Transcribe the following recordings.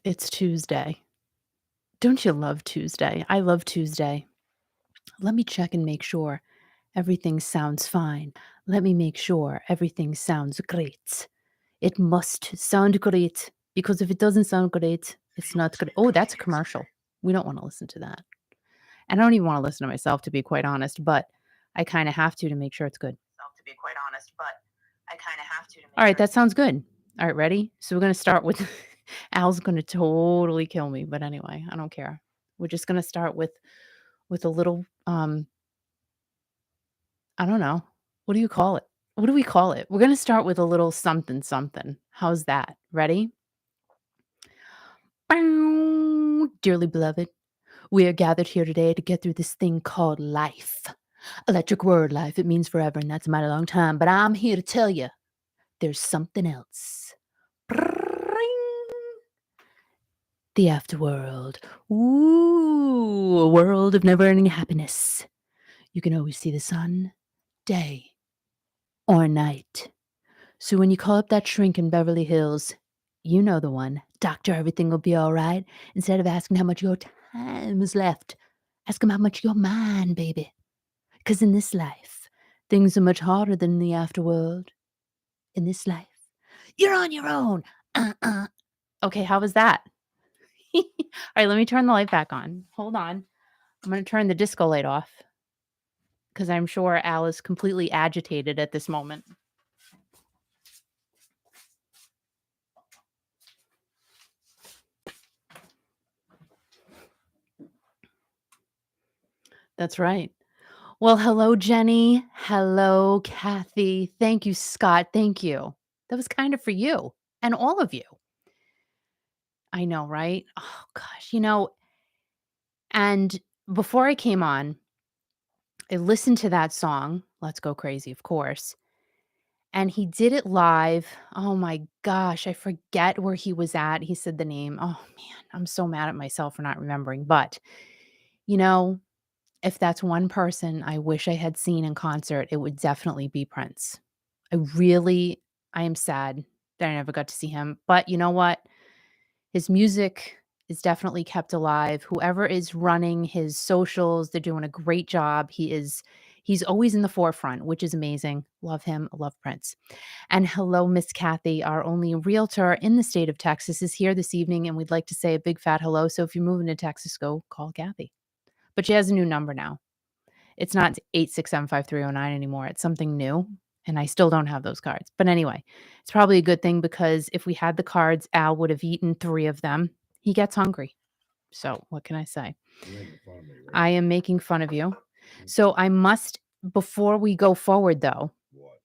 It's Tuesday. Don't you love Tuesday? I love Tuesday. Let me check and make sure everything sounds fine. Let me make sure everything sounds great. It must sound great because if it doesn't sound great, it's not good. Oh, that's a commercial. We don't want to listen to that. And I don't even want to listen to myself, to be quite honest, but I kind of have to make sure it's good. All right, that sounds good. All right, ready? So we're going to start with Al's going to totally kill me, but anyway, I don't care. We're just going to start with a little I don't know. What do you call it? What do we call it? We're going to start with a little something something. How's that? Ready? Bow. Dearly beloved, we are gathered here today to get through this thing called life. Electric word life. It means forever, and that's a mighty long time. But I'm here to tell you there's something else. The afterworld. Ooh, a world of never ending happiness. You can always see the sun, day or night. So when you call up that shrink in Beverly Hills, you know the one. Doctor, everything will be all right. Instead of asking how much your time is left, ask him how much your mind, baby. Because in this life, things are much harder than in the afterworld. In this life, you're on your own. Okay, how was that? All right, let me turn the light back on. Hold on. I'm going to turn the disco light off because I'm sure Al is completely agitated at this moment. That's right. Well, hello, Jenny. Hello, Kathy. Thank you, Scott. Thank you. That was kind of for you and all of you. I know, right? Oh, gosh. And before I came on, I listened to that song, Let's Go Crazy, of course. And he did it live. Oh my gosh, I forget where he was at. He said the name. Oh man, I'm so mad at myself for not remembering. But, you know, if that's one person I wish I had seen in concert, it would definitely be Prince. I am sad that I never got to see him. But you know what? His music is definitely kept alive. Whoever is running his socials, they're doing a great job. He's always in the forefront, which is amazing. Love him. Love Prince. And hello, Miss Kathy, our only realtor in the state of Texas, is here this evening, and we'd like to say a big fat hello. So if you're moving to Texas, go call Kathy. But she has a new number now. It's not 8675309 anymore. It's something new, and I still don't have those cards. But anyway, it's probably a good thing because if we had the cards, Al would have eaten 3 of them. He gets hungry. So what can I say? You're making fun of me, right? I am making fun of you. So I must, before we go forward though, What?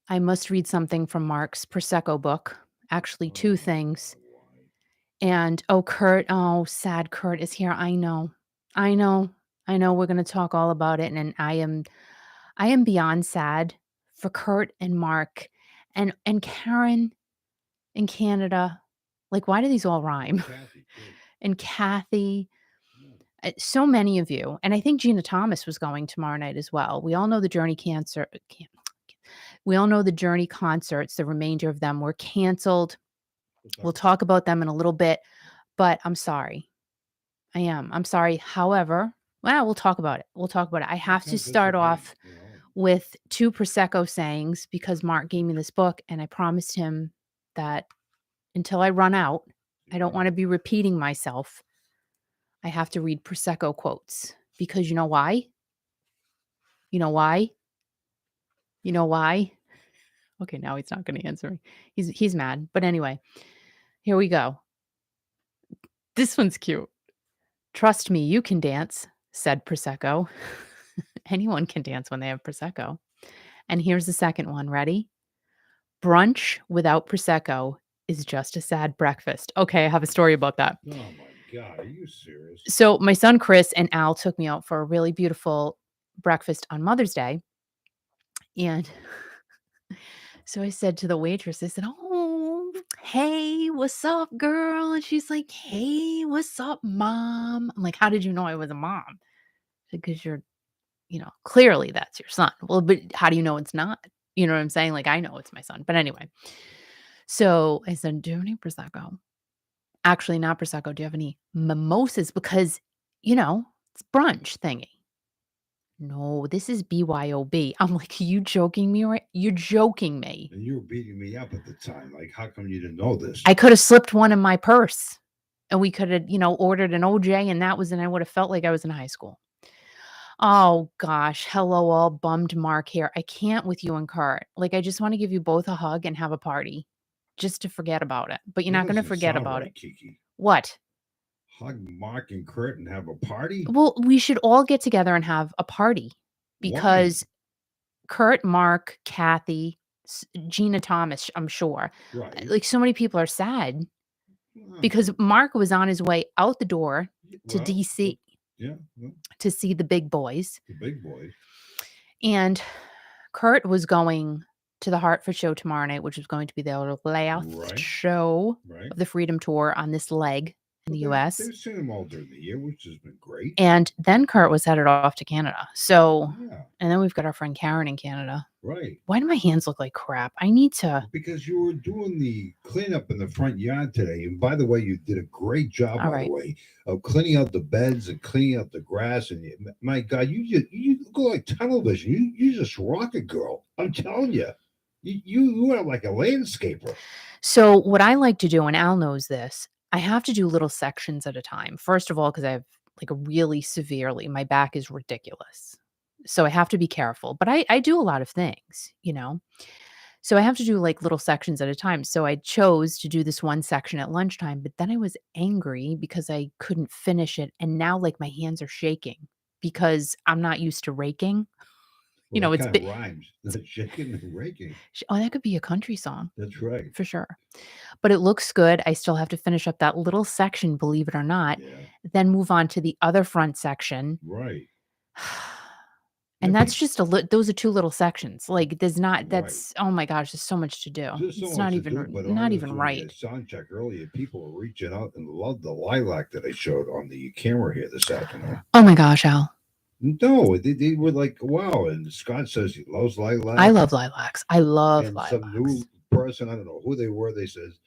I must read something from Mark's Prosecco book. Actually, 2 things. Why? And Kurt, sad Kurt is here. I know. We're going to talk all about it, and I am beyond sad for Kurt and Mark and Karen in Canada. Like, why do these all rhyme? Kathy, too. And Kathy, Yeah. so many of you, and I think Gina Thomas was going tomorrow night as well. We all know the Journey we all know the Journey concerts. The remainder of them were canceled. We'll talk about them in a little bit, but I'm sorry. I am. I'm sorry. However, well, we'll talk about it. I have to start off with 2 Prosecco sayings because Mark gave me this book and I promised him that until I run out, I don't want to be repeating myself. I have to read Prosecco quotes because you know why? You know why? You know why? Okay, now he's not going to answer me. He's mad. But anyway, here we go. This one's cute. Trust me, you can dance, said Prosecco. Anyone can dance when they have Prosecco. And here's the second one. Ready? Brunch without Prosecco is just a sad breakfast. Okay, I have a story about that. Oh my God, are you serious? So my son Chris and Al took me out for a really beautiful breakfast on Mother's Day. And so I said to the waitress, I said, "Oh, hey, what's up, girl?" And she's like, "Hey, what's up, mom?" I'm like, "How did you know I was a mom?" Because you're, clearly that's your son. Well, but how do you know it's not? You know what I'm saying? Like, I know it's my son. But anyway. So I said, "Do you have any Prosecco?" Actually, not Prosecco. "Do you have any mimosas?" Because, it's brunch thingy. "No, this is BYOB." I'm like, "Are you joking me, right? You're joking me." And you were beating me up at the time. Like, how come you didn't know this? I coulda slipped one in my purse, and we coulda, ordered an OJ, and I would have felt like I was in high school. Oh gosh, hello, all bummed Mark here. I can't with you and Kurt. Like, I just wanna give you both a hug and have a party just to forget about it, but you're That not gonna doesn't forget sound about it. right, Kiki. What? Hug Mark and Kurt and have a party? Well, we should all get together and have a party Why? because Kurt, Mark, Kathy, Gina Thomas, I'm sure. Right. Like, so many people are sad because Oh, Mark was on his way out the door to well, DC yeah, well, to see the big boys, the big boys. and Kurt was going to the Hartford show tomorrow night, which is going to be the last Right, show right. of the Freedom Tour on this leg in But the US. they've seen them all during the year, which has been great. And then Kurt was headed off to Canada. So, Yeah, and then we've got our friend Karen in Canada. right. Why do my hands look like crap? I need to. Because you were doing the cleanup in the front yard today. And by the way, you did a great job, All by the right. way, of cleaning out the beds and cleaning out the grass. And my God, you go like tunnel vision. You just rock it, girl. I'm telling you. You are like a landscaper. So, what I like to do, and Al knows this, I have to do little sections at a time. First of all, because I have like a really severely, my back is ridiculous. So I have to be careful, but I do a lot of things. So I have to do like little sections at a time. So I chose to do this one section at lunchtime, but then I was angry because I couldn't finish it. And now like my hands are shaking because I'm not used to raking. Well, that It's kind of bit. rhymes. Shaking and raking. Oh, that could be a country song That's right. for sure. But it looks good. I still have to finish up that little section, believe it or not, Yeah. then move on to the other front section. Right. And And that's people, just those are two little sections. Like there's not right. that's oh my gosh, there's so much to do. There's so It's much to do, but when I not was even doing right. the sound check earlier, people were reaching out and loved the lilac that I showed on the camera here this afternoon. Oh my gosh, Al. No, they were like, wow. And Scott says he loves lilac. I love lilacs. I love And some lilacs. new person, I don't know who they were, they says,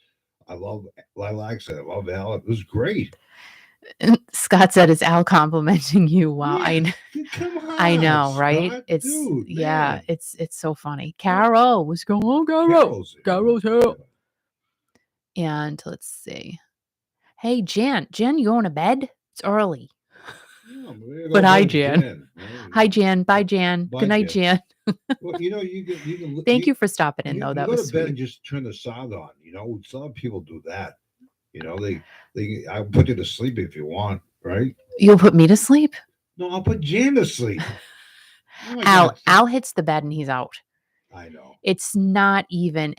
I love lilacs and I love Al. It was great. Scott said, "Is Al complimenting you?" Wow, Yeah, come I on, know, right? Scott, It's dude, yeah, man. it's so funny. Carol, what's going on, Carol? Carol's, Carol's here. And let's see. Hey, Jen, you going to bed? It's early. Yeah, But hi, Jan. Hi, Jan. Bye, Jan. Bye, Good night, Jan. Jan. Well, you can Thank you for stopping in, you, though. you That go was to bed sweet. and just turn the sound on. Some people do that. I'll put you to sleep if you want, right? You'll put me to sleep? No, I'll put Jan to sleep. Oh my Al God, Al hits the bed and he's out. I know. It's not even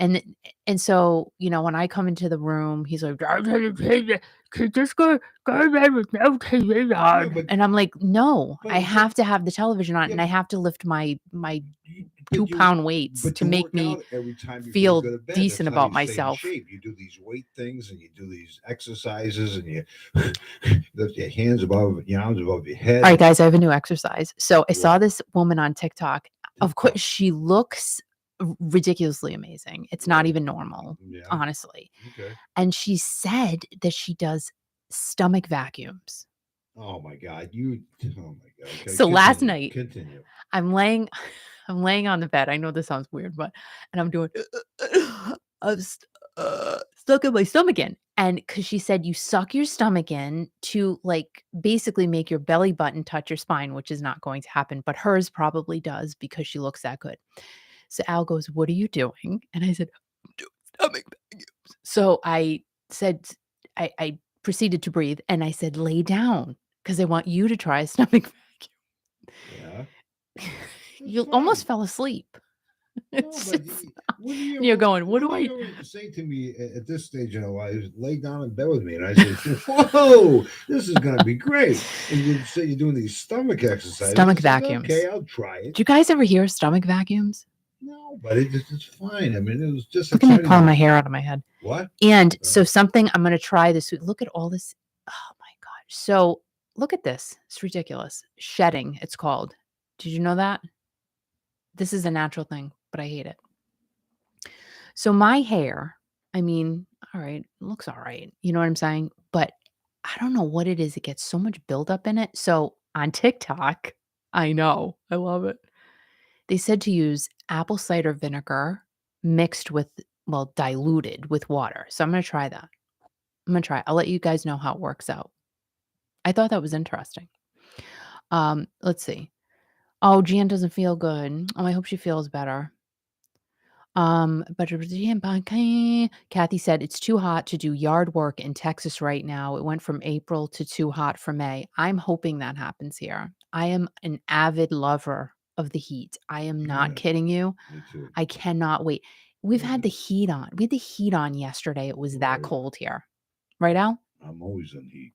and so, when I come into the room, he's like, "Could just go to bed with no TV Yeah, on." And I'm like, "No, I but have to have the television on, and I yeah, have to lift my but you 2-pound weights but to you make work me out every time before you feel go to bed. That's decent how you about stay in myself." shape. You do these weight things and you do these exercises and you lift your hands above your arms above your head. All right, guys, I have a new exercise. So I saw What? this woman on TikTok. Of course, she looks ridiculously amazing. It's not Right. even normal, Yeah. honestly. Okay. And she said that she does stomach vacuums. Oh my God. Oh my God. Okay. So last night, Continue. I'm laying I'm laying on the bed. I know this sounds weird, and I'm doing I'm stuck in my stomach in. And because she said you suck your stomach in to like basically make your belly button touch your spine, which is not going to happen, but hers probably does because she looks that good. So Al goes, "What are you doing?" And I said, "I'm doing stomach vacuums." So I said, I proceeded to breathe and I said, "Lay down because I want you to try a stomach Yeah. vacuum." You almost fell asleep. No, It's but just, you're going, "What do do I?" you ever say to me at this stage in our lives, lay down in bed with me? And I say, whoa, this is going to be great. And you say you're doing these stomach exercises. Stomach I said, vacuums. okay, I'll try it. Do you guys ever hear stomach vacuums? No, but it's fine. I mean, it was just Look at me exciting. pulling my hair out of my head. What? And so something I'm going to try this week. Look at all this. Oh my gosh. So look at this. It's ridiculous. Shedding, it's called. Did you know that? This is a natural thing, but I hate it. So my hair, I mean, all right, it looks all right. You know what I'm saying? But I don't know what it is. It gets so much buildup in it. So on TikTok, I know, I love it. They said to use apple cider vinegar mixed with, well, diluted with water. So I'm going to try that. I'm going to try it. I'll let you guys know how it works out. I thought that was interesting. Let's see. Oh, Jan doesn't feel good. Oh, I hope she feels better. But Kathy said it's too hot to do yard work in Texas right now. It went from April to too hot for May. I'm hoping that happens here. I am an avid lover of the heat. I am not Yeah, kidding you. me too. I cannot wait. We've had the heat on. We had the heat on yesterday. It was that Right. cold here. Right, Al? I'm always in heat.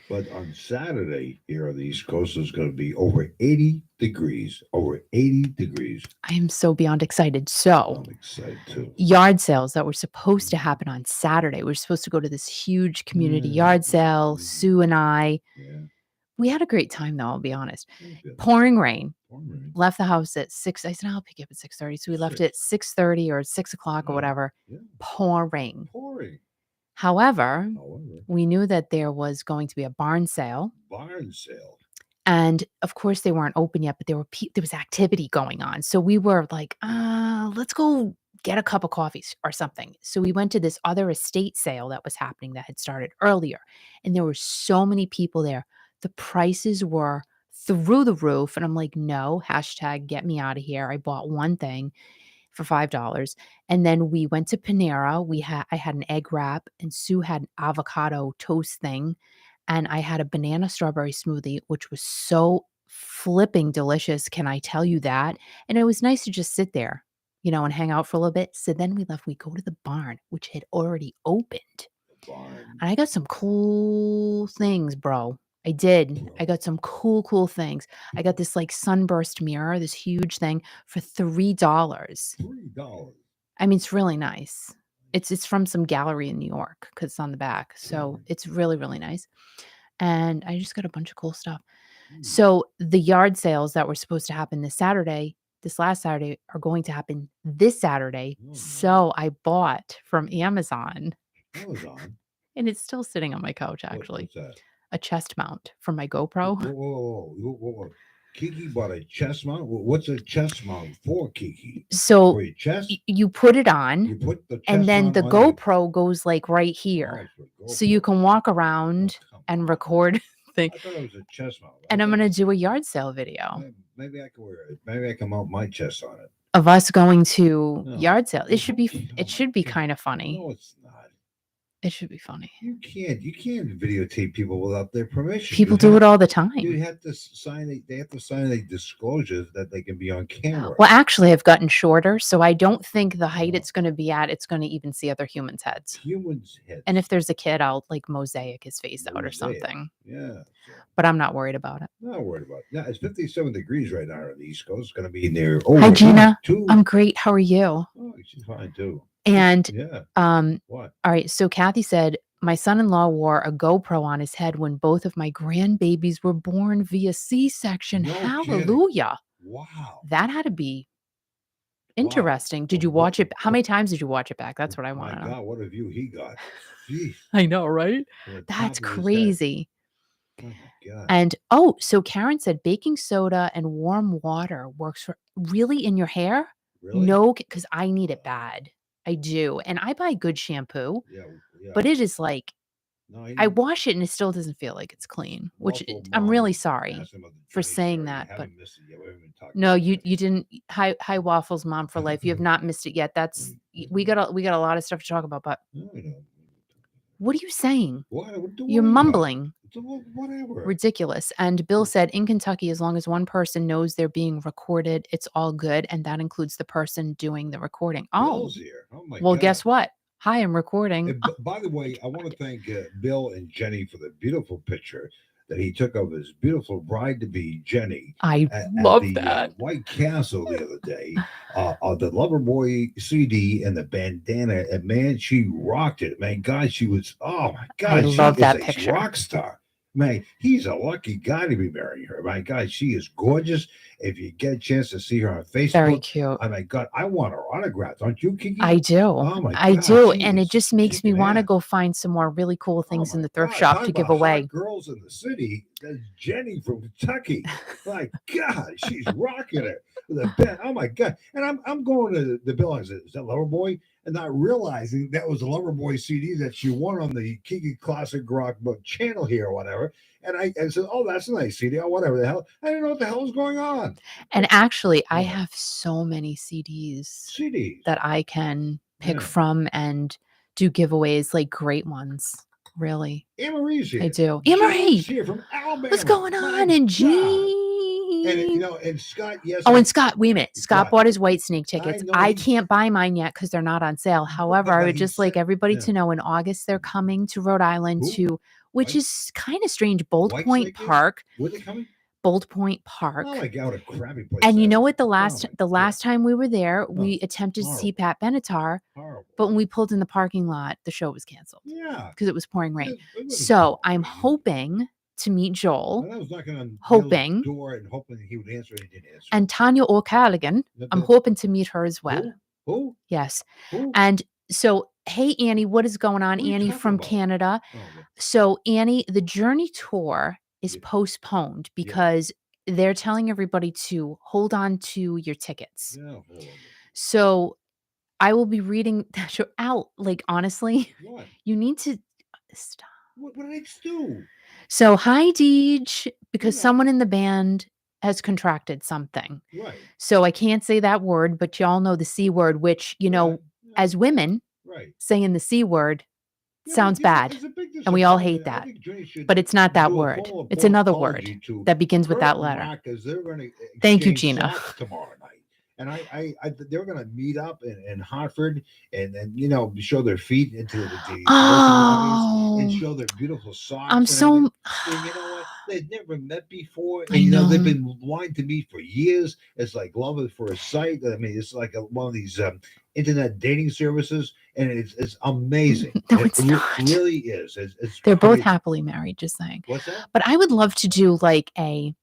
But on Saturday here on the East Coast, it's going to be over 80 degrees. Over 80 degrees. I am so beyond excited. So, I'm excited too. yard sales that were supposed to happen on Saturday. We were supposed to go to this huge community yard sale. Sue and I. Yeah. We had a great time, though, I'll be honest. Okay. Pouring rain. Pouring rain. Left the house at 6. I said, I'll pick you up at 6:30. So we left at 6:30 or 6 o'clock or whatever. Yeah. Pouring. Pouring. However, we knew that there was going to be a barn sale. Barn sale. And of course, they weren't open yet, but there was activity going on. So we were like, let's go get a cup of coffee or something. So we went to this other estate sale that was happening that had started earlier. And there were so many people there. The prices were through the roof. And I'm like, no, hashtag get me out of here. I bought one thing for $5. And then we went to Panera. I had an egg wrap and Sue had an avocado toast thing. And I had a banana strawberry smoothie, which was so flipping delicious. Can I tell you that? And it was nice to just sit there, and hang out for a little bit. So then we left. We go to the barn, which had already opened. And I got some cool things, bro. I did. I got some cool things. I got this like sunburst mirror, this huge thing for $3. $3. I mean, it's really nice. It's from some gallery in New York because it's on the back. So it's really, really nice. And I just got a bunch of cool stuff. So the yard sales that were supposed to happen this last Saturday, are going to happen this Saturday. So I bought from Amazon. And it's still sitting on my couch, actually. What's that? A chest mount for my GoPro. Whoa. Kiki bought a chest mount. What's a chest mount for, Kiki? So for your chest? You put it on, You put the chest and then mount the on GoPro goes like right here. So you can walk around and record things. I thought it was a chest mount. And I'm going to do a yard sale video. Maybe I can wear it. Maybe I can mount my chest on it. Of us going to yard sale. It should be kind of funny. No, it's not. It should be funny. You can't videotape people without their permission. People do it all the time. You have to sign they have to sign a disclosure that they can be on camera. Well, actually, I've gotten shorter, so I don't think the height it's going to be at, it's going to even see other humans' heads. Humans' heads. And if there's a kid, I'll like mosaic his face out or something. Yeah. But I'm not worried about it. Not worried about it. Yeah, it's 57 degrees right now on the East Coast. It's going to be near. Hi, Gina. I'm great. How are you? Oh, she's fine too. And what? All right. So Kathy said, my son-in-law wore a GoPro on his head when both of my grandbabies were born via C-section. No Hallelujah. Kidding. Wow. That had to be interesting. Did you watch it? How many times did you watch it back? That's what I want to know. God, what a view he got. Jeez. I know, right? That's crazy. Oh my God. And so Karen said baking soda and warm water works really in your hair? Really? No, because I need it bad. I do. And I buy good shampoo. Yeah. But it is like, I wash it and it still doesn't feel like it's clean, which I'm really sorry for saying that. But no, you didn't. Hi Waffles Mom for life. You have not missed it yet. That's we got a lot of stuff to talk about. But what are you saying? You're mumbling. Whatever. Ridiculous. And Bill said in Kentucky, as long as one person knows they're being recorded, it's all good. And that includes the person doing the recording. Bill's here. Oh my well, God. Guess what? Hi, I'm recording. And by the way, I want to thank Bill and Jenny for the beautiful picture that he took of his beautiful bride-to-be, Jenny. I love the, that. White Castle the other day. The Loverboy CD and the bandana. And man, she rocked it. Man, God, she was, oh my God. I love that picture. Rock star. Man, he's a lucky guy to be marrying her. My God, she is gorgeous. If you get a chance to see her on Very Facebook, cute. oh my God, I want her autograph. Don't you, Kiki? I do. Oh my I God, do. she And it is just makes me kicking want to ass. go find some more really cool Oh things in my the thrift God, shop talk to give about hot away. girls in the city. That's Jenny from Kentucky. My God, she's rocking it with a band. Oh my God. And I'm going to the bill. Is that Loverboy? And not realizing that was a Loverboy CD that she won on the Kiki Classic Rock Book channel here or whatever. And I said, oh, that's a nice CD or whatever the hell. I didn't know what the hell was going on. And actually, I What? have so many CDs CDs. that I can pick Yeah. from and do giveaways, like great ones. Really. Anne-Marie's here. I do. Jane's Anne-Marie, here from Alabama. what's going My on? And God. Jean. And and Scott, yes. Oh, and Scott, wait a minute. Scott What? bought his White Snake I tickets. know I he's- can't buy mine yet because they're not on sale. However, I but would he just like said- everybody yeah. to know in August they're coming to Rhode Island Who? to, which White- is kind of strange, Bold White Point Snake is? Park. Were they coming? Bold Point Park. Oh my God, what a crappy place. And you that know is. what? The Oh last my the God. last time we were there, we attempted to see Pat Benatar, Horrible. but when we pulled in the parking lot, the show was canceled Yeah. because it was pouring rain. It was So I'm pouring. hoping to meet Joel And I was knocking on hoping. Neil's door and hoping he would answer, and he didn't answer. and Tanya O'Callaghan. I'm hoping to meet her as well. Who? Yes. Who? And so, hey, Annie, what is going on? Who are you Annie talking from about? Canada. Oh, yeah. So, Annie, the Journey tour is Yeah. postponed because they're telling everybody to hold on to your tickets. Yeah, hold on. So, I will be reading that show out. Like, honestly, What? you need to stop. What did I do? So, hi, Deej, because Yeah. someone in the band has contracted something. Right. So, I can't say that word, but y'all know the C word, which, you know, as women, right. saying the C word Yeah, sounds bad. it's a big And we all hate disappointment. I that. think Johnny should But it's not that do a word. formal It's another apology word to that begins with Kurt that and letter. Mark, 'cause they're going to Thank you, exchange Gina. socks tomorrow night. And they're going to meet up in Hartford and then, you know, show their feet into the audience and Oh, show their beautiful socks. I'm and so. everything. And you know what? They've never met before. And, I you know, they've know. been wanting to meet for years. It's like love at first sight. I mean, it's like one of these internet dating services. And it's amazing. No, it's not. Really is. It's They're both crazy. happily married, just saying. What's that? But I would love to do like a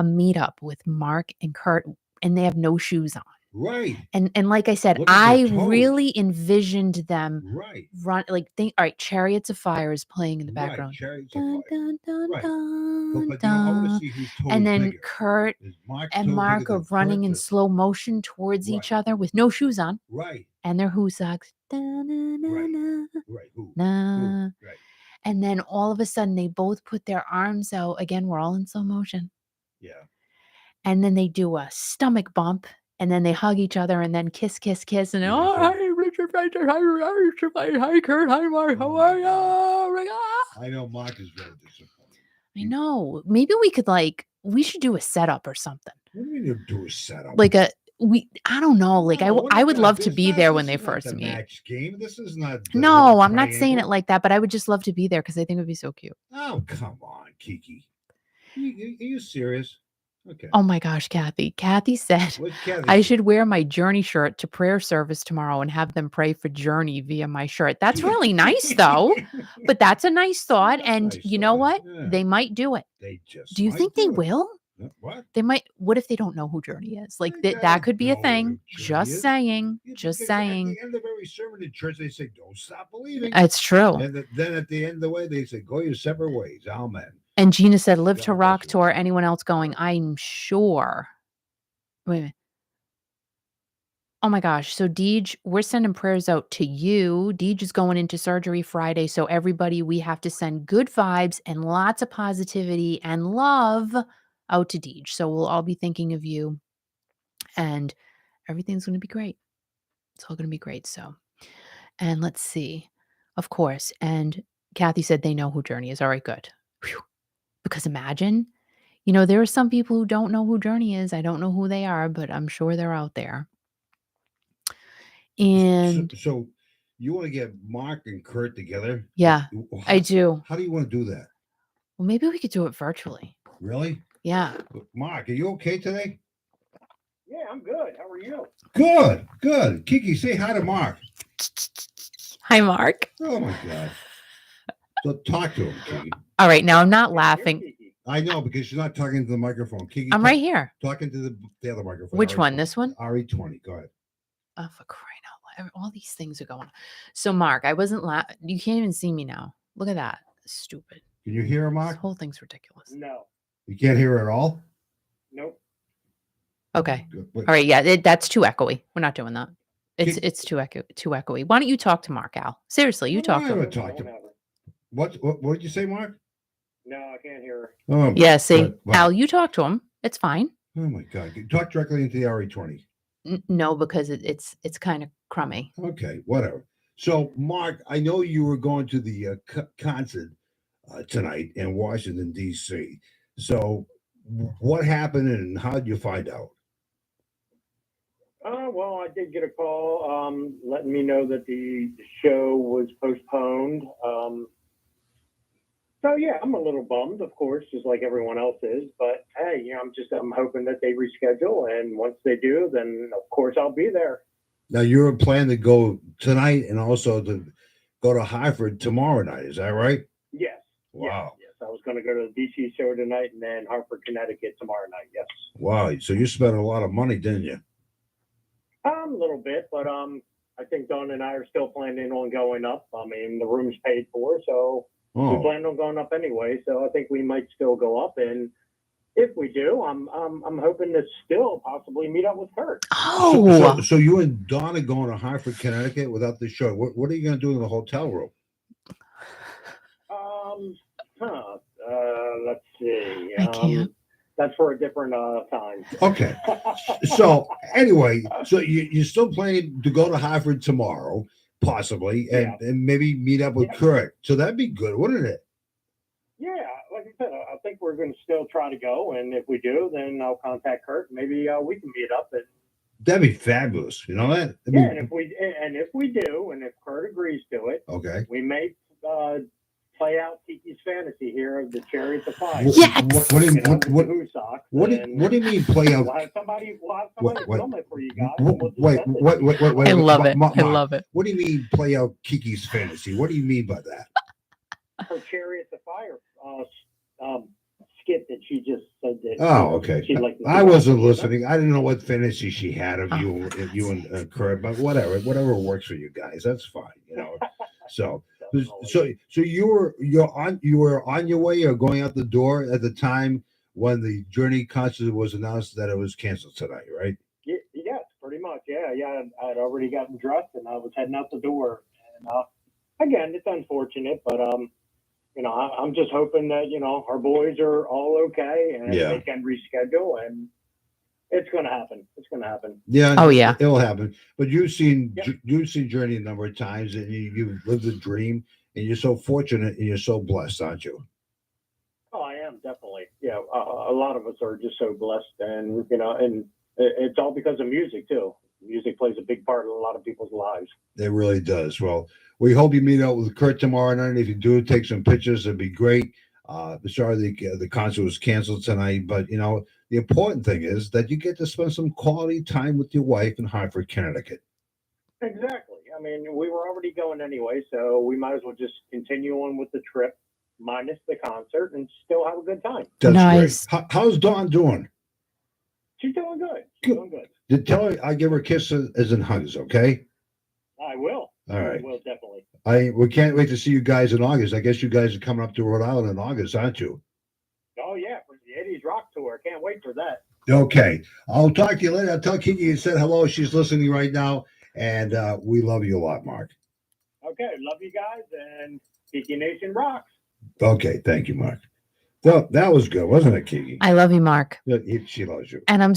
meetup with Mark and Kurt, and they have no shoes on. Right. And like I said, Look at I their toes. really envisioned them Right. run like think. All right, Chariots of Fire is playing in the Right. background. Chariots of Dun, Fire. dun, dun, Right. dun, But you know, I want to dun. see whose toe And is then bigger. Kurt Is Mark's and toe Mark bigger are than running in Kurt's? slow motion towards each Right. other with no shoes on Right. and their who socks. Da, na, na, Right. na, Right. Who? na. Right. And then all of a sudden they both put their arms out. Again, we're all in slow motion. Yeah. And then they do a stomach bump. And then they hug each other and then kiss, kiss, kiss. And Yeah, oh, so- hi, Richard Frencher. Hi, Kurt. Hi, Mark. How Oh are my you? God. I know Mark is very disappointed. I know. Maybe we could we should do a setup or something. What do you mean you do a setup? Like I don't know. Like No, I would love to this be not- there when this they is not first the meet. match game. This is not. No, I'm not saying it triangle. like that, but I would just love to be there because I think it would be so cute. Oh, come on, Kiki. Are you serious? Okay. Oh my gosh, Kathy. Kathy said What's Kathy I say? should wear my Journey shirt to prayer service tomorrow and have them pray for Journey via my shirt. That's really nice though. But that's a nice thought. That's And nice you know thought, what? yeah. They might do it. They just. Do you might think they do it. will? What? They might. What if they don't know who Journey is? Like They that could be a know thing. who Journey Just is. saying. Yeah, Just because saying. At the end of every sermon in church, they say, "Don't stop believing." It's true. And then at the end of the way, they say, "Go your separate ways." Amen. And Gina said, "Live to God bless Rock you. tour." Anyone else going? I'm sure. Wait a minute. Oh my gosh. So Deej, we're sending prayers out to you. Deej is going into surgery Friday. So everybody, we have to send good vibes and lots of positivity and love out to Deej. So we'll all be thinking of you and everything's going to be great. It's all going to be great. So, and let's see, of course. And Kathy said they know who Journey is. All right, good. Whew. Because imagine, there are some people who don't know who Journey is. I don't know who they are, but I'm sure they're out there. And so you want to get Mark and Kurt together? yeah, I How, do. how do you want to do that? Well, maybe we could do it virtually. Really? Yeah. Mark, are you okay today? Yeah, I'm good. How are you? Good, good. Kiki, say hi to Mark. Hi, Mark. Oh my God. So talk to him, Kiki. All right, now I'm not Here's laughing. Kiki. I know because she's not talking to the microphone. Kiki, I'm right here. talking to the other microphone. Which one? This one? RE20. Go ahead. Oh, for crying out loud. All these things are going on. So, Mark, I wasn't you can't even see me now. Look at that. Stupid. Can you hear her, This Mark? whole thing's ridiculous. No. You can't hear her at all? Nope. Okay. Wait, All right. Yeah, that's too echoey. We're not doing that. Can- It's too echoey. Why don't you talk to Mark, Al? Seriously, you talk to him. Whatever. Talk to him. What did you say, Mark? No, I can't hear her. Oh, Yeah, see, good. Wow. Al, you talk to him. It's fine. Oh my God! Talk directly into the RE20. No, because it's kind of crummy. Okay, whatever. So, Mark, I know you were going to the concert tonight in Washington D.C. So, what happened and how did you find out? Well, I did get a call letting me know that the show was postponed. So yeah, I'm a little bummed, of course, just like everyone else is. But hey, I'm hoping that they reschedule, and once they do, then of course I'll be there. Now, you're planning to go tonight and also to go to Hartford tomorrow night. Is that right? Yes. Wow. Yes. I was going to go to the DC show tonight, and then Hartford, Connecticut tomorrow night. Yes. Wow. So you spent a lot of money, didn't you? A little bit, but I think Dawn and I are still planning on going up. I mean, the room's paid for, so we Oh, plan on going up anyway. So I think we might still go up, and if we do, I'm hoping to still possibly meet up with Kurt. Oh, so you and Dawn are going to Hartford, Connecticut without the show. What are you going to do in the hotel room? Let's see. I can't. That's for a different time. Okay. So anyway, so you're still planning to go to Hartford tomorrow, possibly, and maybe meet up with Kurt. So that'd be good, wouldn't it? Yeah, like I said, I think we're going to still try to go, and if we do, then I'll contact Kurt. Maybe we can meet up. And That'd be fabulous. You know that? I yeah, mean, and if we do, and if Kurt agrees to it, okay. we may play out Kiki's fantasy here of the Chariot of Fire. Yes! What do you What mean play out? We'll have somebody What- film it for you guys. and we'll just Wait, send it. wait. I love it. Mark, I love it. what do you mean play out Kiki's fantasy? What do you mean by that? Her Chariot of Fire skit that she just said that. Oh, okay. She'd like to I do. wasn't listening. I didn't know what fantasy she had of you and Kurt, but whatever works for you guys, that's fine. So you were on your way or going out the door at the time when the Journey concert was announced that it was canceled tonight, right? Yes, pretty much. Yeah. I'd already gotten dressed and I was heading out the door. And again, it's unfortunate, but I'm just hoping that our boys are all okay and they can reschedule, and it's going to happen. It's going to happen. Yeah. Oh, yeah. It'll happen. But you've seen Journey a number of times, and you've lived the dream, and you're so fortunate and you're so blessed, aren't you? Oh, I am, definitely. Yeah, a lot of us are just so blessed, and and it's all because of music too. Music plays a big part in a lot of people's lives. It really does. Well, we hope you meet up with Kurt tomorrow night. If you do, take some pictures. It'd be great. Sorry the concert was canceled tonight, but the important thing is that you get to spend some quality time with your wife in Hartford, Connecticut. Exactly. I mean, we were already going anyway, so we might as well just continue on with the trip, minus the concert, and still have a good time. That's Nice. great. How's Dawn doing? She's doing good. Good. Tell her I give her kisses as in hugs, okay? I will. All right. I will, definitely. We can't wait to see you guys in August. I guess you guys are coming up to Rhode Island in August, aren't you? Oh, yeah, for the 80s Rock Tour. Can't wait for that. Okay. I'll talk to you later. I'll tell Kiki you said hello. She's listening right now, and we love you a lot, Mark. Okay, love you guys, and Kiki Nation rocks. Okay, thank you, Mark. Well, that was good, wasn't it, Kiki? I love you, Mark. Yeah, she loves you. And I'm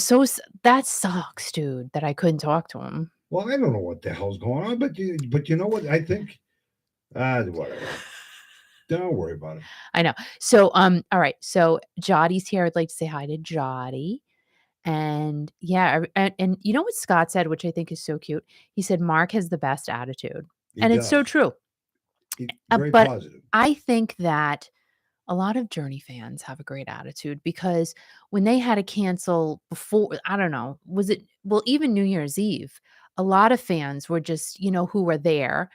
that sucks, dude, that I couldn't talk to him. Well, I don't know what the hell's going on, but you know what? I think, whatever. Don't worry about it. I know. So, all right. So Jottie's here. I'd like to say hi to Jottie. And yeah, and you know what Scott said, which I think is so cute? He said, Mark has the best attitude. And it's so true. He's very but positive. I think that a lot of Journey fans have a great attitude, because when they had to cancel before, I don't know, even New Year's Eve, a lot of fans were just, who were there.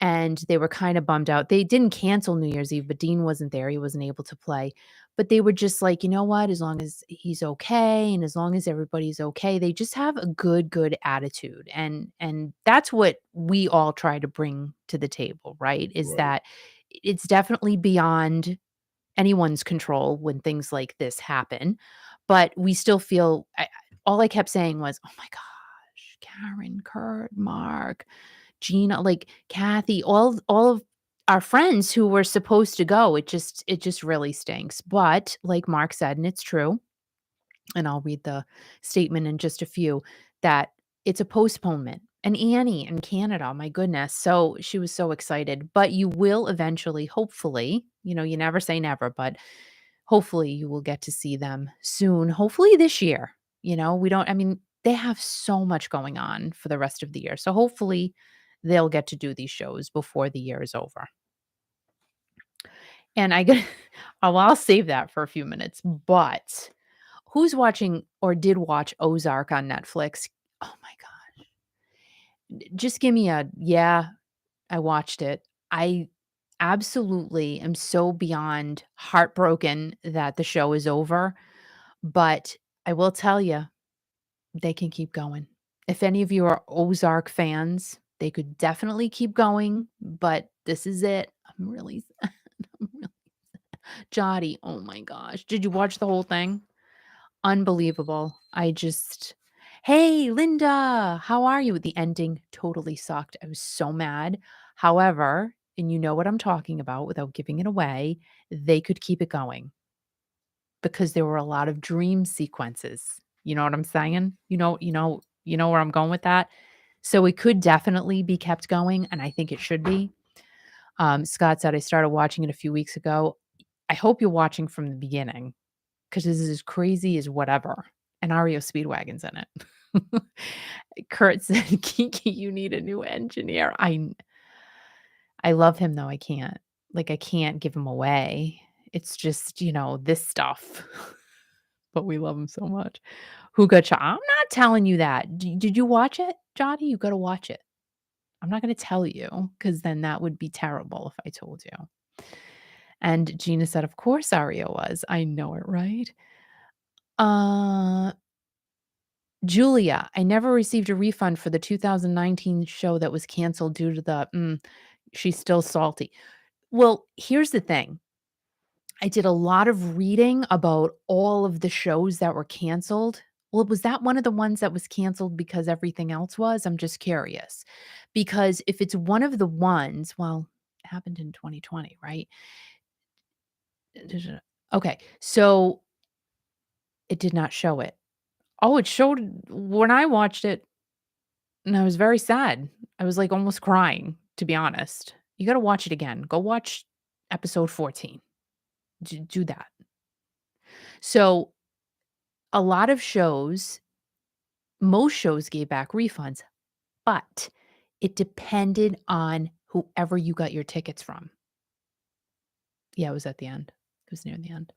and they were kind of bummed out. They didn't cancel New Year's Eve, but Dean wasn't there. He wasn't able to play. But they were just like, you know what? As long as he's okay and as long as everybody's okay, they just have a good attitude. And that's what we all try to bring to the table, right? Is Right. that it's definitely beyond anyone's control when things like this happen. But we still feel all I kept saying was, "Oh my gosh, Karen, Kurt, Mark, Gina, like Kathy, all of our friends who were supposed to go." It just really stinks. But like Mark said, and it's true, and I'll read the statement in just a few, that it's a postponement. And Annie in Canada, my goodness. So she was so excited. But you will eventually, hopefully, you never say never, but hopefully you will get to see them soon. Hopefully this year. They have so much going on for the rest of the year. So hopefully they'll get to do these shows before the year is over. And I get I'll save that for a few minutes. But who's watching or did watch Ozark on Netflix? Oh my gosh. Just give me a yeah, I watched it. I absolutely am so beyond heartbroken that the show is over, but I will tell you, they can keep going. If any of you are Ozark fans, they could definitely keep going, but this is it. I'm really sad. I'm really Jotty, oh my gosh. Did you watch the whole thing? Unbelievable. Hey, Linda, how are you? The ending totally sucked. I was so mad. However, and you know what I'm talking about without giving it away, they could keep it going because there were a lot of dream sequences. You know what I'm saying? You know where I'm going with that. So it could definitely be kept going, and I think it should be. Scott said I started watching it a few weeks ago. I hope you're watching from the beginning because this is as crazy as whatever. And Ario Speedwagon's in it. Kurt said, Kiki, you need a new engineer. I love him though. I can't give him away. It's just, this stuff. But we love him so much. Who got shot? I'm not telling you that. Did you watch it, Jotty? You got to watch it. I'm not going to tell you because then that would be terrible if I told you. And Gina said, of course Ario was. I know it, right? Julia, I never received a refund for the 2019 show that was canceled due to she's still salty. Well, here's the thing. I did a lot of reading about all of the shows that were canceled. Well, was that one of the ones that was canceled because everything else was? I'm just curious. Because if it's one of the ones, well, it happened in 2020, right? Okay, so it did not show it. Oh, it showed when I watched it, and I was very sad. I was, like, almost crying, to be honest. You gotta watch it again. Go watch episode 14. Do that. So, a lot of shows most shows gave back refunds, but it depended on whoever you got your tickets from. Yeah, it was at the end. It was near the end.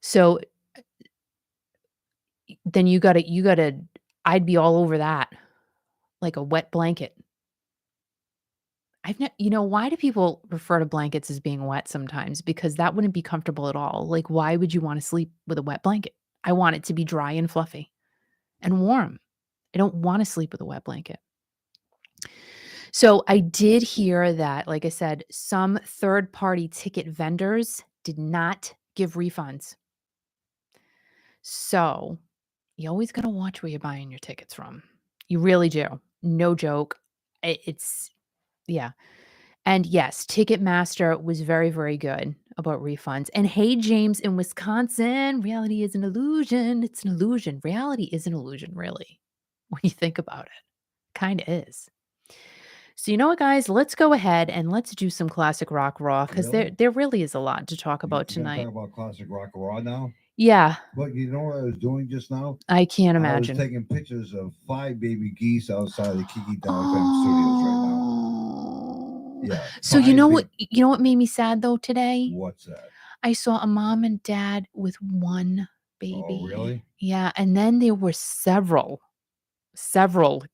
So, then you gotta I'd be all over that like a wet blanket. Why do people refer to blankets as being wet sometimes? Because that wouldn't be comfortable at all. Like, why would you want to sleep with a wet blanket? I want it to be dry and fluffy and warm. I don't want to sleep with a wet blanket. So I did hear that, like I said, some third-party ticket vendors did not give refunds. So you always got to watch where you're buying your tickets from. You really do. No joke. It's, yeah. And yes, Ticketmaster was very, very good about refunds. And hey, James in Wisconsin, reality is an illusion. It's an illusion. Reality is an illusion, really, when you think about it. Kind of is. So you know what, guys? Let's go ahead and let's do some classic rock raw because Really? there really is a lot to talk about You gonna tonight. talk about classic rock and raw now? Yeah, But you know what I was doing just now? I can't I was imagine. taking pictures of 5 baby geese outside the Kiki Down FM studios right now. Oh. Yeah. So you know what made me sad though today? What's that? I saw a mom and dad with one baby. Oh, really? Yeah, and then there were several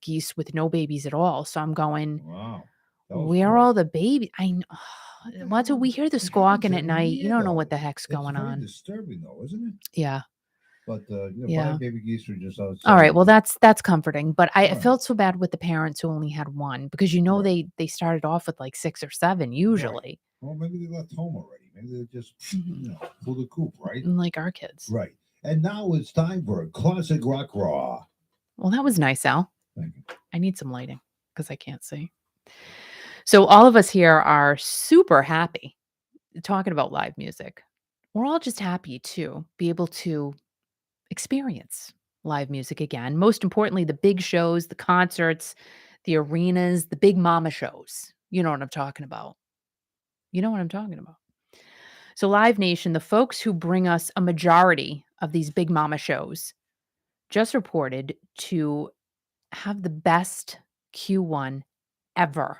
geese with no babies at all. So I'm going, Wow. Where are fun. all the baby? I know. What the What's hell? we hear the It happens squawking at every night. You year, don't know what though. the heck's It's going very on. disturbing, though, isn't it? Yeah. But Yeah. my baby geese are just outside. All right. Well, that's comforting. But I Right. felt so bad with the parents who only had one because Right. they started off with like 6 or 7 usually, Well, maybe they left home already. Maybe they just, Mhm. pulled the coop, right? like our kids. Right. And now it's time for a classic rock raw. Well, that was nice, Al. Thank you. I need some lighting because I can't see. So all of us here are super happy talking about live music. We're all just happy to be able to experience live music again. Most importantly, the big shows, the concerts, the arenas, the big mama shows. You know what I'm talking about. You know what I'm talking about. So, Live Nation, the folks who bring us a majority of these big mama shows, just reported to have the best Q1 ever.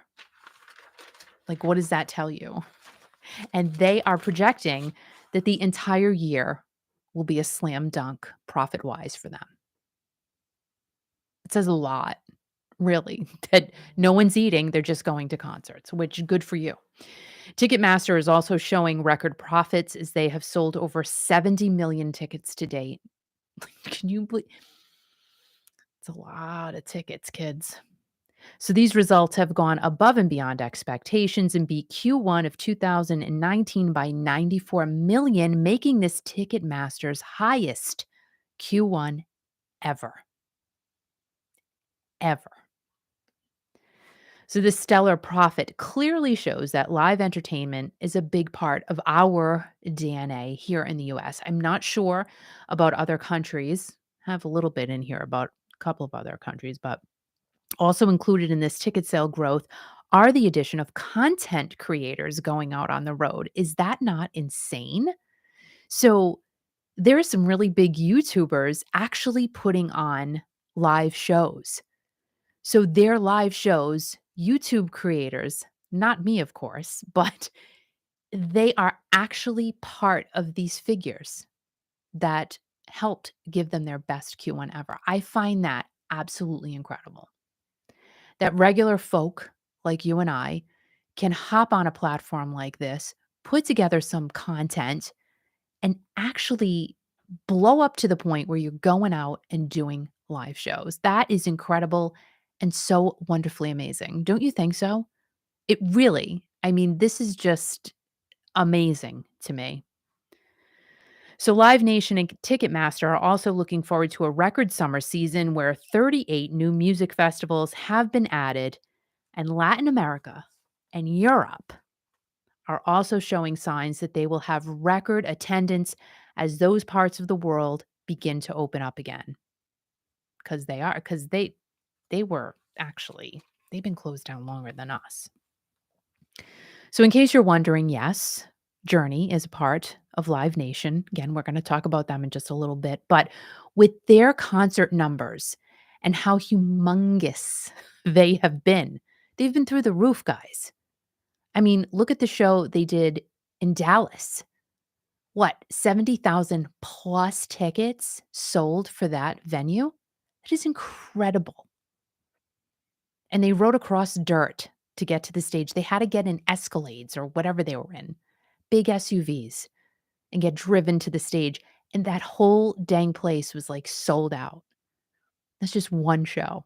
Like, what does that tell you? And they are projecting that the entire year will be a slam dunk profit wise for them. It says a lot, really, that no one's eating, they're just going to concerts, which good for you. Ticketmaster is also showing record profits as they have sold over 70 million tickets to date. Can you believe? It's a lot of tickets, kids. So these results have gone above and beyond expectations and beat Q1 of 2019 by 94 million, making this Ticketmaster's highest Q1 ever. Ever. So this stellar profit clearly shows that live entertainment is a big part of our DNA here in the US. I'm not sure about other countries. I have a little bit in here about a couple of other countries, but also included in this ticket sale growth are the addition of content creators going out on the road. Is that not insane? So there are some really big YouTubers actually putting on live shows. So their live shows, YouTube creators, not me, of course, but they are actually part of these figures that helped give them their best Q1 ever. I find that absolutely incredible. That regular folk like you and I can hop on a platform like this, put together some content, and actually blow up to the point where you're going out and doing live shows. That is incredible and so wonderfully amazing. Don't you think so? It really, I mean, this is just amazing to me. So, Live Nation and Ticketmaster are also looking forward to a record summer season where 38 new music festivals have been added, and Latin America and Europe are also showing signs that they will have record attendance as those parts of the world begin to open up again. Because they were actually, they've been closed down longer than us. So in case you're wondering, yes, Journey is a part of Live Nation. Again, we're going to talk about them in just a little bit, but with their concert numbers and how humongous they have been, they've been through the roof, guys. I mean, look at the show they did in Dallas. What, 70,000 plus tickets sold for that venue? That is incredible. And they rode across dirt to get to the stage. They had to get in Escalades or whatever they were in, big SUVs, and get driven to the stage. And that whole dang place was like sold out. That's just one show.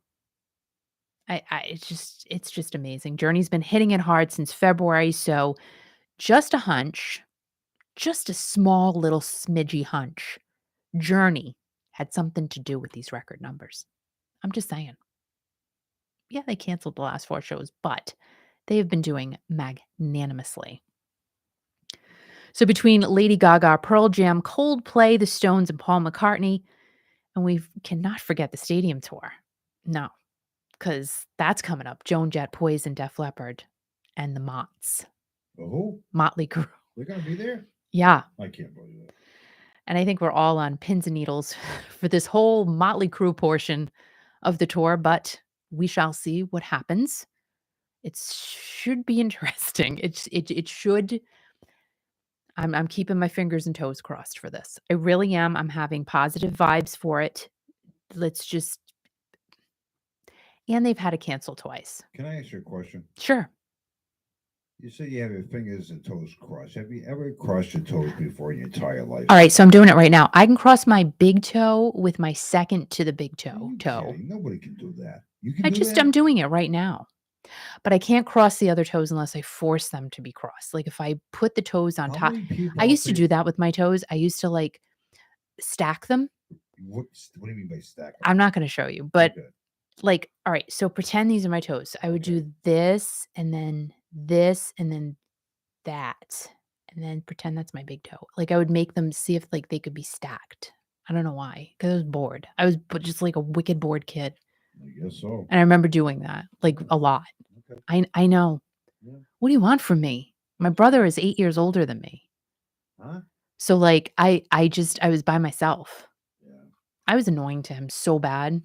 It's just amazing. Journey's been hitting it hard since February. So just a hunch, just a small little smidgy hunch. Journey had something to do with these record numbers. I'm just saying. Yeah, they canceled the last 4 shows, but they have been doing magnanimously. So between Lady Gaga, Pearl Jam, Coldplay, The Stones, and Paul McCartney, and we cannot forget the stadium tour. No, because that's coming up. Joan Jett, Poison, Def Leppard, and the Mots. Oh, Motley Crue. they're gonna be there. Yeah. I can't believe it. And I think we're all on pins and needles for this whole Motley Crue portion of the tour, but we shall see what happens. It should be interesting. It should. I'm keeping my fingers and toes crossed for this. I really am. I'm having positive vibes for it. Let's just. And they've had to cancel twice. Can I ask you a question? Sure. You say you have your fingers and toes crossed. Have you ever crossed your toes before in your entire life? All right, so I'm doing it right now. I can cross my big toe with my second to the big Are toe. you kidding? Nobody can do that. You can do that? I'm doing it right now. But I can't cross the other toes unless I force them to be crossed. Like if I put the toes on How top. many people I out used to there- do that with my toes. I used to like stack them. What do you mean by stack 'em? I'm not going to show you, but Okay. like, all right, so pretend these are my toes. I would Okay. do this and then that, and then pretend that's my big toe. Like I would make them see if like they could be stacked. I don't know why, because I was bored. I was just like a wicked bored kid, I guess so. and I remember doing that like a lot. Okay. I know. Yeah. What do you want from me? My brother is 8 years older than me, Huh? so like I was by myself. Yeah. I was annoying to him so bad.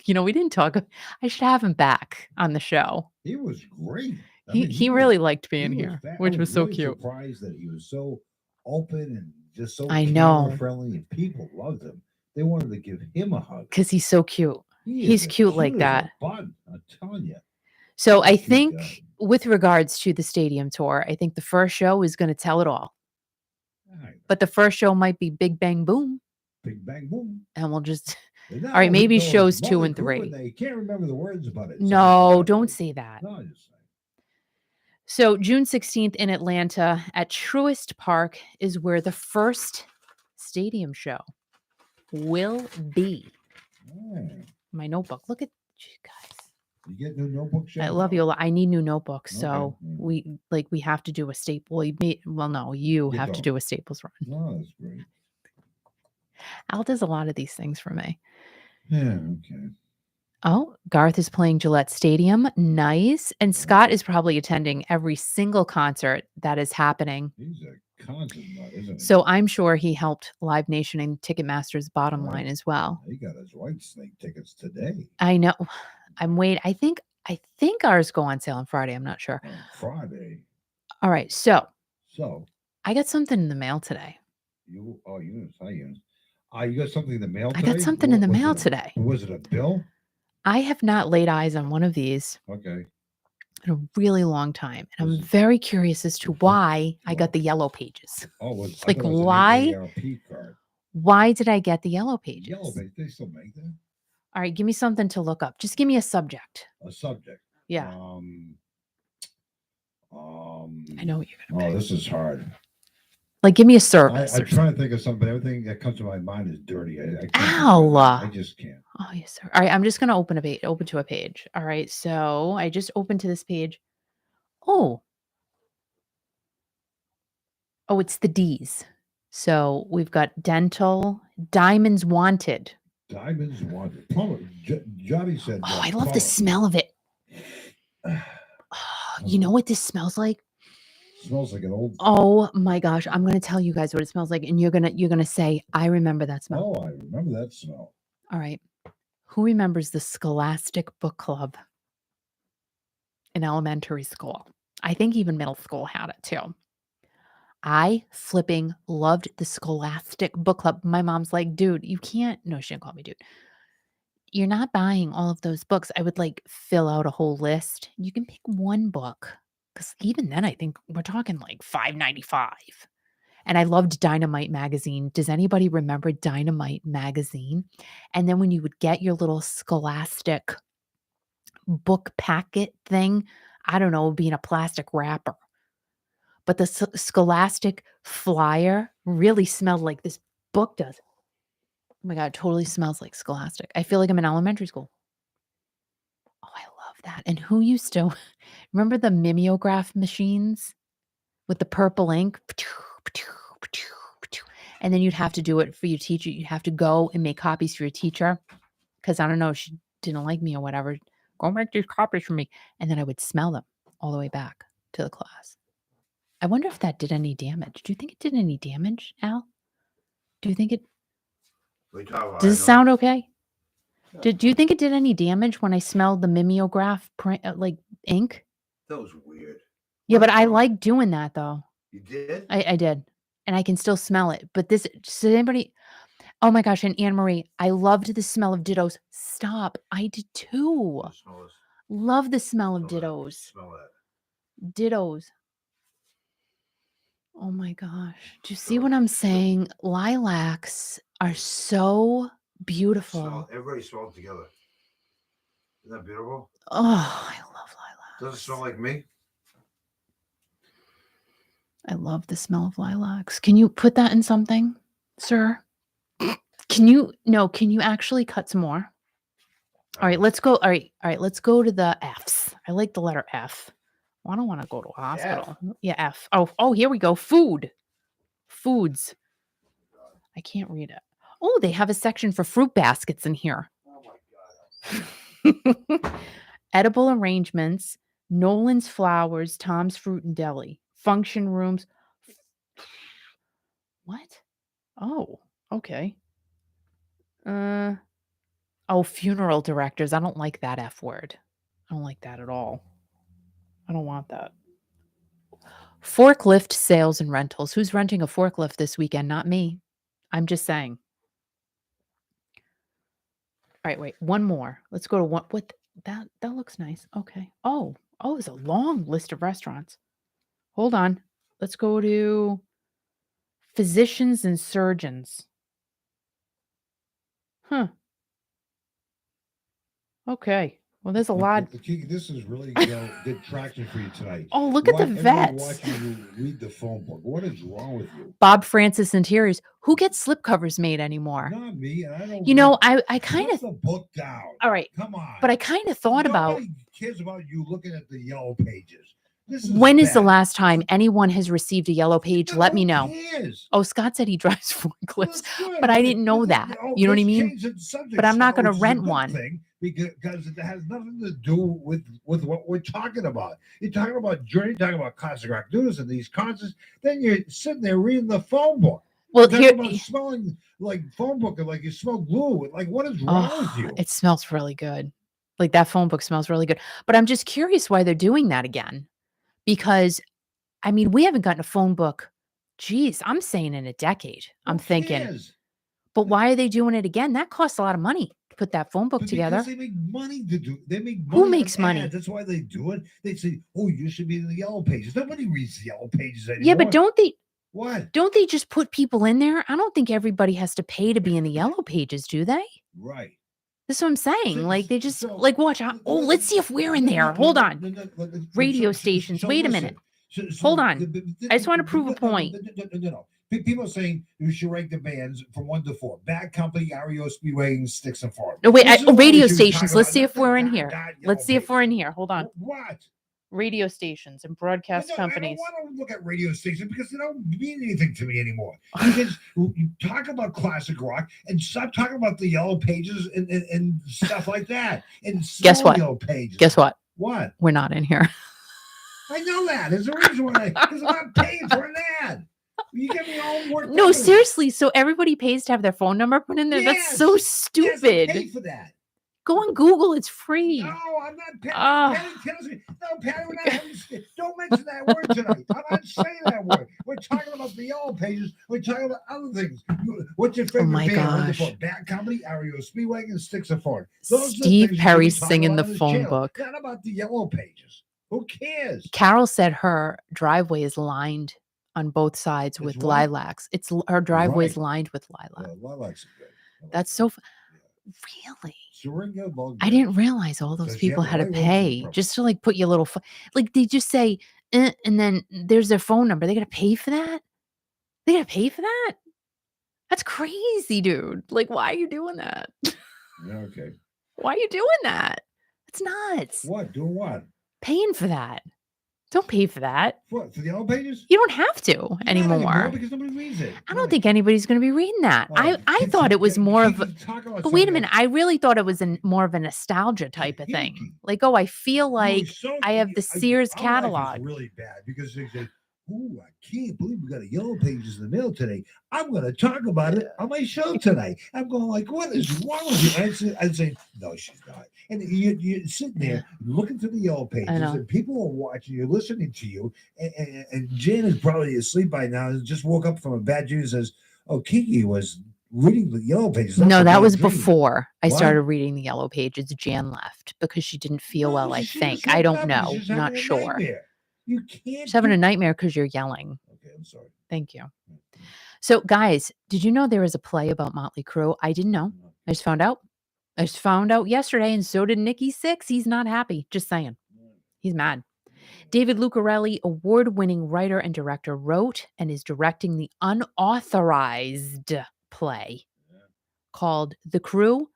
You know, we didn't talk. I should have him back on the show. He was great. I He mean, he was- really liked he being was here, fa- I which was so really cute. surprised that he was so open and just so I know. camera friendly, and people loved him. They wanted to give him a hug. Because he's so cute. He's is cute like as a that. bud, I'm telling you. So I Cute think guy. with regards to the stadium tour, I think the first show is going to tell it all. All right. But the first show might be Big Bang Boom, Big bang boom. and we'll just And now all right, with maybe those shows 2 Motley and Crue 3. They can't remember the words, but it No, sounds don't like- say that. No, I'm just saying. So June 16th in Atlanta at Truist Park is where the first stadium show will be. Yeah. My notebook. Look at you guys. You get new notebooks yet? I love you a lot. I need new notebooks. Okay, So yeah. we have to do a staple. Well, no, you You have to don't. do a Staples run. No, that's great. Al does a lot of these things for me. Yeah, okay. Oh, Garth is playing Gillette Stadium. Nice. And Scott is probably attending every single concert that is happening. He's a concert nut, isn't he? So I'm sure he helped Live Nation and Ticketmaster's bottom Right. line as well. He got his White Snake tickets today. I know. I'm waiting. I think ours go on sale on Friday. I'm not sure. On Friday. All right. So So I got something in the mail today. Eunice, hi Eunice. You got something in the mail I today? got something in the Was mail it today. Was it a bill? I have not laid eyes on one of these Okay. in a really long time. And I'm Was it- very curious as to was it- why I what? got the yellow pages. Oh, I Like, thought it was why? an AARP card. Why did I get the yellow pages? Yellow page. They still make that. All right, give me something to look up. Just give me a subject. A subject. Yeah. I know what you're Oh, gonna pick. this is hard. Like, give me a service. I'm or trying to think of something, but everything that comes to my mind is dirty. I can't. Ow. I just can't. Oh, yes, sir. All right, I'm just gonna open to a page. All right, so I just opened to this page. Oh, it's the D's. So we've got dental, diamonds wanted. Diamonds wanted. Plumber. Johnny said. Oh, I love plumber. the smell of it. Oh, you know what this smells like? Smells like an old. Oh my gosh, I'm gonna tell you guys what it smells like, and you're gonna say, I remember that smell. Oh, I remember that smell. All right. Who remembers the Scholastic Book Club in elementary school? I think even middle school had it too. I flipping loved the Scholastic Book Club. My mom's like, dude, you can't. No, she didn't call me dude. You're not buying all of those books. I would like fill out a whole list. You can pick one book. Because even then, I think we're talking like $5.95. And I loved Dynamite magazine. Does anybody remember Dynamite magazine? And then when you would get your little Scholastic book packet thing, I don't know, it would be in a plastic wrapper. But the Scholastic flyer really smelled like this book does. Oh my God, it totally smells like Scholastic. I feel like I'm in elementary school. Oh, I love that. And who used to remember the mimeograph machines with the purple ink? And then you'd have to do it for your teacher. You'd have to go and make copies for your teacher. Because I don't know, she didn't like me or whatever. Go make these copies for me. And then I would smell them all the way back to the class. I wonder if that did any damage. Do you think it did any damage, Al? Do you think it does it sound okay? Do you think it did any damage when I smelled the mimeograph print like ink? That was weird. Yeah, but I like doing that though. You did? I did. And I can still smell it. But does anybody oh my gosh, and Anne Marie, I loved the smell of dittos. Stop. I did too. Smell this. Love the smell of Smell that. dittos. Smell that. Dittos. Oh my gosh. Do you see what I'm saying? Lilacs are so beautiful. Everybody smell together. Isn't that beautiful? Oh, I love lilacs. Does it smell like me? I love the smell of lilacs. Can you put that in something, sir? Can you actually cut some more? All right, let's go. All right, let's go to the F's. I like the letter F. Well, I don't want to go to a hospital. Yeah, F. Oh, here we go. Foods. I can't read it. Oh, they have a section for fruit baskets in here. Oh my God. Edible arrangements, Nolan's Flowers, Tom's Fruit and Deli, function rooms. What? Oh, okay. Funeral directors. I don't like that F word. I don't like that at all. I don't want that. Forklift sales and rentals. Who's renting a forklift this weekend? Not me. I'm just saying. All right, wait. One more. Let's go to one. What? That looks nice. Okay. Oh, it's a long list of restaurants. Hold on. Let's go to physicians and surgeons. Huh. Okay. Well, there's a lot. Kiki, this is really good traction for you tonight. Oh, look at the Everybody vets. watching you read the phone book. What is wrong with you? Bob Francis Interiors. Who gets slipcovers made anymore? Not me. And I don't. You know, I kind of. Put the book down. All right. Come on. But I kind of thought about. Nobody cares about you looking at the yellow pages. When is the last time anyone has received a yellow page? Let me know. Cares? Oh, Scott said he drives forklifts, Well, but I didn't know that. You know what I mean? But I'm not going to rent one. Because it has nothing to do with what we're talking about. You're talking about journey, talking about classic rock dudes and these concerts. Then you're sitting there reading the phone book. Well, you're here, about smelling like phone book and like you smell glue. Like, what is wrong with you? It smells really good. Like that phone book smells really good. But I'm just curious why they're doing that again. Because, I mean, we haven't gotten a phone book. Geez, I'm saying in a decade. I'm thinking. But why are they doing it again? That costs a lot of money to put that phone book together. Because they make money to do. They make money. Who makes money? Ads. That's why they do it. They say, "Oh, you should be in the yellow pages." Nobody reads the yellow pages anymore. Yeah, but don't they? What? Don't they just put people in there? I don't think everybody has to pay to be in the yellow pages, do they? Right. That's what I'm saying. Like they just watch. Let's see if we're in there. Hold on. Radio stations. Wait a minute. Hold on. I just want to prove a point. No. People are saying you should rank the bands from 1 to 4. Bad Company, REO Speedway, and Sticks and Farm. No, wait. Radio stations. Let's see if we're in here. Let's see if we're in here. Hold on. What? Radio stations and broadcast companies. I don't want to look at radio stations because they don't mean anything to me anymore. Because you talk about classic rock and stop talking about the yellow pages and stuff like that. And guess what? Yellow pages. Guess what? What? We're not in here. I know that. There's a reason why. Because I'm not paying for an ad. You get me all worked No, up. seriously. So everybody pays to have their phone number put in there? Yes. That's so stupid. Yes, I pay for that. Go on Google. It's free. No, I'm not paying. Patty, we're not having, don't mention that word tonight. I'm not saying that word. We're talking about the yellow pages. We're talking about other things. What's your favorite band? Gosh. Bad Company, REO Speedway, and Sticks and Ford. Steve Perry singing the phone book. Not about the yellow pages. Who cares? Carol said her driveway is lined on both sides with lilacs. It's her driveway is lined with lilac. Lilacs are good. That's so. Really? Syringa, I didn't realize all those people had to pay just to like put your little like they just say and then there's their phone number. They got to pay for that. They got to pay for that. That's crazy, dude. Like, why are you doing that? Yeah, okay. Why are you doing that? It's nuts. What? Doing what? Paying for that. Don't pay for that. What? For the yellow pages? You don't have to anymore. Because nobody reads it. I don't think anybody's going to be reading that. I thought it was more of a, but wait a minute. I really thought it was more of a nostalgia type of thing. Like, oh, I feel like I have the Sears catalog. Really bad because they say, "Oh, I can't believe we got a yellow pages in the mail today. I'm going to talk about it on my show tonight." I'm going like, "What is wrong with you?" I'd say, "No, she's not." And you're sitting there looking through the yellow pages, and people are watching you, listening to you. And Jan is probably asleep by now. And just woke up from a bad dream and says, "Oh, Kiki was reading the yellow pages." No, that was before I started reading the yellow pages. Jan left because she didn't feel well. I think I don't know. Not sure. You can't. She's having a nightmare because you're yelling. Okay, I'm sorry. Thank you. So, guys, did you know there is a play about Motley Crue? I didn't know. I just found out. I just found out yesterday, and so did Nikki Sixx. He's not happy. Just saying. He's mad. David Lucarelli, award-winning writer and director, wrote and is directing the unauthorized play called The Crew.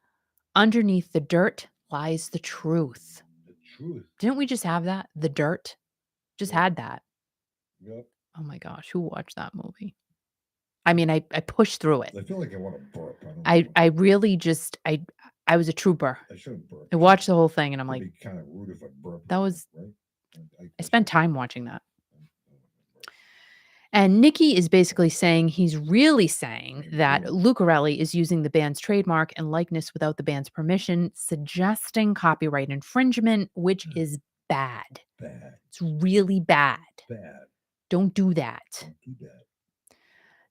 Underneath the Dirt Lies the Truth. The truth. Didn't we just have that? The Dirt? Just had that. Yep. Oh my gosh, who watched that movie? I mean, I pushed through it. I feel like I want to burp. I really just I was a trooper. I shouldn't burp. I watched the whole thing and I'm It'd like, be kind of rude if I burp. that was right. I spent time watching that. And Nikki is basically saying he's really saying that Lucarelli is using the band's trademark and likeness without the band's permission, suggesting copyright infringement, which is bad. Bad. It's really bad. Bad. Don't do that. Don't do that.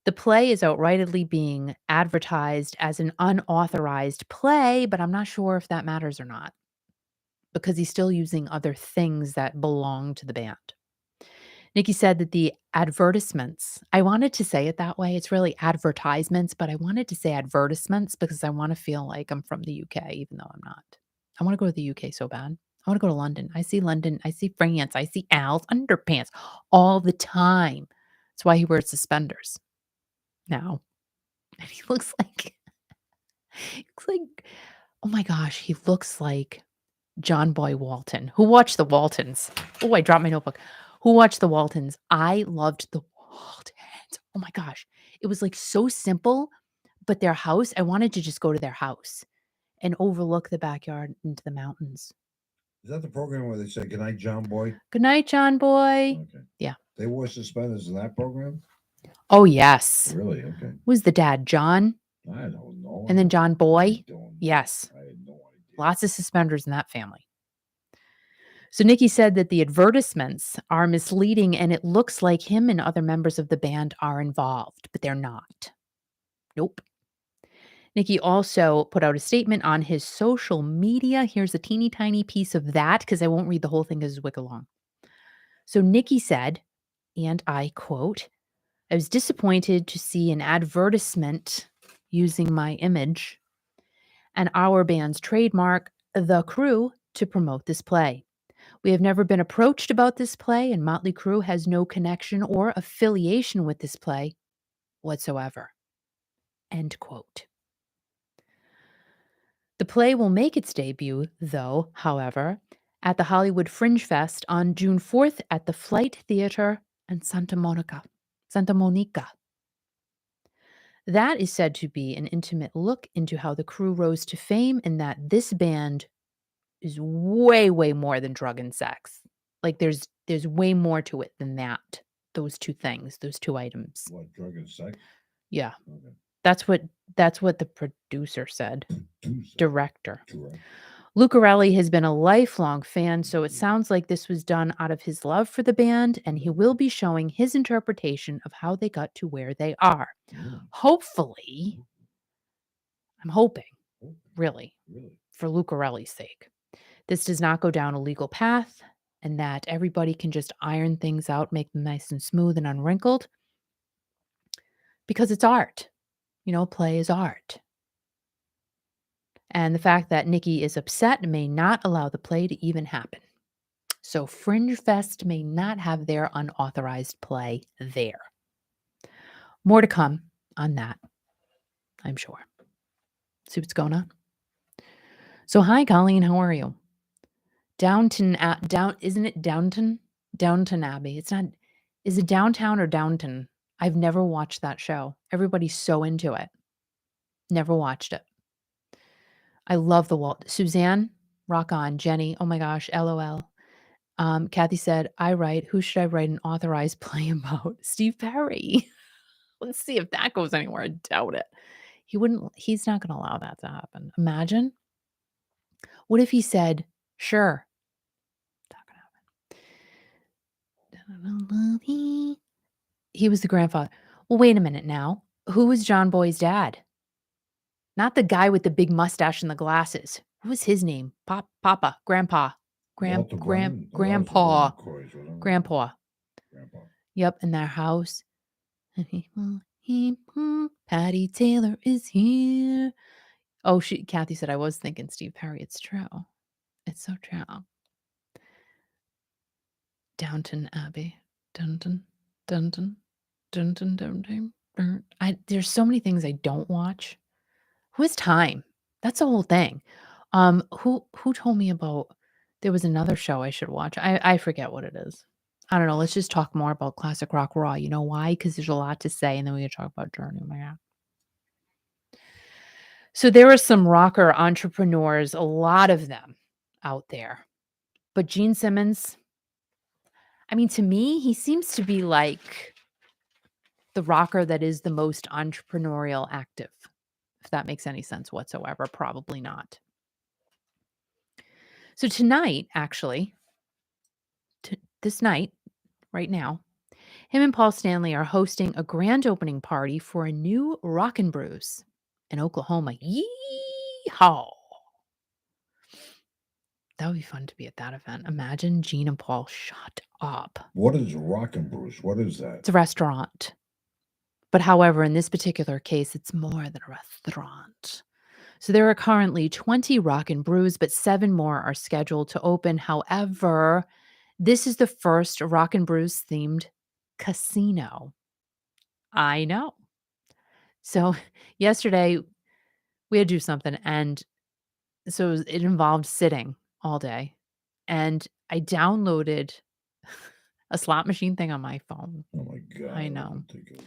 The play is outrightly being advertised as an unauthorized play, but I'm not sure if that matters or not because he's still using other things that belong to the band. Nikki said that the advertisements, I wanted to say it that way. It's really advertisements, but I wanted to say advertisements because I want to feel like I'm from the UK, even though I'm not. I want to go to the UK so bad. I want to go to London. I see London. I see France. I see Al's underpants all the time. That's why he wears suspenders now. And he looks like, oh my gosh, he looks like John Boy Walton. Who watched the Waltons? Oh, I dropped my notebook. Who watched the Waltons? I loved the Waltons. Oh my gosh. It was like so simple, but their house, I wanted to just go to their house and overlook the backyard into the mountains. Is that the program where they say, "Good night, John Boy"? Good night, John Boy. Okay. Yeah. They wore suspenders in that program? Oh, yes. Really? Okay. Who's the dad? John? I don't know. And then John Boy? I don't know. Yes. I had no idea. Lots of suspenders in that family. So Nikki said that the advertisements are misleading and it looks like him and other members of the band are involved, but they're not. Nope. Nikki also put out a statement on his social media. Here's a teeny tiny piece of that because I won't read the whole thing because it's wicked long. So Nikki said, and I quote, "I was disappointed to see an advertisement using my image and our band's trademark, The Crew, to promote this play. We have never been approached about this play, and Motley Crue has no connection or affiliation with this play whatsoever." End quote. The play will make its debut, though, however, at the Hollywood Fringe Fest on June 4th at the Flight Theater in Santa Monica. That is said to be an intimate look into how the Crew rose to fame and that this band is way, way more than drug and sex. Like there's way more to it than that. Those two things, those two items. What, drug and sex? Yeah. Okay. That's what the producer said. Director. Correct. Lucarelli has been a lifelong fan, so it sounds like this was done out of his love for the band, and he will be showing his interpretation of how they got to where they are. Hopefully, I'm hoping, really, for Lucarelli's sake, this does not go down a legal path and that everybody can just iron things out, make them nice and smooth and unwrinkled, because it's art. You know, play is art. And the fact that Nikki is upset may not allow the play to even happen. So Fringe Fest may not have their unauthorized play there. More to come on that, I'm sure. See what's going on. So hi, Colleen, how are you? Isn't it Downton? Downton Abbey. It's not, is it Downtown or Downton? I've never watched that show. Everybody's so into it. Never watched it. I love the Walt. Suzanne, rock on. Jenny, oh my gosh, LOL. Kathy said, I write. Who should I write an authorized play about? Steve Perry. Let's see if that goes anywhere. I doubt it. He's not going to allow that to happen. Imagine. What if he said, sure. Not going to happen. He was the grandfather. Well, wait a minute now. Who was John Boy's dad? Not the guy with the big mustache and the glasses. What was his name? Papa, Grandpa. Grandpa. Yep, in their house. Patty Taylor is here. Oh, Kathy said I was thinking Steve Perry. It's true. It's so true. Downton Abbey. Dun dun dun dun dun dun dun dun. Dun. There's so many things I don't watch. Who has time? That's the whole thing. Who told me about there was another show I should watch? I forget what it is. I don't know. Let's just talk more about classic rock raw. You know why? Because there's a lot to say, and then we can talk about Journey. Oh my God. So there are some rocker entrepreneurs, a lot of them out there. But Gene Simmons, I mean, to me, he seems to be like the rocker that is the most entrepreneurial active. If that makes any sense whatsoever, probably not. So tonight, actually, this night, right now, him and Paul Stanley are hosting a grand opening party for a new Rockin' Brews in Oklahoma. Yeehaw! That would be fun to be at that event. Imagine Gene and Paul. Shut up. What is Rockin' Brews? What is that? It's a restaurant. But however, in this particular case, it's more than a restaurant. So there are currently 20 Rockin' Brews, but 7 more are scheduled to open. However, this is the first Rockin' Brews themed casino. I know. So yesterday we had to do something, and so it involved sitting all day. And I downloaded a slot machine thing on my phone. Oh my God. I know. Ridiculous.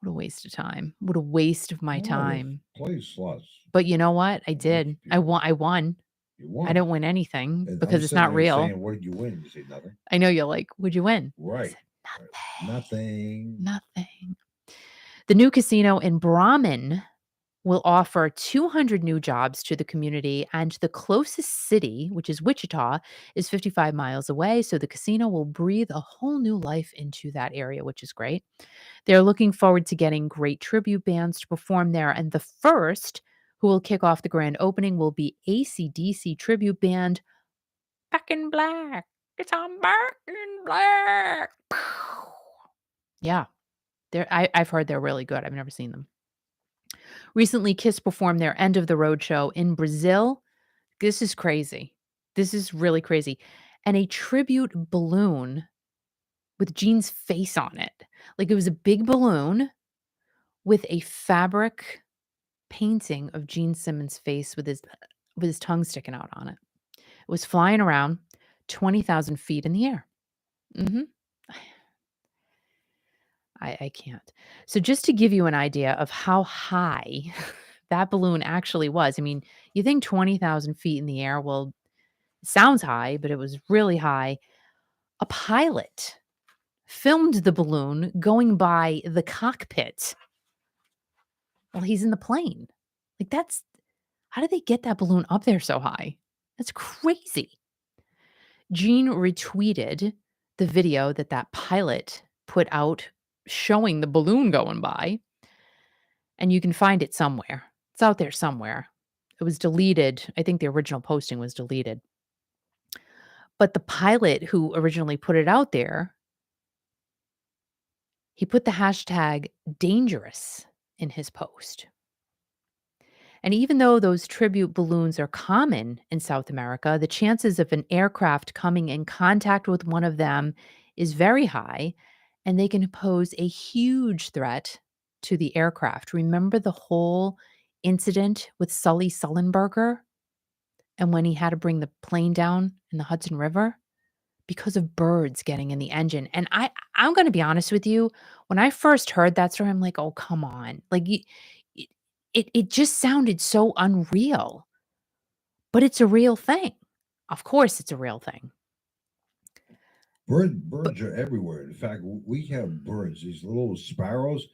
What a waste of time. What a waste of my No, time. play slots. But you know what? I Watch did. I people. won. You won. I didn't win anything And I'm because it's sitting not there real. Saying, what did you win? You say nothing. I know you're like, what'd you win? I Right. said, Nothing. Nothing. The new casino in Brahman will offer 200 new jobs to the community, and the closest city, which is Wichita, is 55 miles away. So the casino will breathe a whole new life into that area, which is great. They're looking forward to getting great tribute bands to perform there. And the first who will kick off the grand opening will be AC/DC tribute band, Back in Black. It's on Back in Black. Yeah, I've heard they're really good. I've never seen them. Recently, Kiss performed their end of the road show in Brazil. This is crazy. This is really crazy. And a tribute balloon with Gene's face on it. Like it was a big balloon with a fabric painting of Gene Simmons' face with his tongue sticking out on it. It was flying around 20,000 feet in the air. Mm-hmm. I can't. So just to give you an idea of how high that balloon actually was. I mean, you think 20,000 feet in the air, well, it sounds high, but it was really high. A pilot filmed the balloon going by the cockpit while he's in the plane. Like how did they get that balloon up there so high? That's crazy. Gene retweeted the video that pilot put out showing the balloon going by, and you can find it somewhere. It's out there somewhere. It was deleted. I think the original posting was deleted. But the pilot who originally put it out there, he put the hashtag dangerous in his post. And even though those tribute balloons are common in South America, the chances of an aircraft coming in contact with one of them is very high, and they can pose a huge threat to the aircraft. Remember the whole incident with Sully Sullenberger and when he had to bring the plane down in the Hudson River? Because of birds getting in the engine. And I'm going to be honest with you, when I first heard that story, I'm like, oh, come on. Like it just sounded so unreal. But it's a real thing. Of course it's a real thing. Birds are everywhere. In fact, we have birds, these little sparrows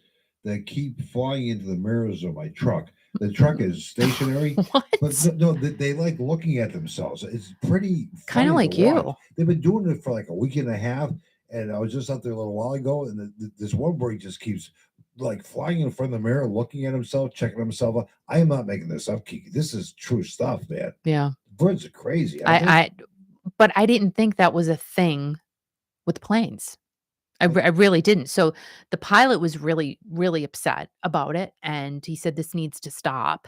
that keep flying into the mirrors of my truck. The truck is stationary, What? but no, they like looking at themselves. It's pretty Kind of funny like to watch. you. They've been doing it for like a week and a half, and I was just out there a little while ago, and this one bird just keeps like flying in front of the mirror, looking at himself, checking himself out. I am not making this up, Kiki. This is true stuff, man. Yeah. Birds are crazy. But I didn't think that was a thing with planes. I really didn't. So the pilot was really, really upset about it, and he said this needs to stop.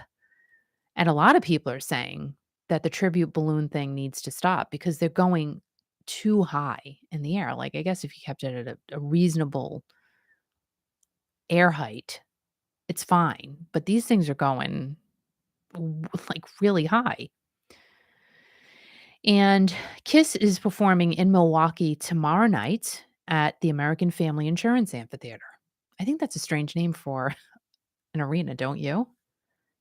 And a lot of people are saying that the tribute balloon thing needs to stop because they're going too high in the air. Like, I guess if you kept it at a reasonable air height, it's fine. But these things are going like really high. And Kiss is performing in Milwaukee tomorrow night at the American Family Insurance Amphitheater. I think that's a strange name for an arena, don't you?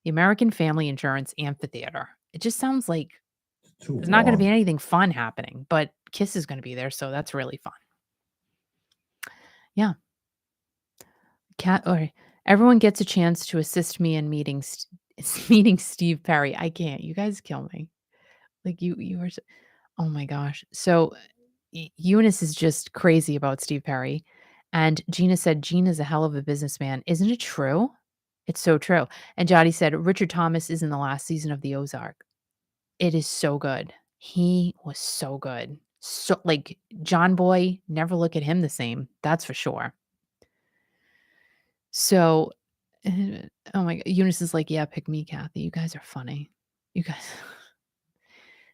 The American Family Insurance Amphitheater. It just sounds like Too there's not going to be long. anything fun happening, but Kiss is going to be there, so that's really fun. Yeah. Or everyone gets a chance to assist me in meeting Steve Perry. I can't. You guys kill me. Like you are. Oh my gosh. So Eunice is just crazy about Steve Perry, and Gina said Gina's a hell of a businessman. Isn't it true? It's so true. And Jotty said Richard Thomas is in the last season of the Ozark. It is so good. He was so good. So like John Boy, never look at him the same. That's for sure. So, oh my god, Eunice is like, "Yeah, pick me, Kathy. You guys are funny. You guys."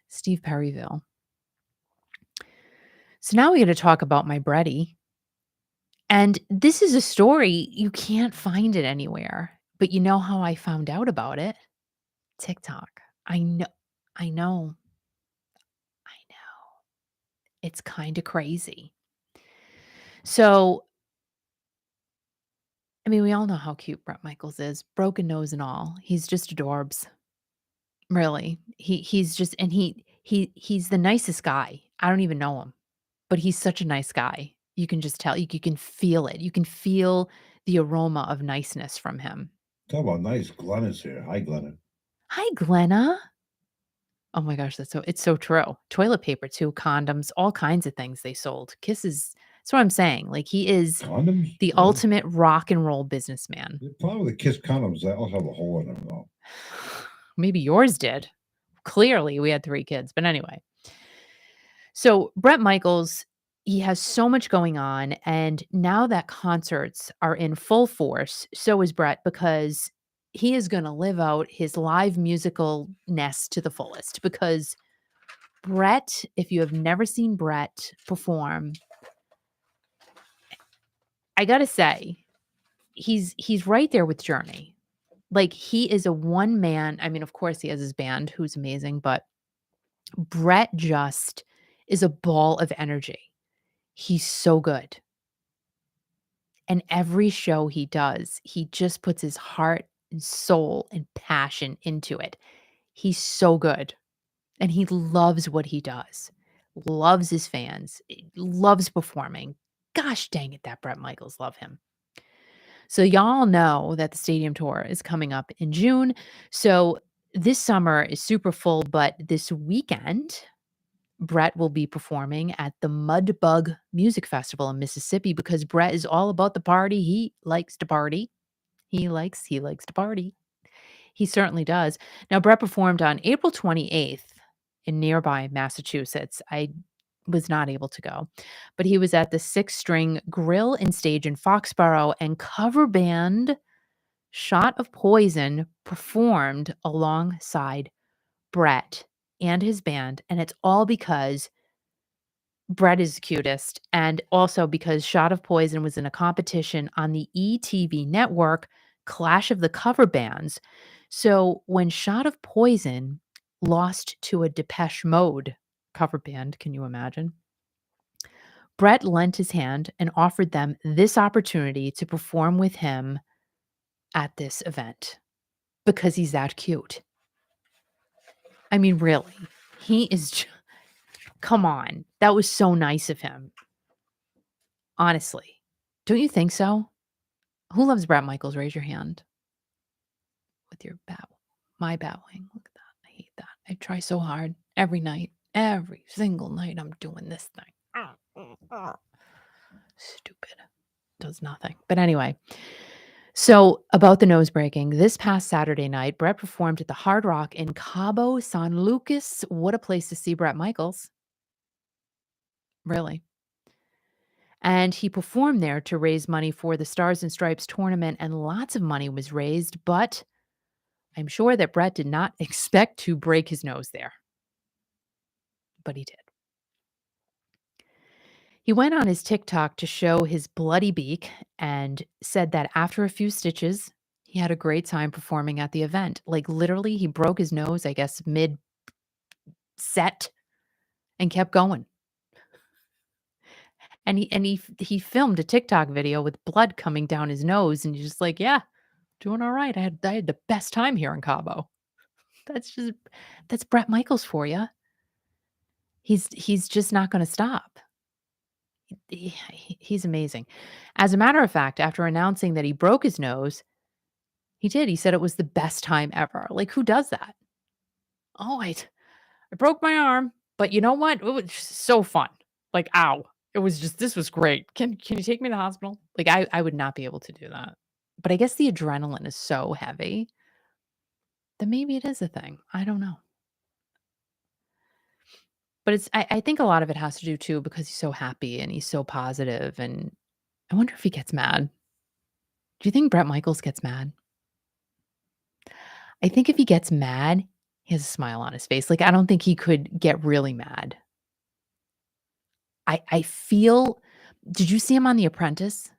Steve Perryville. So now we got to talk about my Bretty. And this is a story you can't find it anywhere. But you know how I found out about it? TikTok. I know. I know. I know. It's kind of crazy. So, I mean, we all know how cute Bret Michaels is, broken nose and all. He's just adorbs. Really. He's just and he's the nicest guy. I don't even know him, but he's such a nice guy. You can just tell. You can feel it. You can feel the aroma of niceness from him. Talk about nice. Glenna's here. Hi, Glenna. Hi, Glenna. Oh my gosh, it's so true. Toilet paper too, condoms, all kinds of things they sold. That's what I'm saying. Like he is Condoms? the Really? ultimate rock and roll businessman. The problem with the Kiss condoms, they all have a hole in them, though. Maybe yours did. Clearly, we had 3 kids, but anyway. So, Bret Michaels, he has so much going on, and now that concerts are in full force, so is Bret because he is gonna live out his live musical-ness to the fullest because Bret, if you have never seen Bret perform, I gotta say, he's right there with Journey. Like, he is a one-man I mean, of course, he has his band, who's amazing, but Bret just is a ball of energy. He's so good. And every show he does, he just puts his heart and soul and passion into it. He's so good. And he loves what he does. Loves his fans. Loves performing. Gosh dang it, that Bret Michaels love him. So y'all know that the stadium tour is coming up in June. So this summer is super full, but this weekend Bret will be performing at the Mudbug Music Festival in Mississippi because Bret is all about the party. He likes to party. He likes to party. He certainly does. Now, Bret performed on April 28th in nearby Massachusetts. I was not able to go, but he was at the Six String Grill and Stage in Foxborough, and cover band Shot of Poison performed alongside Bret and his band, and it's all because Bret is the cutest, and also because Shot of Poison was in a competition on the ETV network, Clash of the Cover Bands. So when Shot of Poison lost to a Depeche Mode cover band, can you imagine? Bret lent his hand and offered them this opportunity to perform with him at this event because he's that cute. I mean, really, he is. Come on. That was so nice of him. Honestly. Don't you think so? Who loves Bret Michaels? Raise your hand. With your bow. My bowing. Look at that. I hate that. I try so hard every night. Every single night I'm doing this thing. Stupid. Does nothing. But anyway. So about the nose breaking, this past Saturday night, Bret performed at the Hard Rock in Cabo, San Lucas. What a place to see Bret Michaels. Really. And he performed there to raise money for the Stars and Stripes tournament, and lots of money was raised, but I'm sure that Bret did not expect to break his nose there, but he did. He went on his TikTok to show his bloody beak and said that after a few stitches, he had a great time performing at the event. Like literally, he broke his nose, I guess, mid set and kept going. And he filmed a TikTok video with blood coming down his nose, and he's just like, "Yeah, doing all right. I had the best time here in Cabo." That's Bret Michaels for you. He's just not going to stop. He's amazing. As a matter of fact, after announcing that he broke his nose, he did. He said it was the best time ever. Like, who does that? Oh, I broke my arm, but you know what? It was just so fun. Like, ow. This was great. Can you take me to the hospital? Like, I would not be able to do that. But I guess the adrenaline is so heavy that maybe it is a thing. I don't know. But I think a lot of it has to do too because he's so happy and he's so positive, and I wonder if he gets mad. Do you think Bret Michaels gets mad? I think if he gets mad, he has a smile on his face. Like, I don't think he could get really mad. I feel did you see him on The Apprentice?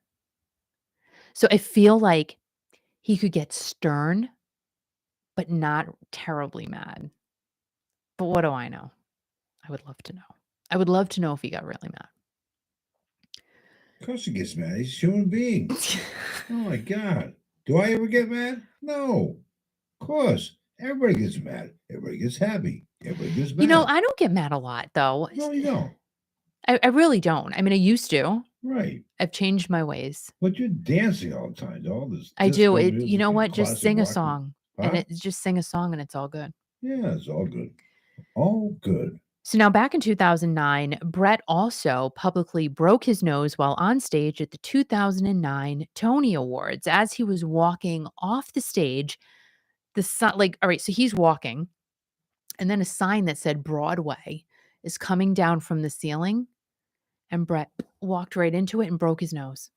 So I feel like he could get stern, but not terribly mad. But what do I know? I would love to know. I would love to know if he got really mad. Of course he gets mad. He's a human being. Oh my God. Do I ever get mad? No. Of course. Everybody gets mad. Everybody gets happy. Everybody gets mad. You know, I don't get mad a lot though. No, you don't. I really don't. I mean, I used to. Right. I've changed my ways. But you're dancing all the time. All this. I do. disco You music know and what? Just classic sing a rock and- song. And Huh? just sing a song and it's all good. Yeah, it's all good. All good. So now back in 2009, Bret also publicly broke his nose while on stage at the 2009 Tony Awards. As he was walking off the stage, all right, so he's walking, and then a sign that said Broadway is coming down from the ceiling, and Bret walked right into it and broke his nose.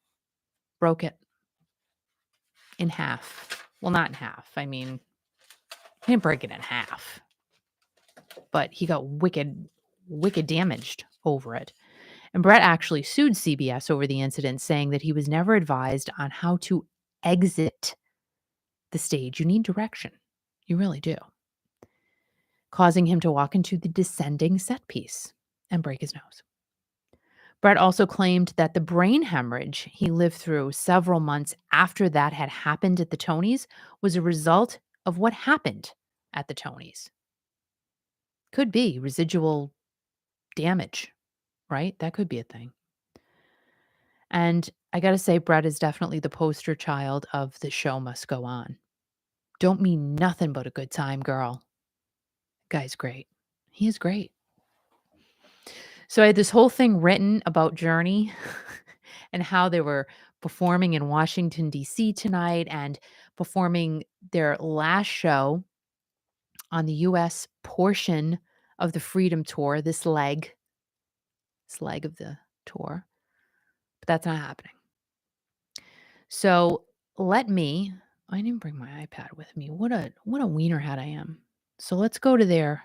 Broke it in half. Well, not in half. I mean, he didn't break it in half, but he got wicked damaged over it. And Bret actually sued CBS over the incident, saying that he was never advised on how to exit the stage. You need direction. You really do. Causing him to walk into the descending set piece and break his nose. Bret also claimed that the brain hemorrhage he lived through several months after that had happened at the Tonys was a result of what happened at the Tonys. Could be residual damage, right? That could be a thing. And I got to say, Bret is definitely the poster child of the show must go on. Don't mean nothing but a good time, girl. Guy's great. He is great. So I had this whole thing written about Journey and how they were performing in Washington, D.C. tonight and performing their last show on the U.S. portion of the Freedom Tour, this leg of the tour. But that's not happening. So I didn't bring my iPad with me. What a wiener hat I am. So let's go to their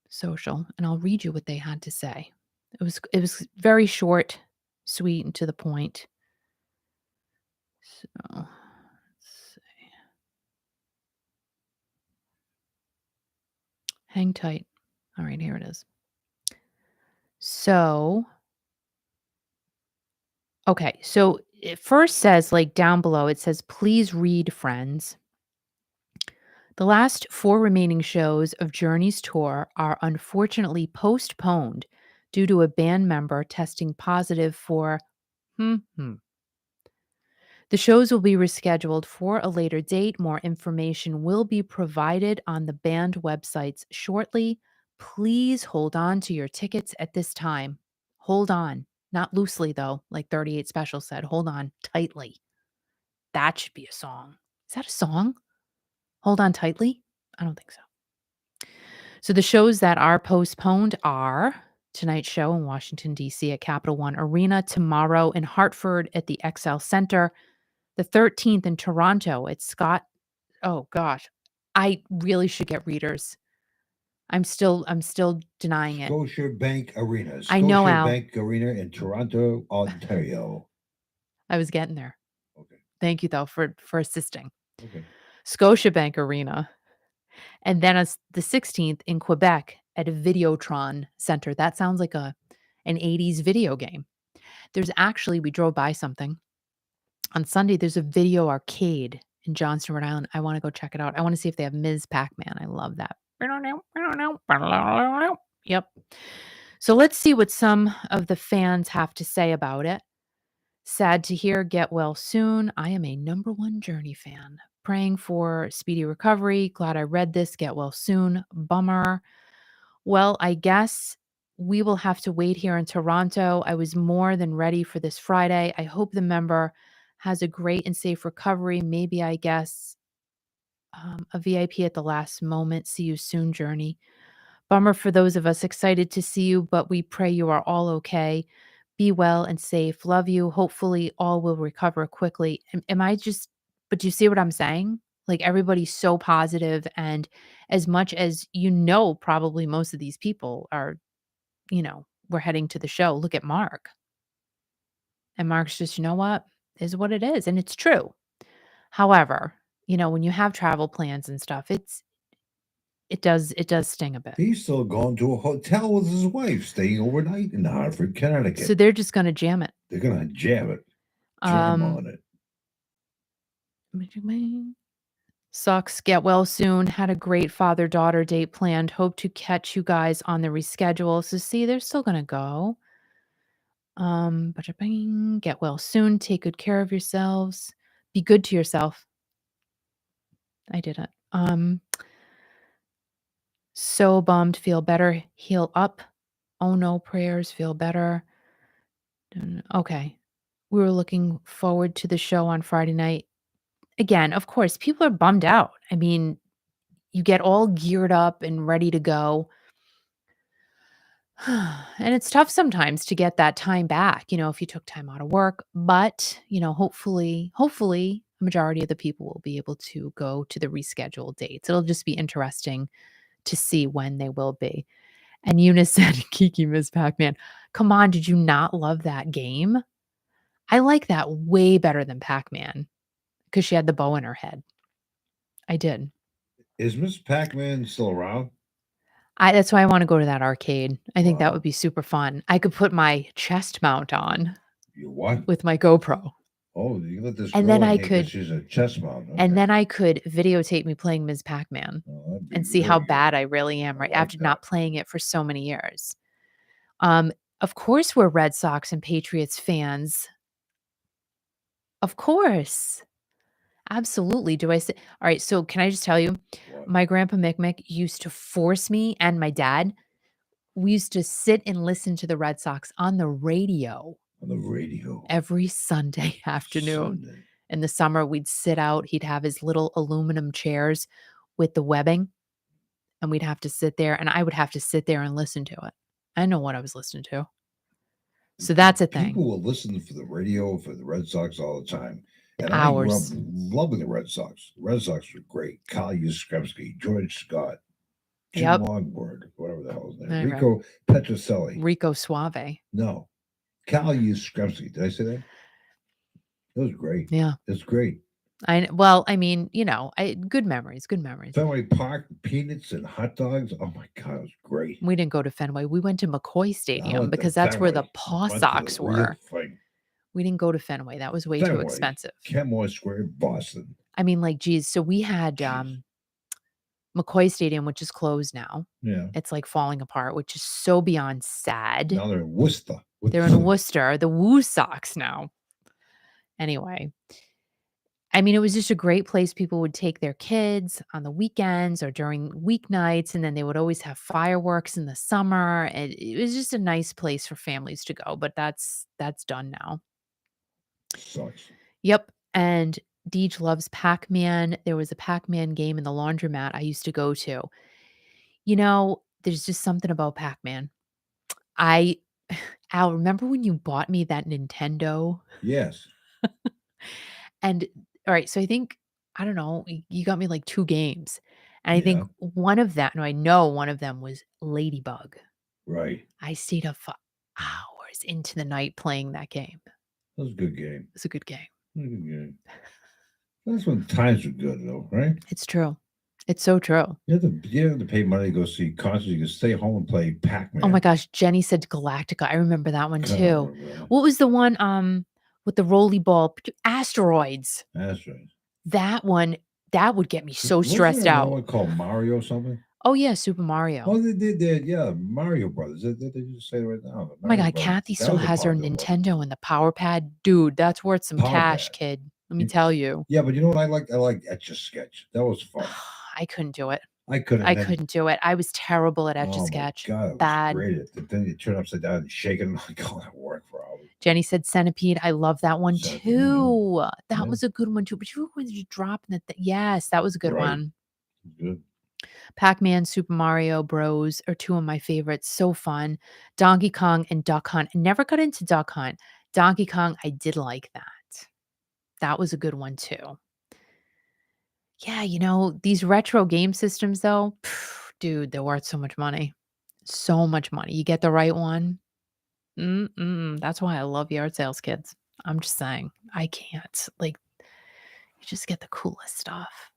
social and I'll read you what they had to say. It was very short, sweet, and to the point. So let's see. Hang tight. All right, here it is. So okay, so it first says, like down below, it says, please read, friends. The last 4 remaining shows of Journey's tour are unfortunately postponed due to a band member testing positive for The shows will be rescheduled for a later date. More information will be provided on the band websites shortly. Please hold on to your tickets at this time. Hold on. Not loosely, though, like 38 Special said. Hold on tightly. That should be a song. Is that a song? Hold on tightly? I don't think so. So the shows that are postponed are tonight's show in Washington, D.C. at Capital One Arena, tomorrow in Hartford at the XL Center, the 13th in Toronto at Scott. Oh gosh, I really should get readers. I'm still denying it. Scotiabank Arena. I know, Al. Scotiabank Arena in Toronto, Ontario. I was getting there. Okay. Thank you, though, for assisting. Okay. Scotiabank Arena. And then as the 16th in Quebec at a Videotron Center. That sounds like an 80s video game. There's actually, we drove by something. On Sunday, there's a video arcade in Johnston, Rhode Island. I want to go check it out. I want to see if they have Ms. Pac-Man. I love that. Yep. So let's see what some of the fans have to say about it. Sad to hear, get well soon. I am a number one Journey fan. Praying for speedy recovery. Glad I read this. Get well soon. Bummer. Well, I guess we will have to wait here in Toronto. I was more than ready for this Friday. I hope the member has a great and safe recovery. Maybe, I guess, a VIP at the last moment. See you soon, Journey. Bummer for those of us excited to see you, but we pray you are all okay. Be well and safe. Love you. Hopefully, all will recover quickly. But do you see what I'm saying? Like, everybody's so positive, and as much as probably most of these people are, we're heading to the show. Look at Mark. And Mark's just, you know what? Is what it is. And it's true. However, when you have travel plans and stuff, it does sting a bit. He's still going to a hotel with his wife, staying overnight in Hartford, Connecticut. So they're just going to jam it. They're going to jam it. Jam on it. Sucks. Get well soon. Had a great father-daughter date planned. Hope to catch you guys on the reschedule. So see, they're still going to go. Get well soon. Take good care of yourselves. Be good to yourself. I did it. So bummed. Feel better. Heal up. Oh no, prayers. Feel better. Okay. We were looking forward to the show on Friday night. Again, of course, people are bummed out. I mean, you get all geared up and ready to go. And it's tough sometimes to get that time back, if you took time out of work. But, hopefully, a majority of the people will be able to go to the rescheduled dates. It'll just be interesting to see when they will be. And Eunice said, Kiki, Ms. Pac-Man. Come on, did you not love that game? I like that way better than Pac-Man because she had the bow in her head. I did. Is Miss Pac-Man still around? That's why I want to go to that arcade. I think that would be super fun. I could put my chest mount on. You what? With my GoPro. Oh, you let this and girl then I in here 'cause could she's a chest mount. Okay. And then I could videotape me playing Ms. Pac-Man and see how bad I really am after not playing it for so many years. Of course we're Red Sox and Patriots fans. Of course. Absolutely. Do I say all right, so can I just tell you, my grandpa Mick used to force me and my dad. We used to sit and listen to the Red Sox on the radio. On the radio. Every Sunday afternoon. In the summer, we'd sit out. He'd have his little aluminum chairs with the webbing, and we'd have to sit there, and I would have to sit there and listen to it. I know what I was listening to. So that's a thing. People will listen for the radio for the Red Sox all the time. And Hours. I grew up loving the Red Sox. The Red Sox were great. Kyle Yastrzemski, George Scott, Jim Longboard, whatever the hell his name. Rico Petrocelli. Rico Suave. No. Kyle Yastrzemski. Did I say that? It was great. Yeah. It's great. Good memories. Fenway Park, peanuts and hot dogs. Oh my God, it was great. We didn't go to Fenway. We went to McCoy Stadium because that's where the Paw Sox were. We didn't go to Fenway. That was way too expensive. Kenmore Square, Boston. I mean, geez. So we had McCoy Stadium, which is closed now. Yeah. It's falling apart, which is so beyond sad. Now they're in Worcester. They're in Worcester, the Woo Sox now. Anyway, I mean, it was just a great place. People would take their kids on the weekends or during weeknights, and then they would always have fireworks in the summer. And it was just a nice place for families to go, but that's done now. Sucks. Yep. And Deej loves Pac-Man. There was a Pac-Man game in the laundromat I used to go to. There's just something about Pac-Man. I Al, remember when you bought me that Nintendo? Yes. And all right, so I think I don't know, you got me like 2 games. And I think Yeah. one of that no, I know one of them was Ladybug. Right. I stayed up for hours into the night playing that game. That was a good game. It's a good game. That was a good game. That's when times were good, though, right? It's true. It's so true. You have to pay money to go see concerts. You can stay home and play Pac-Man. Oh my gosh, Jenny said Galactica. I remember that one God, too. remember that. What was the one with the rolly ball? Asteroids. That's right. That one, that would get me so Wasn't stressed there another out. one called Mario or something? Oh yeah, Super Mario. Oh, they did. Yeah, Mario Brothers. They just say it right now. Oh my Mario God, Brothers. Kathy That still was a has her popular one. Nintendo and the Power Pad. Dude, that's worth some Power cash, Pad. kid. Let me You- tell you. Yeah, but you know what I like? I like Etch-a-Sketch. That was fun. I couldn't do it. I couldn't. I couldn't do it. I was terrible at Oh my Etch-a-Sketch. God, it was Bad. great. Then you turn upside down and shake it. Like, oh, that worked for hours. Jenny said Centipede. I love that one Centipede, too. That Yeah. was a good one too. But you was dropping it. Yes, that was a good Right. one. Good. Pac-Man, Super Mario Bros. Are two of my favorites. So fun. Donkey Kong and Duck Hunt. I never got into Duck Hunt. Donkey Kong, I did like that. That was a good one too. Yeah, these retro game systems though, dude, they're worth so much money. So much money. You get the right one. That's why I love yard sales, kids. I'm just saying, I can't. Like, you just get the coolest stuff.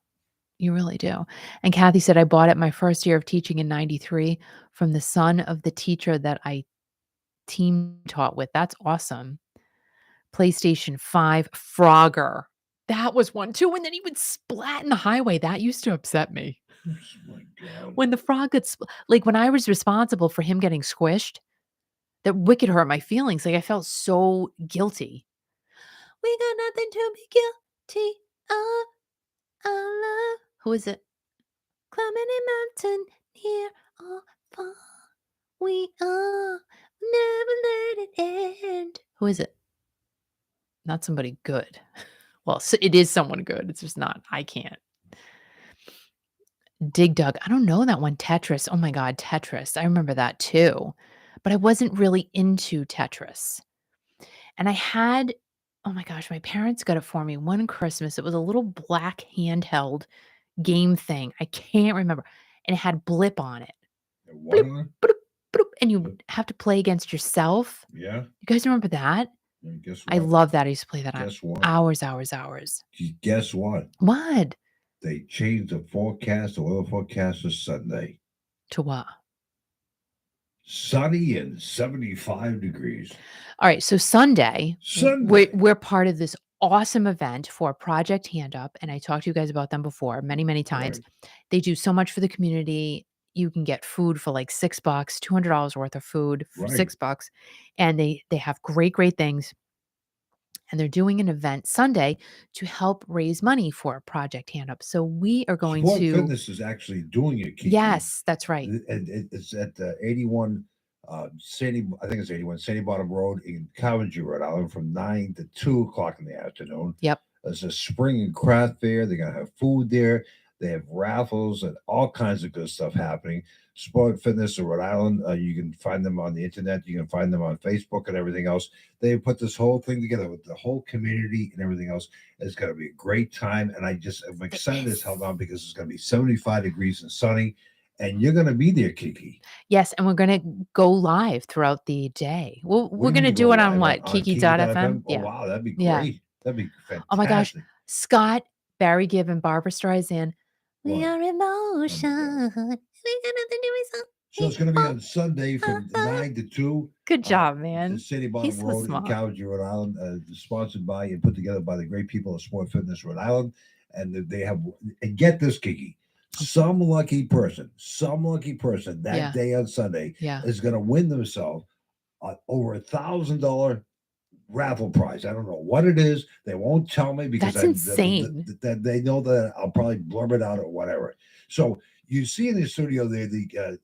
You really do. And Kathy said, I bought it my first year of teaching in 93 from the son of the teacher that I team taught with. That's awesome. PlayStation 5 Frogger. That was one too. And then he would splat in the highway. That used to upset me. Oh my God. When the frog gets like when I was responsible for him getting squished, that wicked hurt my feelings. Like I felt so guilty. We got nothing to be guilty of. Our love. Who is it? Climbing a mountain near or far. We are never let it end. Who is it? Not somebody good. Well, so it is someone good. It's just not. I can't. Dig Dug. I don't know that one. Tetris. Oh my God, Tetris. I remember that too. But I wasn't really into Tetris. And I had, oh my gosh, my parents got it for me one Christmas. It was a little black handheld game thing. I can't remember. And it had blip on it. What? Bloop, bloop, bloop, and you have to play against yourself. Yeah. You guys remember that? And guess what? I love that. I used to play that on Guess what? hours. Guess what? What? They changed the forecast, the weather forecast for Sunday. To what? Sunny and 75 degrees. All right. So Sunday. Sunday. We're part of this awesome event for Project Hand Up. And I talked to you guys about them before many, many times. Right. They do so much for the community. You can get food for like $6, $200 worth of food for Right. $6. And they have great, great things. And they're doing an event Sunday to help raise money for Project Hand Up. So we are going Sport to. Fitness is actually doing it, Kiki. Yes, that's right. It's at the 81 I think it's 81 Sandy Bottom Road in Coventry, Rhode Island, from 9 to 2 o'clock in the afternoon. Yep. There's a spring and craft fair. They're gonna have food there. They have raffles and all kinds of good stuff happening. Sport Fitness of Rhode Island. You can find them on the internet. You can find them on Facebook and everything else. They put this whole thing together with the whole community and everything else. It's going to be a great time. And I'm excited as hell now because it's going to be 75 degrees and sunny. And you're going to be there, Kiki. Yes, and we're going to go live throughout the day. We're going to do it on what? Kiki.fm? Oh, yeah. wow. That'd be great. Yeah. That'd be fantastic. Oh, my gosh. Scott, Barry Gibb, and Barbara Streisand. We What? are emotion. We got nothing to be So it's going to be on Sunday from 9 to 2. Good job, man. The City Bottom He's so Road in smart. Coventry, Rhode Island, sponsored by and put together by the great people of Sport Fitness Rhode Island. And they have, and get this, Kiki, some lucky person that day on Sunday is going to win themselves over $1,000 raffle prize. I don't know what it is. They won't tell me because that's insane. They know that I'll probably blurb it out or whatever. So you see in the studio there the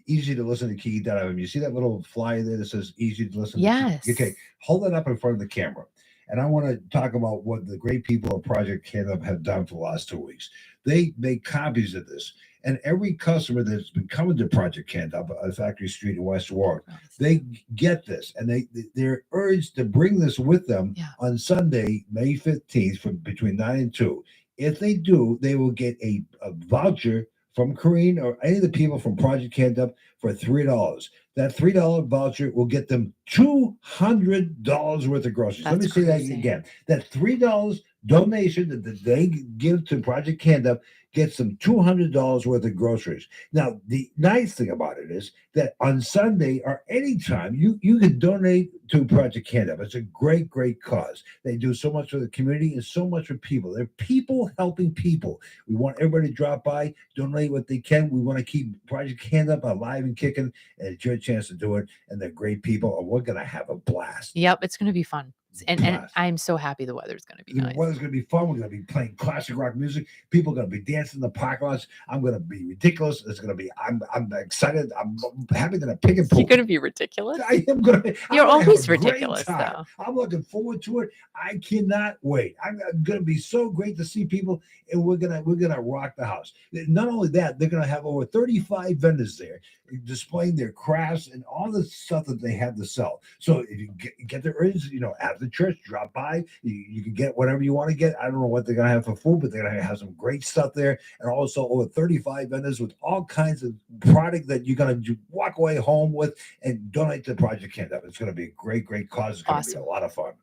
easy to listen to Kiki.fm. You see that little flyer there that says easy to listen Yes. to? Okay, hold that up in front of the camera. And I want to talk about what the great people of Project Hand Up have done for the last 2 weeks. They make copies of this And every customer that's been coming to Project Kent up at Factory Street in West Warwick, they get this, and they're urged to bring this with them on Sunday, May 15th, from between 9 and 2. If they do, they will get a voucher from Corrine or any of the people from Project Kent Up for $3. That $3 voucher will get them $200 worth of groceries. Let me say that again. That $3 donation that they give to Project Kent Up gets them $200 worth of groceries. Now, the nice thing about it is that on Sunday or anytime, you can donate to Project Kent Up. It's a great, great cause. They do so much for the community and so much for people. They're people helping people. We want everybody to drop by, donate what they can. We want to keep Project Kent Up alive and kicking, and it's your chance to do it. And they're great people, and we're going to have a blast. Yep, it's going to be fun. And I'm so happy the weather's going to be nice. The weather's going to be fun. We're going to be playing classic rock music. People are going to be dancing in the parking lots. I'm going to be ridiculous. It's going to be. I'm excited. I'm happy that I pick and pull. You're going to be ridiculous. I am going to. You're always ridiculous, though. I'm looking forward to it. I cannot wait. I'm going to be so great to see people, and we're gonna rock the house. Not only that, they're going to have over 35 vendors there displaying their crafts and all the stuff that they have to sell. So if you get the urge, at the church, drop by. You can get whatever you want to get. I don't know what they're going to have for food, but they're going to have some great stuff there. And also over 35 vendors with all kinds of product that you're going to walk away home with and donate to Project Kent Up. It's going to be a great, great cause. It's going to be a lot of fun.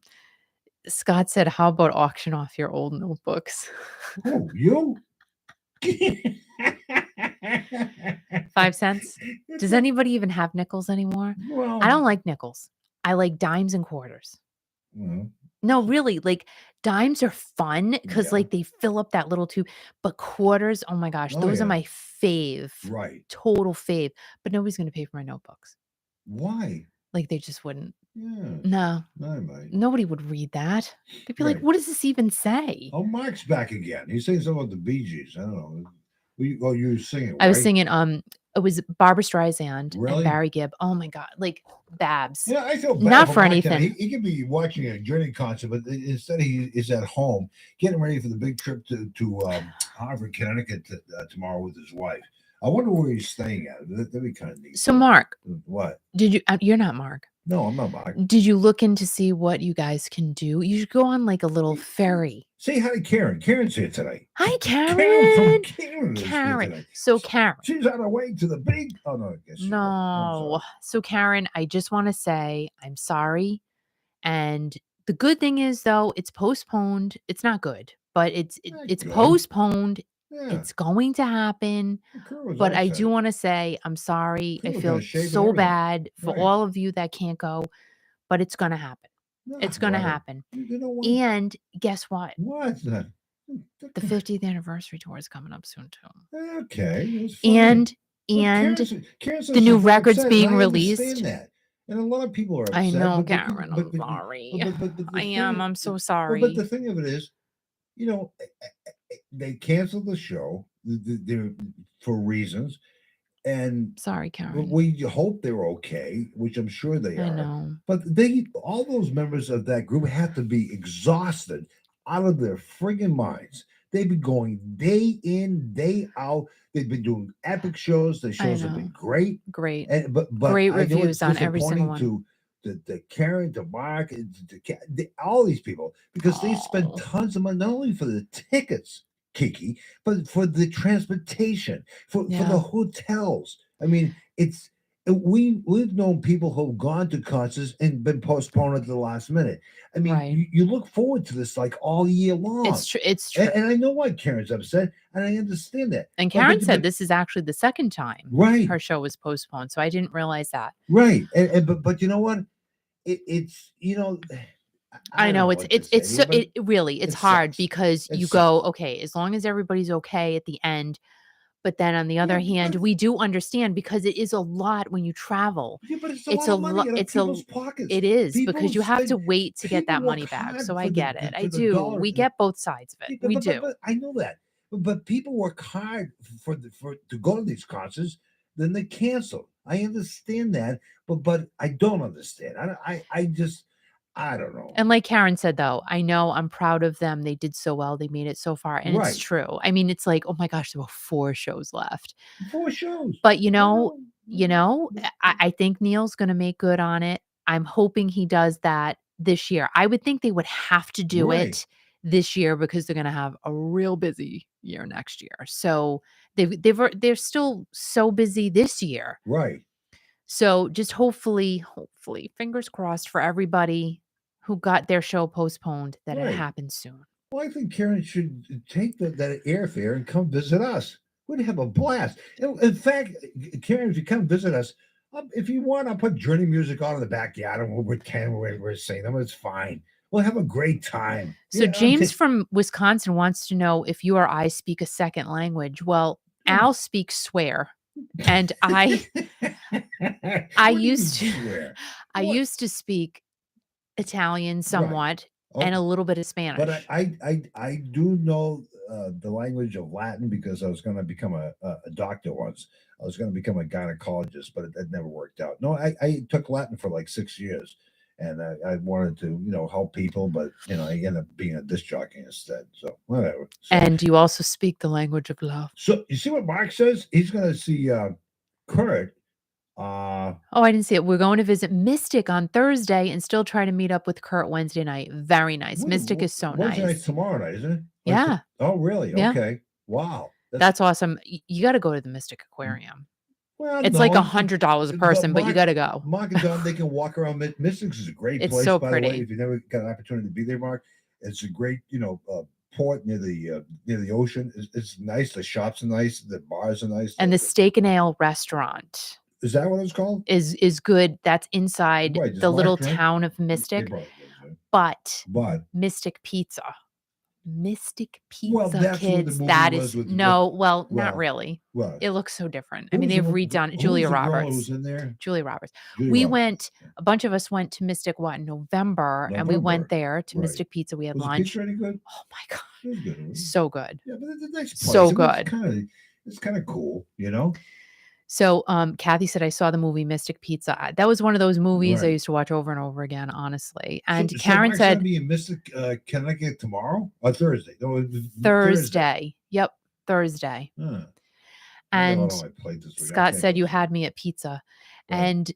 Scott said, how about auction off your old notebooks? Oh, you? 5 cents? Does anybody even have nickels anymore? Well, I don't like nickels. I like dimes and quarters. Well, no, really, like dimes are fun because like they fill up that little tube, but quarters, oh my gosh, those are my fave. Right. Total fave. But nobody's going to pay for my notebooks. Why? Like they just wouldn't. Yeah. No. Nobody would read that. They'd be like, what does this even say? Oh, Mark's back again. He's saying something about the Bee Gees. I don't know. You were singing, I was singing, it was Barbara Streisand Really? and Barry Gibb. Oh my God. Like Babs. Yeah, I feel bad not for Mark anything. He could be watching a Journey concert, but instead he is at home getting ready for the big trip to Harvard, Connecticut tomorrow with his wife. I wonder where he's staying at. That'd be kind of neat. So Mark, what? Did you? You're not Mark. No, I'm not Mark. Did you look in to see what you guys can do? You should go on like a little ferry. Say hi to Karen. Karen's here tonight. Hi, Karen. Karen. So Karen. She's on her way to the big. Oh no, I guess no. So Karen, I just want to say I'm sorry. And the good thing is though, it's postponed. It's not good, but it's postponed. Yeah. It's going to happen. But I do want to say I'm sorry. I feel so bad for all of you that can't go, but it's going to happen. It's going to happen. You know what? And guess what? What's that? The 50th anniversary tour is coming up soon too. Okay. And the new record's being released. That. And a lot of people are upset. I know, Karen. I'm sorry. I am. I'm so sorry. But the thing of it is, they canceled the show for reasons. And sorry, Karen. We hope they're okay, which I'm sure they are. I know. But all those members of that group have to be exhausted out of their friggin' minds. They've been going day in, day out. They've been doing epic shows. The shows have been great. Great. But great reviews on every single one. To Karen, to Mark, all these people, because they spend tons of money, not only for the tickets, Kiki, but for the transportation, for the hotels. I mean, we've known people who've gone to concerts and been postponed at the last minute. I mean, you look forward to this like all year long. It's true. It's true. And I know why Karen's upset, and I understand that. And Karen said this is actually the second time her show was postponed, so I didn't realize that. Right. But you know what? It's I know it's hard because you go, okay, as long as everybody's okay at the end. But then on the other hand, we do understand because it is a lot when you travel. Yeah, but it's a lot of money pockets. It is because you have to wait to get that money back. So I get it. I do. We get both sides of it. We do. But I know that. But people work hard to go to these concerts, then they cancel. I understand that, but I don't understand. I don't know. And like Karen said, though, I know I'm proud of them. They did so well. They made it so far. And it's Right. true. I mean, it's like, oh my gosh, there were 4 shows left. 4 shows. But, I think Neil's gonna make good on it. I'm hoping he does that this year. I would think they would have to do Right. it this year because they're gonna have a real busy year next year. So they're still so busy this year. Right. So just hopefully, fingers crossed for everybody who got their show postponed that it Right. happens soon. Well, I think Karen should take that airfare and come visit us. We'd have a blast. In fact, Karen, if you come visit us, if you want, I'll put journey music on in the backyard and we're singing them. It's fine. We'll have a great time. So James from Wisconsin wants to know if you or I speak a second language. Well, Al speaks swear. And I used to speak Italian somewhat and a little bit of Spanish. But I do know the language of Latin because I was going to become a doctor once. I was going to become a gynecologist, but it never worked out. No, I took Latin for like 6 years, and I wanted to help people, but I ended up being a disc jockey instead. So whatever. So, and you also speak the language of love. So you see what Mark says? He's going to see Kurt. I didn't see it. We're going to visit Mystic on Thursday and still try to meet up with Kurt Wednesday night. Very nice. Mystic is so Wednesday nice. night tomorrow night, isn't it? Yeah. Oh, really? Yeah. Okay. Wow. That's awesome. You got to go to the Mystic Aquarium. Well, it's like $100 a person, but you got to go. Mark and Don, they can walk around. Mystics is a great place. So by pretty. the way, if you never got an opportunity to be there, Mark, it's a great, port near the ocean. It's nice. The shops are nice. The bars are nice. And the Steak and Ale restaurant. Is that what it's called? Is good. That's inside the little town of Mystic. But Mystic Pizza. Mystic Pizza, kids. That is not really. What? It looks so different. I mean, they've redone Julia Roberts. Who's in there? Julia Roberts. A bunch of us went to Mystic in November, and we went there to Mystic Pizza. We had lunch. Was the pizza any good? Oh my god, it was good. So good. Yeah, but it's a nice place. So good. It's kind of cool, So, Kathy said, I saw the movie Mystic Pizza. That was one of those movies I used to watch over and over again, honestly. And Karen said, be in Mystic, Connecticut tomorrow or Thursday? No, Thursday. Yep, Thursday. And Scott said, you had me at pizza. Right. And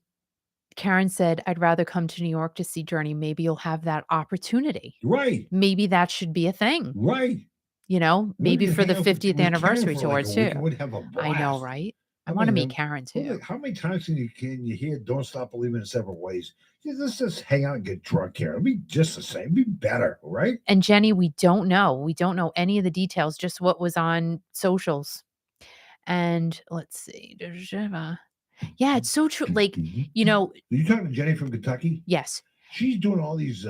Karen said, I'd rather come to New York to see Journey. Maybe you'll have that opportunity. Right. Maybe that should be a thing. Right. Maybe for the 50th anniversary tour, too. We'd have a blast. I know, right? I want to meet Karen too. How many times can you hear "Don't Stop Believing" in several ways? Let's just hang out and get drunk here. It'll be just the same. It'll be better, right? And Jenny, we don't know. We don't know any of the details. Just what was on socials. And let's see. Yeah, it's so true. Like you talking to Jenny from Kentucky? Yes. She's doing all these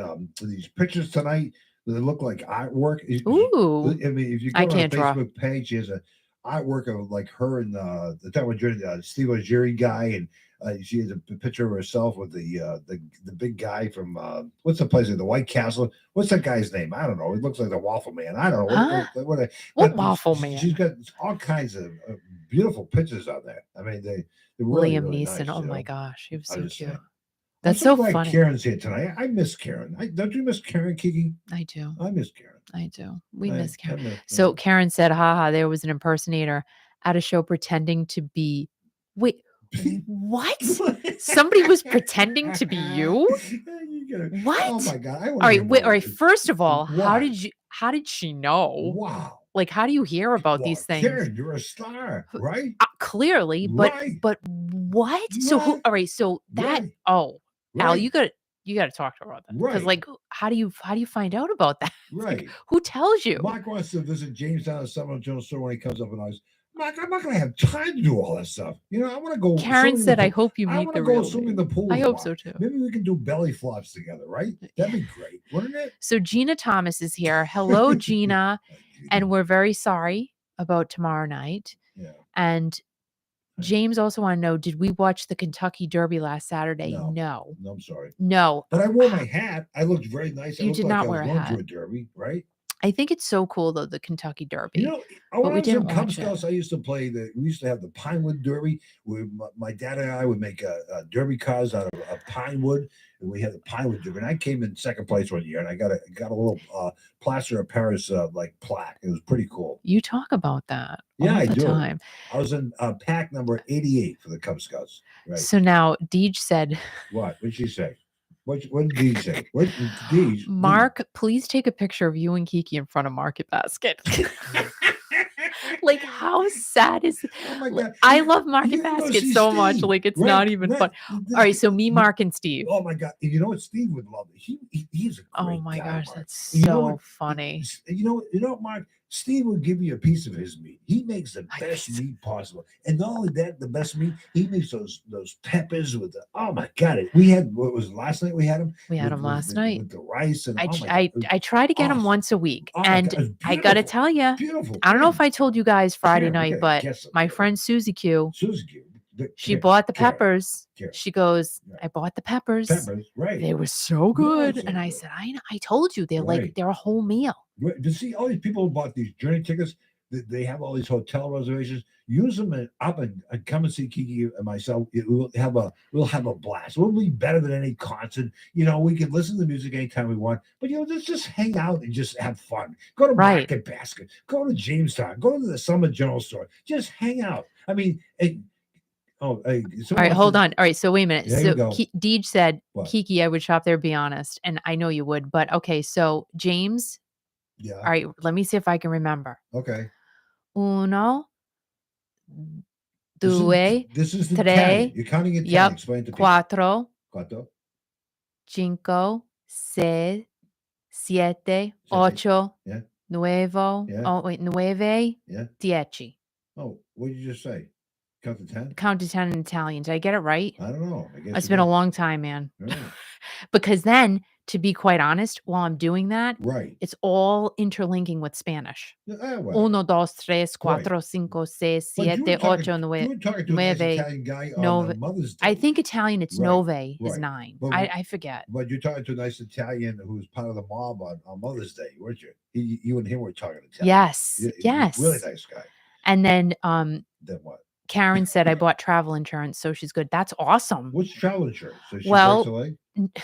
pictures tonight that look like artwork. Ooh. I mean, if you go on her Facebook page, she has a artwork of like her and the time with Steve Ojiri guy, and she has a picture of herself with the big guy from what's the place, the White Castle? What's that guy's name? I don't know. It looks like the Waffle Man. I don't know what Waffle Man. She's got all kinds of beautiful pictures on there. I mean, they're really, Liam really Neeson. Nice, oh my gosh, he was so cute. That's so funny. Karen's here tonight. I miss Karen. Don't you miss Karen, Kiki? I do. I miss Karen. I do. We miss Karen. So Karen said, haha, there was an impersonator at a show pretending to be. Wait, what? Somebody was pretending to be you? What? Oh my God. All right. First of all, how did she know? Wow. Like, how do you hear about these things? Karen, you're a star, right? Clearly, but what? Right. So who? All right. So that. Right. Oh, right. Al, you got to talk to her about that. Because, like, how do you find out about that? Right. Like, who tells you? Mark wants to visit James down at Summer Jones store when he comes up, and I was, Mark, I'm not going to have time to do all that stuff. I want to go. Karen said, "I hope you meet the real." I want to go swim in the pool. I hope so too. Maybe we can do belly flops together, right? That'd be great, wouldn't it? So Gina Thomas is here. Hello, Gina, and we're very sorry about tomorrow night. Yeah. And James also want to know, did we watch the Kentucky Derby last Saturday? No, I'm sorry. No. But I wore my hat. I looked very nice. You did not wear a hat. To a derby, right? I think it's so cool though, the Kentucky Derby. You know, But when we I was in didn't Cub watch it. Scouts, I used to play we used to have the Pinewood Derby where my dad and I would make derby cars out of pine wood, and we had the Pinewood Derby. And I came in second place one year, and I got a little plaster of Paris like plaque. It was pretty cool. You talk about that Yeah, all I the do. time. I was in pack number 88 for the Cub Scouts. Right. So now Deej said, What did she say? What did Deej say? What Deej? Mark, please take a picture of you and Kiki in front of Market Basket. Like, how sad is it? Oh my God. I love Market You go Basket see so much. Steve. Like, it's Right, not even right. fun. All right, so me, Mark, and Steve. Oh my God. You know what? Steve would love it. He's a great Oh my guy, gosh, Mark. that's And you know so what? funny. You know, Mark, Steve would give you a piece of his meat. He makes the best meat possible. And not only that, the best meat, he makes those peppers with the, oh my God. We had, what was it, last night we had him? We had him last night. With the rice and I try to get him once a week. Oh my And God, it was I got to beautiful. tell you, Beautiful. I don't know if I told you guys Friday Karen, we night, gotta but get some, my Karen. friend Susie Q, she Karen, bought the Karen, peppers. Karen. She goes, Right. I bought the peppers. Peppers, right. They were so good. so And I good. said, I told you, they're Right. like, they're a whole meal. Right. To see all these people who bought these journey tickets, they have all these hotel reservations. Use them and come and see Kiki and myself. We'll have a blast. We'll be better than any concert. You know, we can listen to music anytime we want. But you know, just hang out and just have fun. Go to Right. Market Basket. Go to Jamestown. Go to the Summer General Store. Just hang out. I mean, All right, hold on. All right, so wait a minute. There you So go. Deej said, What? Kiki, I would shop there, be honest. And I know you would. But okay, so James, Yeah. all right, let me see if I can remember. Okay. Uno, due, This is tre, Italian. You're counting Italian. yep, Explain to people. cuatro, Quattro. cinco, seis, siete, ocho, Yeah. nuevo, Yeah. oh wait, nueve, Yeah. 10. Oh, what did you just say? Count to 10? Count to 10 in Italian. Did I get it right? I don't know. I guess It's you been a did. long time, man. Right. Because then, to be quite honest, while I'm doing that, Right. it's all interlinking with Spanish. Well, Uno, dos, tres, Right. cuatro, cinco, seis, but you siete, were talking, ocho, you were talking to a nice nueve, Italian guy on nove. Mother's Day. I think Italian, it's Right, nove is right. 9. But I forget. But you're talking to a nice Italian who's part of the mob on Mother's Day, weren't you? You and him were talking Italian. Yes, yes. Really nice guy. And then Then what? Karen said I bought travel insurance, so she's good. That's awesome. What's travel insurance? So she Well, breaks a leg?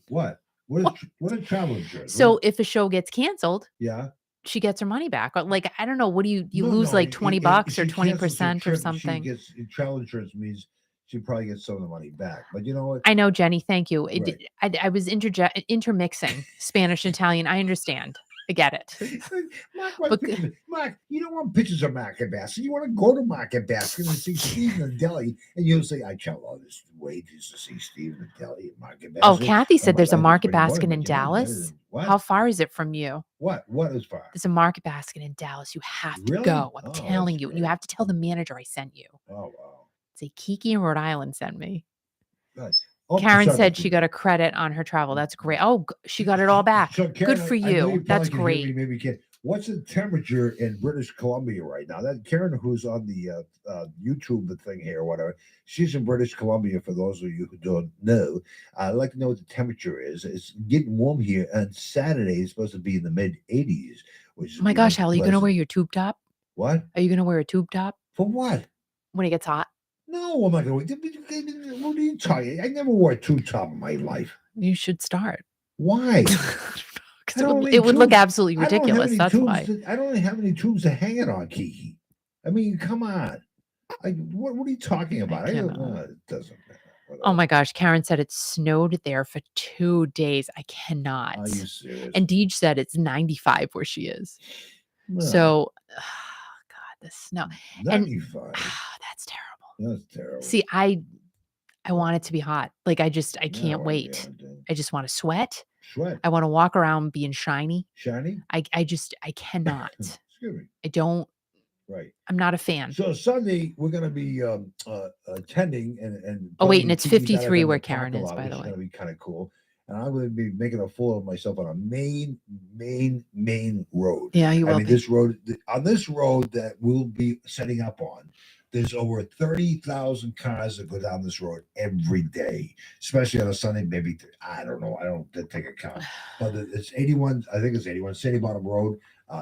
What? What is travel insurance? So if a show gets canceled, Yeah. she gets her money back. Or like, I don't know, what do you No, lose no, like 20 bucks or she cancels her 20% or trip, something? She gets travel insurance means she probably gets some of the money back. But you know what? I know, Jenny. Thank you. Right. I was intermixing Spanish and Italian. I understand. I get it. Mark, you don't want pictures of Market Basket. You want to go to Market Basket and see Steve in the deli, and you'll say, "I travel all this wages to see Steve in the deli at Market Basket." Oh, Kathy said there's a I Market just Basket bring in money, but you know, Dallas. what? How far is it from you? What is far? There's a Market Basket in Dallas. You have to Really? go. I'm Oh, telling that's you. great. You have to tell the manager I sent you. Oh wow. Say Kiki in Rhode Island sent me. Nice. Oh, Karen sorry, said she got a credit on her travel. That's great. Oh, she got it all back. So, Karen, Good for I know you. probably That's can hear me, great. maybe you can't. What's the temperature in British Columbia right now? That Karen, who's on the YouTube thing here, or whatever, she's in British Columbia. For those of you who don't know, I'd like to know what the temperature is. It's getting warm here, and Saturday is supposed to be in the mid 80s. Which is Oh my gosh, Al, are you going to wear your tube top? What? Are you going to wear a tube top For what? when it gets hot? No, I'm not going to. What are you talking? I never wore a tube top in my life. You should start. Why? It would look absolutely ridiculous. That's why. I don't have any tubes to hang it on, Kiki. I mean, come on. What are you talking about? It doesn't matter. Oh my gosh, Karen said it snowed there for 2 days. I cannot. Are you serious? And Deej said it's 95 where she is. No. So, God, the snow. 95. That's terrible. That's terrible. See, I want it to be hot. Like I can't wait. I just want to sweat. I want to walk around being shiny. Shiny? I cannot. Excuse me. I don't. Right. I'm not a fan. So Sunday we're going to be attending and oh wait, and it's Kiki's 53 where Karen is, by the way. It's going to be kind of cool. And I'm going to be making a fool of myself on a main road. Yeah, you will. I mean, this road that we'll be setting up on. There's over 30,000 cars that go down this road every day, especially on a Sunday. Maybe I don't know. I don't take account, but it's 81. I think it's 81 City Bottom Road.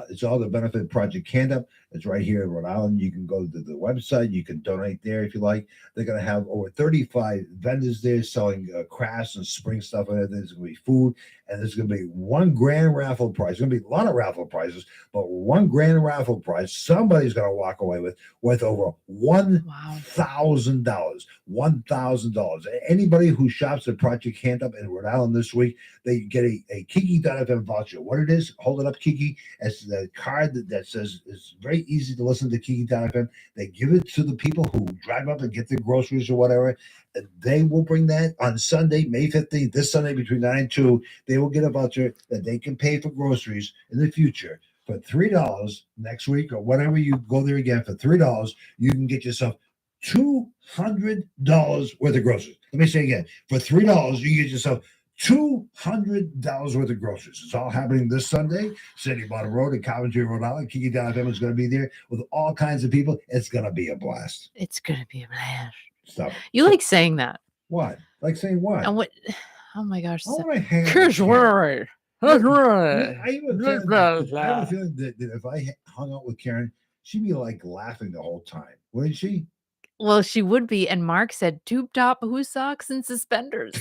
It's all the benefit Project Canada. It's right here in Rhode Island. You can go to the website. You can donate there if you like. They're going to have over 35 vendors there selling crafts and spring stuff. And there's going to be food. And there's going to be $1,000 raffle prize. There's going to be a lot of raffle prizes, but $1,000 raffle prize somebody's going to walk away with over $1,000. $1,000. Anybody who shops at Project Hand Up in Rhode Island this week, they get a Kiki.fm voucher. What it is, hold it up, Kiki. It's the card that says it's very easy to listen to Kiki.fm. They give it to the people who drive up and get their groceries or whatever. And they will bring that on Sunday, May 15th, this Sunday between 9 and 2. They will get a voucher that they can pay for groceries in the future for $3 next week or whatever. You go there again for $3. You can get yourself $200 worth of groceries. Let me say again, for $3, you get yourself $200 worth of groceries. It's all happening this Sunday. City Bottom Road in Coventry, Rhode Island. Kiki.fm is going to be there with all kinds of people. It's going to be a blast. It's going to be a blast. Stop. You like saying that. What? Like saying what? And what? Oh my gosh. I want to hang out with Here's Karen. where. That's right. I have a feeling that if I hung out with Karen, she'd be like laughing the whole time, wouldn't she? Well, she would be. And Mark said, tube top, who socks, and suspenders.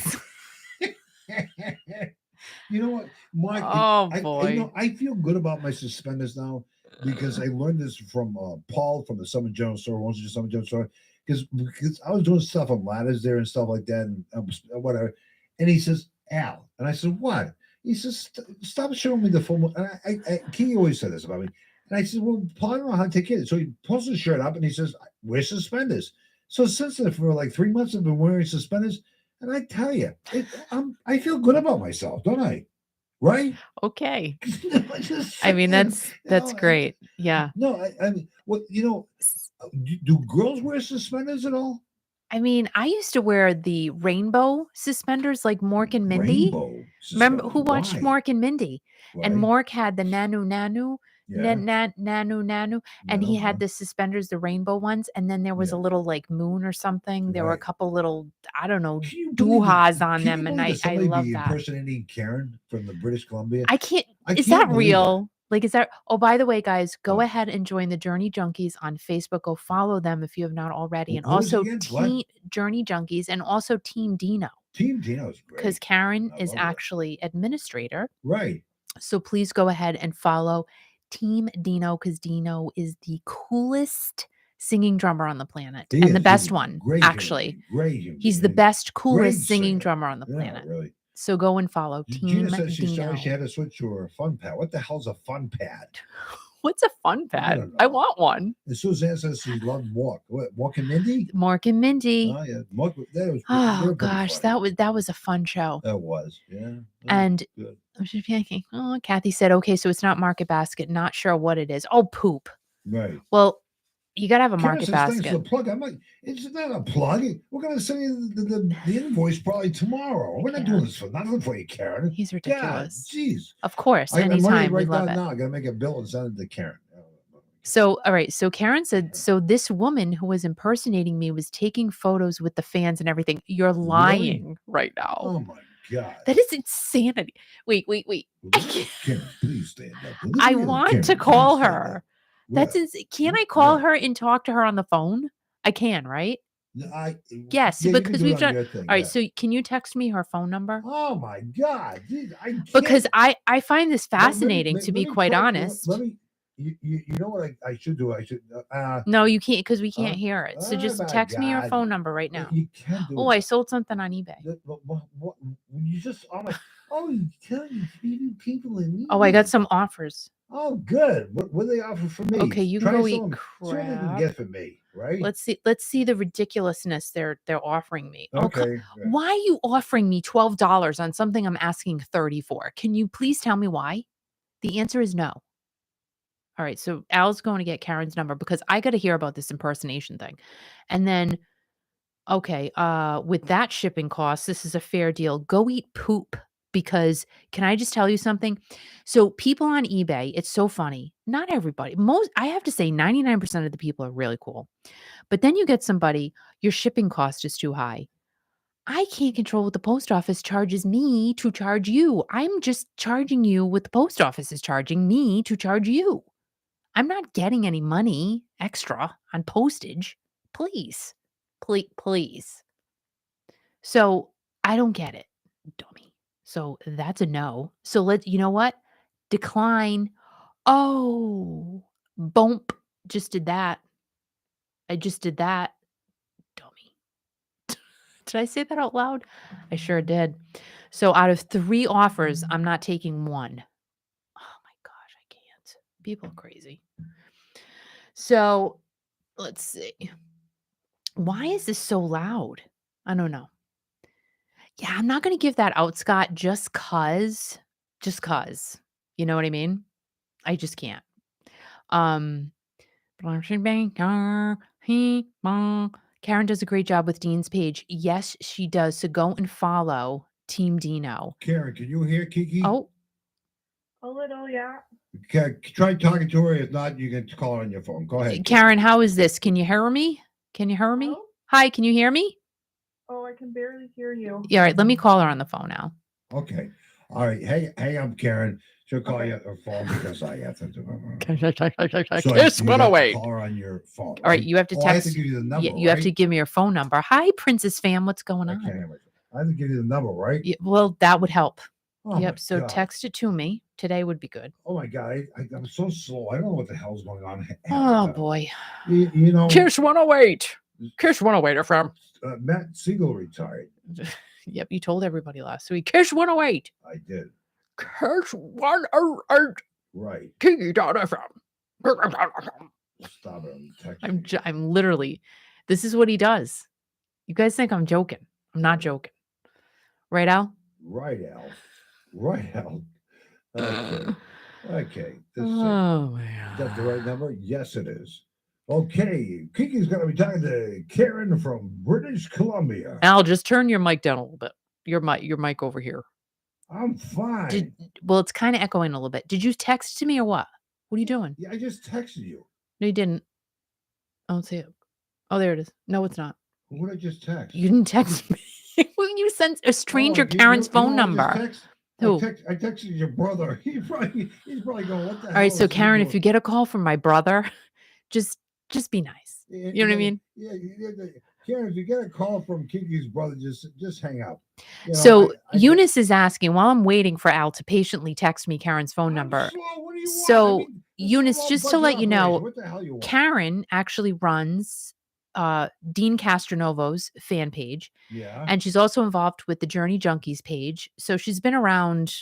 You know what, Mark? Oh, boy. I feel good about my suspenders now because I learned this from Paul from the Summit General Store, owns the Summit General Store, because I was doing stuff on ladders there and stuff like that and whatever. And he says, Al, and I said, what? He says, stop showing me the full. And Kiki always said this about me. And I said, well, Paul, I don't know how to take care of it. So he pulls his shirt up and he says, wear suspenders. So since then, for like 3 months, I've been wearing suspenders. And I tell you, I feel good about myself, don't I? Right? Okay. Just I mean, saying, that's great. Yeah. No, I mean, well, do girls wear suspenders at all? I mean, I used to wear the rainbow suspenders like Mork and Mindy. Rainbow Remember who suspenders. watched Why? Mork and Mindy? And Right? Mork had the nanu, Yeah. nanu, and he No, had the suspenders, the rainbow ones, and then there was a Yeah. little like moon or something. There were a Right. couple little, I don't know, Can you believe doo-has that- on can them, you and believe I that somebody love be that. impersonating Karen from the British Columbia? I can't. I Is can't that believe it. real? Like, is that? Oh, by the way, guys, go What? ahead and join the Journey Junkies on Facebook. Go follow them if you have not already, and Who is it also again? What? Team Journey Junkies, and also Team Dino, Team Dino's great. because Karen I is love that. actually administrator. Right. So please go ahead and follow Team Dino, because Dino is the coolest singing drummer on the planet He and the is. best He's a one. great Actually, human being. Great human he's the being. best, Great coolest singing singer. drummer on the Yeah, planet. really. So go and follow Team Gina says she's Dino. sorry she had to switch to her fun pad. What the hell's a fun pad? What's a fun pad? don't I know. want one. And Suzanne says she loved Walk. What, Walk and Mindy? Mark and Mindy. Oh yeah, Walk, that was. they Oh were pretty gosh, funny. that was a fun show. That was. Yeah. That was And good. I'm just thinking, oh, Kathy said, okay, so it's not Market Basket. Not sure what it is. Oh, poop. Right. Well, you got to have a Karen Market says, thanks for Basket. the plug. I'm like, it's not a plug. We're gonna send you the invoice probably tomorrow. We're not doing this for nothing for you, Karen. He's God, ridiculous. jeez. Of course, I'm ready anytime. We right love down it. now. I gotta make a bill and send it to Karen. So, all right. So Karen said, so this woman who was impersonating me was taking photos with the fans and everything. You're lying right now. Oh my God. That is insanity. Wait. Karen, please stand up. I Karen, want Karen, to please call stand her. up. That's What? can I call What? her and talk to her on the phone? I can, right? Yes, yeah, you can because do it we've on done. your thing, All right, yeah. so can you text me her phone number? Oh my God. Jeez, I can't. Because I find this Let me- fascinating, let to me be quite try- honest. Let me. You know what I should do? I should. No, you can't, because we can't Uh, hear it. So oh just my text me your God. phone number right now. You can do Oh, it. I sold something on eBay. What, you just you telling people in Oh, I got some offers. Oh, good. What do they offer for me? Okay, you can Try go eat some. See what they can crap. get for me, right? Let's see the ridiculousness they're offering me. Oh, Okay. good. why are you offering me $12 on something I'm asking 30 for? Can you please tell me why? The answer is no. All right, so Al's going to get Karen's number because I got to hear about this impersonation thing. And then, okay, with that shipping cost, this is a fair deal. Go eat poop because can I just tell you something? So people on eBay, it's so funny. Not everybody. I have to say 99% of the people are really cool. But then you get somebody, your shipping cost is too high. I can't control what the post office charges me to charge you. I'm just charging you what the post office is charging me to charge you. I'm not getting any money extra on postage. Please. Please. So I don't get it, dummy. So that's a no. So you know what? Decline. Oh, bump. Just did that. I just did that, dummy. Did I say that out loud? I sure did. So out of 3 offers, I'm not taking 1. Oh my gosh, I can't. People are crazy. So let's see. Why is this so loud? I don't know. Yeah, I'm not gonna give that out, Scott, just 'cause. Just 'cause. You know what I mean? I just can't. Um, Karen does a great job with Dean's page. Yes, she does. So go and follow Team Dino. Karen, can you hear Kiki? Oh, A little, yeah. Try talking to her. If not, you can call her on your phone. Go ahead, Karen, how is this? Can you hear me? Can you hear me? Hello? Hi, can you hear me? Oh, I can barely hear you. Yeah, all right. Let me call her on the phone now. Okay. All right. Hey, I'm Karen. She'll call Okay. you on her phone because I have to do it. Kiss you have to 108. call her on your phone. All right, you have to Oh, I have text. to give you the number. You have right? to give me your phone number. Hi, Princess Fam. What's going I on? can't hear myself. I have to give you the number, right? Yeah, well, that would help. Oh my Yep. So God. text it to me. Today would be good. Oh my God. I'm so slow. I don't know what the hell's going on. Oh boy. You know, Kiss 108. Kiss 108 FM. Matt Siegel retired. Yep, you told everybody last week. Kiss 108. I did. Kiss 108. Right. Kiki.fm. Stop it. I'm texting. I'm literally, this is what he does. You guys think I'm joking. I'm not joking. Right, Al? Right, Al. Right, Al. Okay. Okay. This is Oh, that the man. right number? Yes, it is. Okay. Kiki's going to be talking to Karen from British Columbia. Al, just turn your mic down a little bit. Your mic over here. I'm fine. Well, it's kind of echoing a little bit. Did you text to me or what? What are you doing? Yeah, I just texted you. No, you didn't. I don't see it. Oh, there it is. No, it's not. Who did I just text? You didn't text me. When you sent a stranger Karen's phone number. Who? I texted your brother. He's probably going, what the hell? All right, so is he Karen, if doing?" you get a call from my brother, just be nice. Yeah, You know what I mean? Yeah, Karen, if you get a call from Kiki's brother, just hang up. You know, So I get- Eunice is asking while I'm waiting for Al to patiently text me Karen's phone I'm number. slow. What do you want? So, I mean, this is Eunice, all just to budget let you know, operation. What the hell you want? Karen actually runs Dean Castronovo's fan page, Yeah. and she's also involved with the Journey Junkies page. So she's been around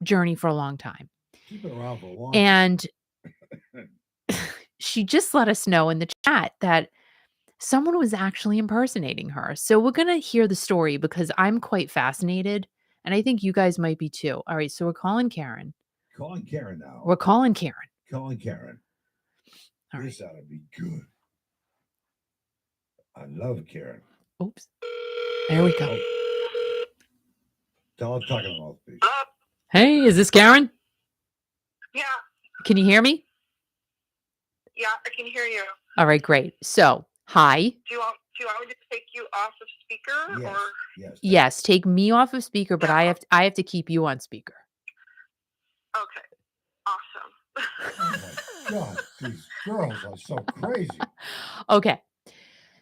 Journey for a long time. She's been around for a long And she just let us know in the chat that someone was actually impersonating her. So we're going to hear the story because I'm quite fascinated. And I think you guys might be too. All right. So we're calling Karen. Calling Karen now. We're calling Karen. Calling Karen. All right. This ought to be good. I love Karen. Oops. There we go. Oh. Tell her talking about this. Hey, is this Karen? Yeah, Can you hear me? yeah, I can hear you. All right, great. So, hi. Do you want me to take you off of speaker Yes. or? Yes. Yes, take me off of speaker, but Yeah. I have to keep you on speaker. Okay, awesome. Oh my God, these girls are so crazy. Okay.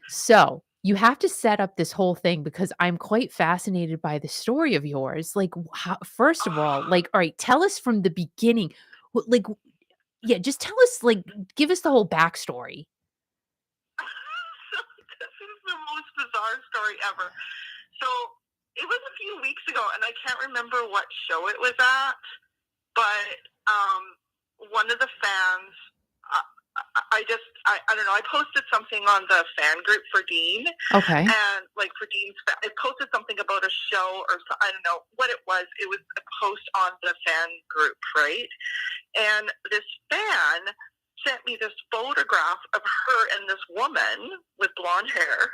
So, you have to set up this whole thing because I'm quite fascinated by the story of yours. Like, first of all, like, all right, tell us from the beginning. Like, yeah, just tell us, like, give us the whole backstory. This is the most bizarre story ever. So it was a few weeks ago, and I can't remember what show it was at, but one of the fans, I don't know, I posted something on the fan group for Dean, Okay. and like for Dean's, I posted something about a show or so, I don't know what it was. It was a post on the fan group, right? And this fan sent me this photograph of her and this woman with blonde hair.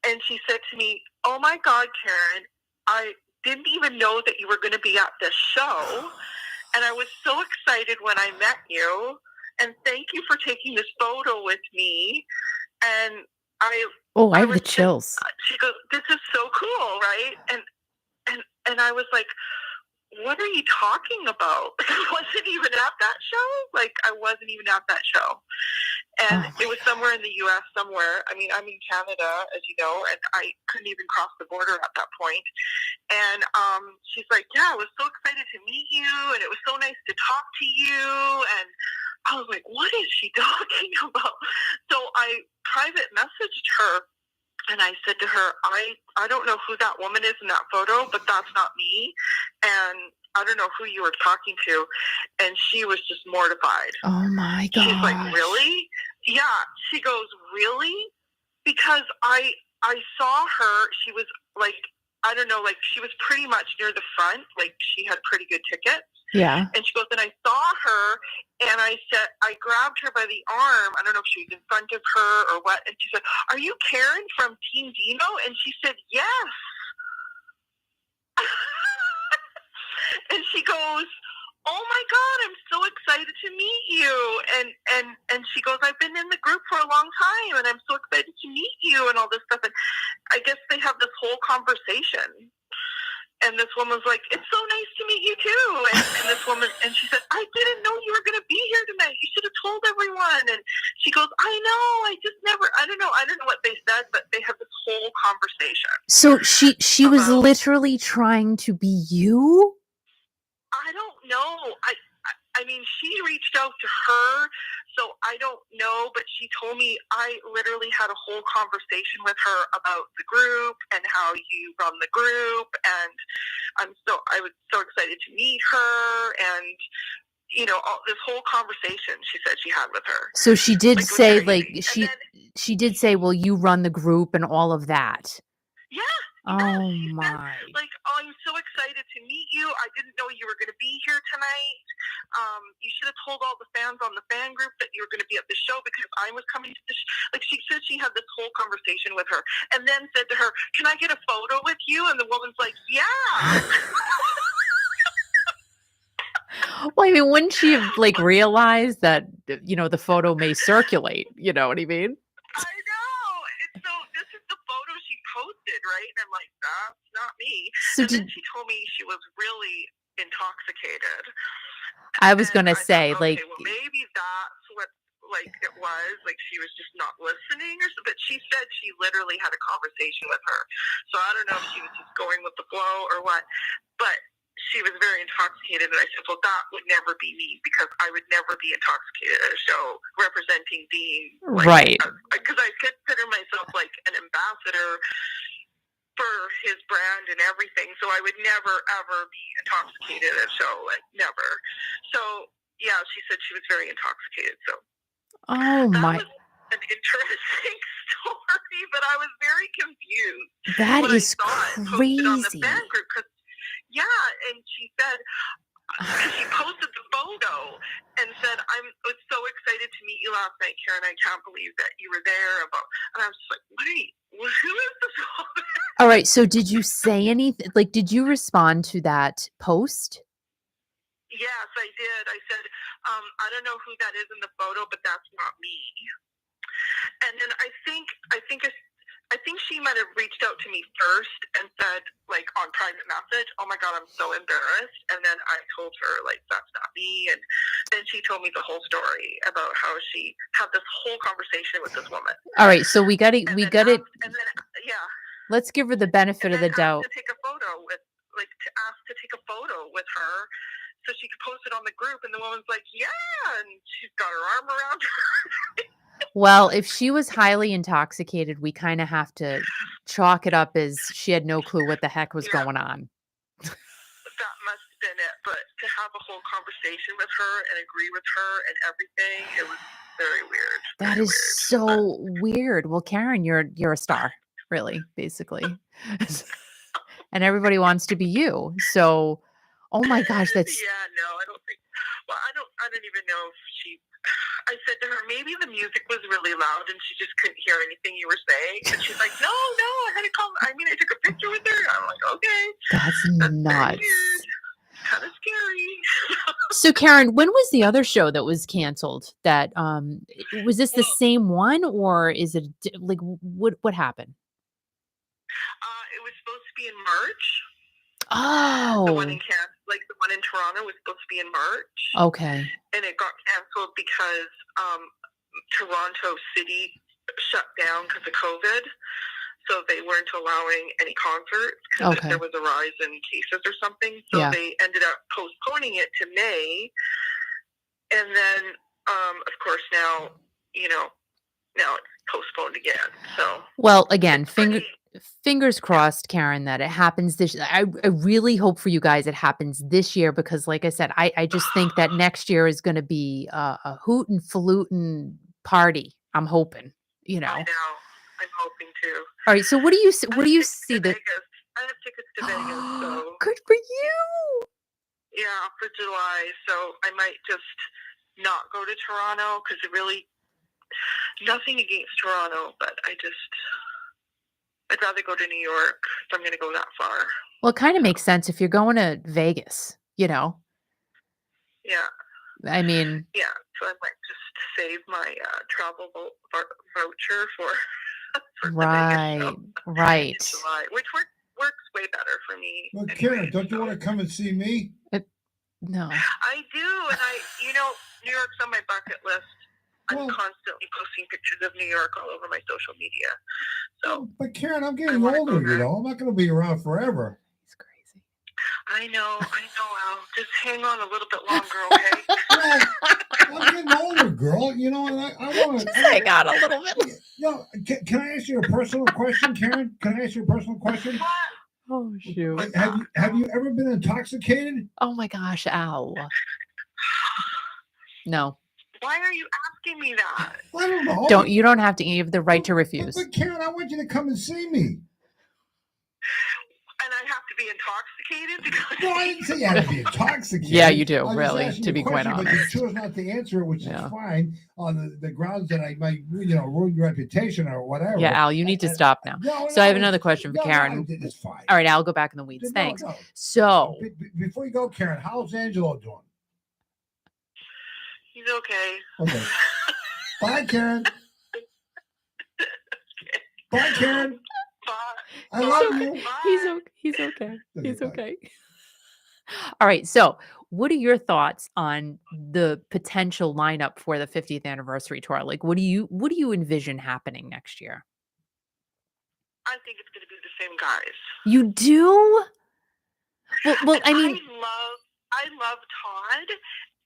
And she said to me, "Oh my God, Karen, didn't even know that you were going to be at this show. And I was so excited when I met you. And thank you for taking this photo with me. And I have was the chills. she goes, this is so cool, right? And I was like, what are you talking about? I wasn't even at that show. Like, I wasn't even at that show. And it was somewhere in the U.S. somewhere. I mean, I'm in Canada, as you know, and I couldn't even cross the border at that point. And she's like, yeah, I was so excited to meet you, and it was so nice to talk to you. And I was like, what is she talking about? So I private messaged her, and I said to her, I don't know who that woman is in that photo, but that's not me. And I don't know who you were talking to. And she was just mortified. Oh my God. She's like, really? Yeah. She goes, really? Because I saw her. She was like, I don't know, like she was pretty much near the front. Like she had pretty good tickets. Yeah. And she goes, and I saw her, and I said, I grabbed her by the arm. I don't know if she was in front of her or what. And she said, are you Karen from Team Dino? And she said, yes. And she goes, oh my God, I'm so excited to meet you. And she goes, I've been in the group for a long time, and I'm so excited to meet you and all this stuff. And I guess they have this whole conversation. And this woman's like, it's so nice to meet you too. And this woman, and she said, I didn't know you were going to be here tonight. You should have told everyone. And she goes, I know, I just never, I don't know what they said, but they have this whole conversation. So she was literally trying to be you? I don't know. I mean, she reached out to her, so I don't know, but she told me I literally had a whole conversation with her about the group and how you run the group, and I was so excited to meet her, and you know, this whole conversation she said she had with her. So she did say, like, easy. she did say, well, you run the group and all of that. Yeah. Oh she my. said, like, oh, I'm so excited to meet you. I didn't know you were going to be here tonight. You should have told all the fans on the fan group that you were going to be at the show because I was coming to the Like, she said she had this whole conversation with her and then said to her, can I get a photo with you? And the woman's like, yeah. Well, I mean, wouldn't she have, like, realized that, you know, the photo may circulate? You know what I mean? I know. And so this is the photo she posted, right? And I'm like, that's not me. So then she told me she was really intoxicated. I was going to I say, thought, like, okay, well, maybe that's what, like, it was. Like, she was just not listening or something. But she said she literally had a conversation with her. So I don't know if she was just going with the flow or what. But she was very intoxicated, and I said, well, that would never be me because I would never be intoxicated at a show representing Dean. Like, right. Because I consider myself like an ambassador for his brand and everything, so I would never, ever be intoxicated at a show, like, never. So, yeah, she said she was very intoxicated, so. Oh, my. That was an interesting story, but I was very confused. That when is I saw it crazy. posted on the fan group, yeah, and she said, she posted the photo and said, I was so excited to meet you last night, Karen. I can't believe that you were there. And I was just like, wait, who is this woman? All right, so did you say anything? Like, did you respond to that post? Yes, I did. I said, I don't know who that is in the photo, but that's not me. And then I think she might have reached out to me first and said, like, on private message, oh my God, I'm so embarrassed. And then I told her, like, that's not me. And then she told me the whole story about how she had this whole conversation with this woman. All right, so we got it. And We got it. And then, yeah. Let's give her the benefit of the doubt. To take a photo with, like, to ask to take a photo with her so she could post it on the group. And the woman's like, yeah. And she's got her arm around her. Well, if she was highly intoxicated, we kind of have to chalk it up as she had no clue what the heck was going on. That must have been it. But to have a whole conversation with her and agree with her and everything, it was very weird. That is so weird. Well, Karen, you're a star, really, basically. And everybody wants to be you. So, oh my gosh, that's yeah, no, I don't think. Well, I don't even even know if I said to her, maybe the music was really loud and she just couldn't hear anything you were saying. And she's like, no, I had to call. I mean, I took a picture with her. I'm like, okay. That's Very nuts. weird. Kind of scary. So Karen, when was the other show that was canceled? That was this the same one, or is it like what happened? It was supposed to be in March. Oh, The one in the one in Toronto was supposed to be in March. okay. And it got canceled because Toronto City shut down because of COVID. So they weren't allowing any concerts because Okay. there was a rise in cases or something. So Yeah. they ended up postponing it to May. And then, of course, now it's postponed again. So Well, again, it's pretty- fingers crossed, Karen, that it happens this. I really hope for you guys it happens this year because, like I said, I just think that next year is going to be a hootin' falutin' party. I'm hoping, I know. I'm hoping to. All right. So what do you I what do you have tickets see to the? Vegas. I have tickets to Vegas, so Good for you. yeah, for July. So I might just not go to Toronto because it really nothing against Toronto, but I'd rather go to New York if I'm going to go that far. Well, it kind of makes sense if you're going to Vegas. Yeah, I mean, yeah. So I might just save my travel voucher for the right, Vegas show right. in July, which works way better for me. Well, anyway, Karen, don't you so. want to come and see me? No. I do, and New York's on my bucket list. I'm Well- constantly posting pictures of New York all over my social media. So But Karen, I'm I getting wanna older, go there. I'm not going to be around forever. He's crazy. I know, Al. Just hang on a little bit longer, okay? Well, I'm getting older, girl. And I want to. Hang on a little bit. Can I ask you a personal question, Karen? Can I ask you a personal question? Oh shoot. Have you ever been intoxicated? Oh my gosh, ow. No. Why are you asking me that? I don't know. You don't have to. You have the right to But, refuse. but Karen, I want you to come and see me. And I have to be intoxicated because No, I didn't say you had to be intoxicated. Yeah, you do, I was really, asking to you a be quite question, honest. But you chose not to answer it, which Yeah. is fine on the grounds that I might, ruin your reputation or whatever. Yeah, Al, you need to stop now. No, So I have no, another question for no, Karen. it's fine. All right, I'll go back in the weeds. No, Thanks. no. So, Before you go, Karen, how's Angelo doing? he's okay. Okay. Bye, Karen. Bye, Karen. But I love you. he's okay. Okay, He's bye. okay. All right. So, what are your thoughts on the potential lineup for the 50th anniversary tour? Like, what do you envision happening next year? I think it's going to be the same guys. You do? Well, I mean, I love Todd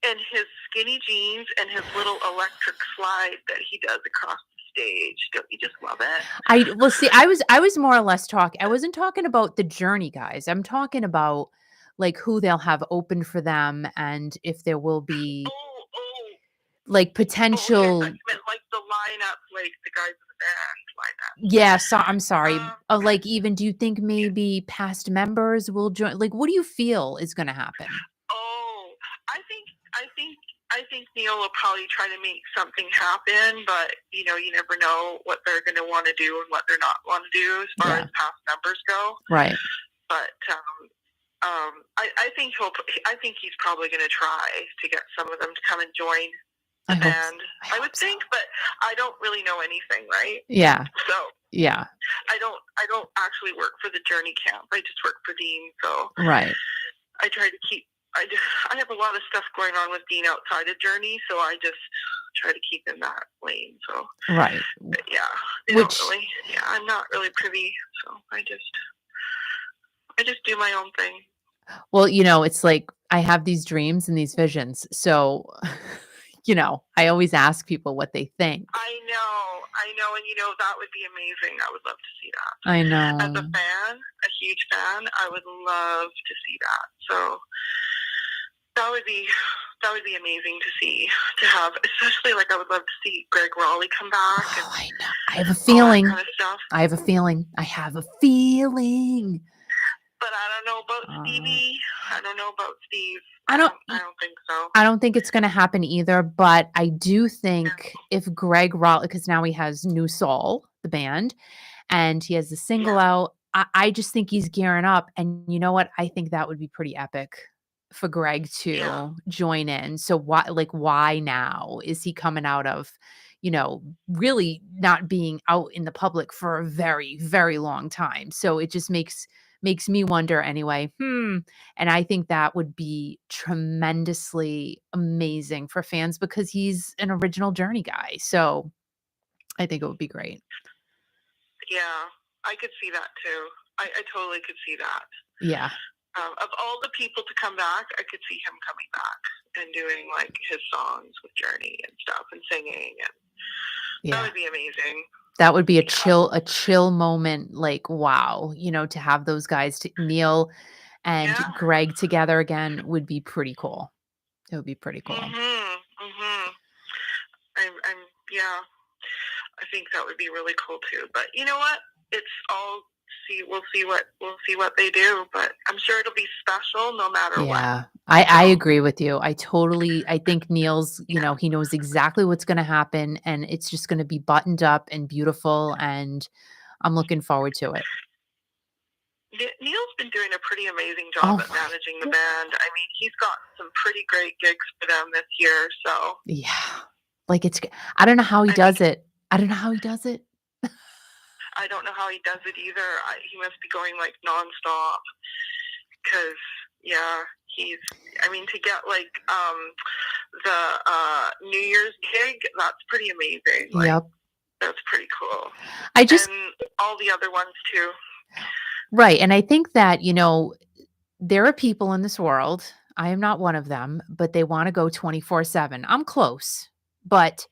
and his skinny jeans and his little electric slide that he does across the stage. Don't you just love it? see, I was more or less talking. I wasn't talking about the Journey guys. I'm talking about like who they'll have open for them and if there will be like potential. Okay, I meant like the lineup, like the guys in the band lineup. Yeah, so I'm sorry. Like, even do you think maybe past members will join? Like, what do you feel is going to happen? Oh, I think Neil will probably try to make something happen, but you never know what they're going to want to do and what they're not want to do as far as past members go. Right. But I think he's probably going to try to get some of them to come and join the band. I would think, but I don't really know anything, right? Yeah. So yeah. I don't actually work for the Journey camp. I just work for Dean. So right. I try to keep. I have a lot of stuff going on with Dean outside of Journey, so I just try to keep in that lane. So right. But yeah. I'm not really privy, so I just do my own thing. Well, it's like I have these dreams and these visions. So, I always ask people what they think. I know, and that would be amazing. I would love to see that. I know. As a fan, a huge fan, I would love to see that. So that would be amazing to have, especially like I would love to see Greg Raleigh come back. Oh, I know. I have a feeling. Kind of stuff. I have a feeling. But but I don't know about Stevie. I don't know about Steve. I don't think so. I don't think it's gonna happen either, but I do think if Greg Roll, because now he has New Soul, the band, and he has the single out, I just think he's gearing up, and you know what? I think that would be pretty epic for Greg to join in. So why now? Is he coming out of, really not being out in the public for a very, very long time? So it just makes me wonder anyway. And I think that would be tremendously amazing for fans because he's an original Journey guy. So I think it would be great. Yeah, I could see that too. I totally could see that. Yeah. Of all the people to come back, I could see him coming back and doing like his songs with Journey and stuff and singing, and that would be amazing. That would be a chill moment. Like, wow, to have those guys, Neil and Greg together again would be pretty cool. It would be pretty cool. I think that would be really cool too. But you know what? We'll see what they do, but I'm sure it'll be special no matter what. Yeah, I agree with you. I think Neil's, he knows exactly what's going to happen, and it's just going to be buttoned up and beautiful, and I'm looking forward to it. Neil's been doing a pretty amazing job at managing the band. I mean, he's got some pretty great gigs for them this year, so. Yeah. Like I don't know how he does it. I don't know how he does it. I don't know how he does it either. He must be going like nonstop because, to get like the New Year's gig, that's pretty amazing. Like, that's pretty cool. And all the other ones too. Right. And I think that, there are people in this world, I am not one of them, but they want to go 24/7. I'm close, but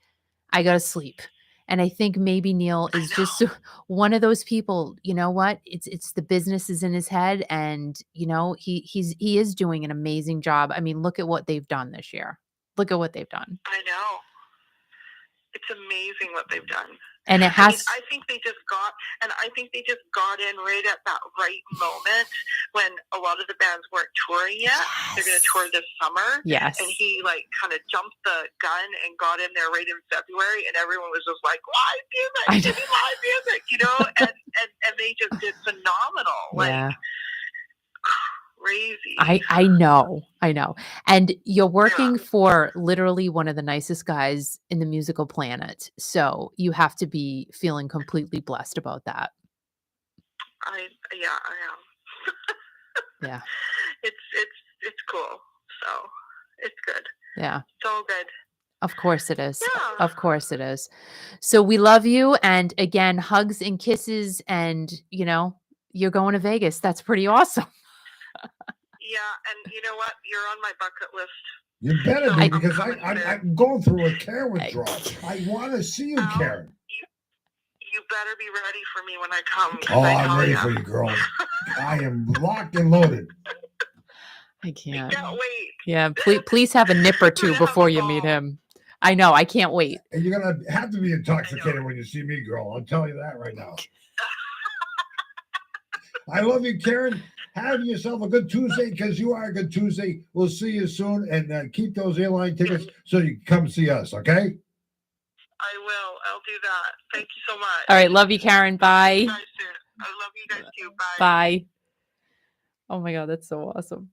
I got to sleep. And I think maybe Neil is just one of those people. You know what? It's the business is in his head, and he is doing an amazing job. I mean, look at what they've done this year. Look at what they've done. I know. It's amazing what they've done. And it has. I think they just got in right at that right moment when a lot of the bands weren't touring yet. Yes. They're going to tour this summer. Yes. And he kind of jumped the gun and got in there right in February, and everyone was just like, live music, give me live music, and they just did phenomenal. Yeah. Crazy. I know. And you're working for literally one of the nicest guys in the musical planet. So you have to be feeling completely blessed about that. I am. Yeah. It's cool. So it's good. Yeah. It's all good. Of course it is. Yeah. Of course it is. So we love you. And again, hugs and kisses. And, you're going to Vegas. That's pretty awesome. Yeah, and you know what? You're on my bucket list. You better be, because I'm going through a care withdrawal. I want to see you, Karen. You better be ready for me when I come. Oh, I'm ready for you, girl. I am locked and loaded. I can't. I can't wait. Yeah, please have a nip or two before you meet him. I know. I can't wait. And you're going to have to be intoxicated when you see me, girl. I'll tell you that right now. I love you, Karen. Have yourself a good Tuesday, because you are a good Tuesday. We'll see you soon, and keep those airline tickets so you can come see us, okay? I will. I'll do that. Thank you so much. All right. Love you, Karen. Bye. I love you guys too. Bye. Bye. Oh, my God. That's so awesome.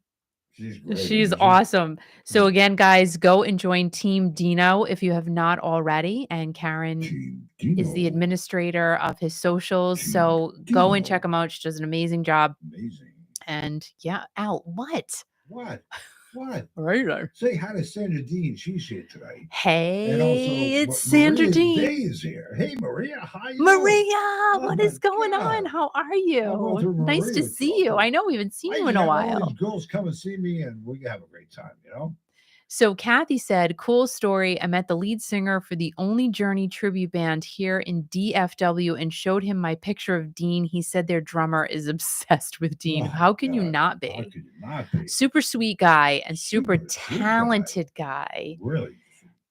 She's great. She's awesome. So again, guys, go and join Team Dino if you have not already. And Karen is the administrator of his socials. So go and check him out. She does an amazing job. Amazing. And yeah, Al, what? What? All right. Say hi to Sandra Dean. She's here today. Hey, and also, it's Sandra Dean. Day is here. Hey, Maria. Hi. Maria, what is going on? How are you? Nice to see you. I know we haven't seen you in a while. All these girls come and see me, and we have a great time, So Kathy said, cool story. I met the lead singer for the only Journey tribute band here in DFW and showed him my picture of Dean. He said their drummer is obsessed with Dean. How can you not be? How can you not be? Super sweet guy and super talented guy. Really?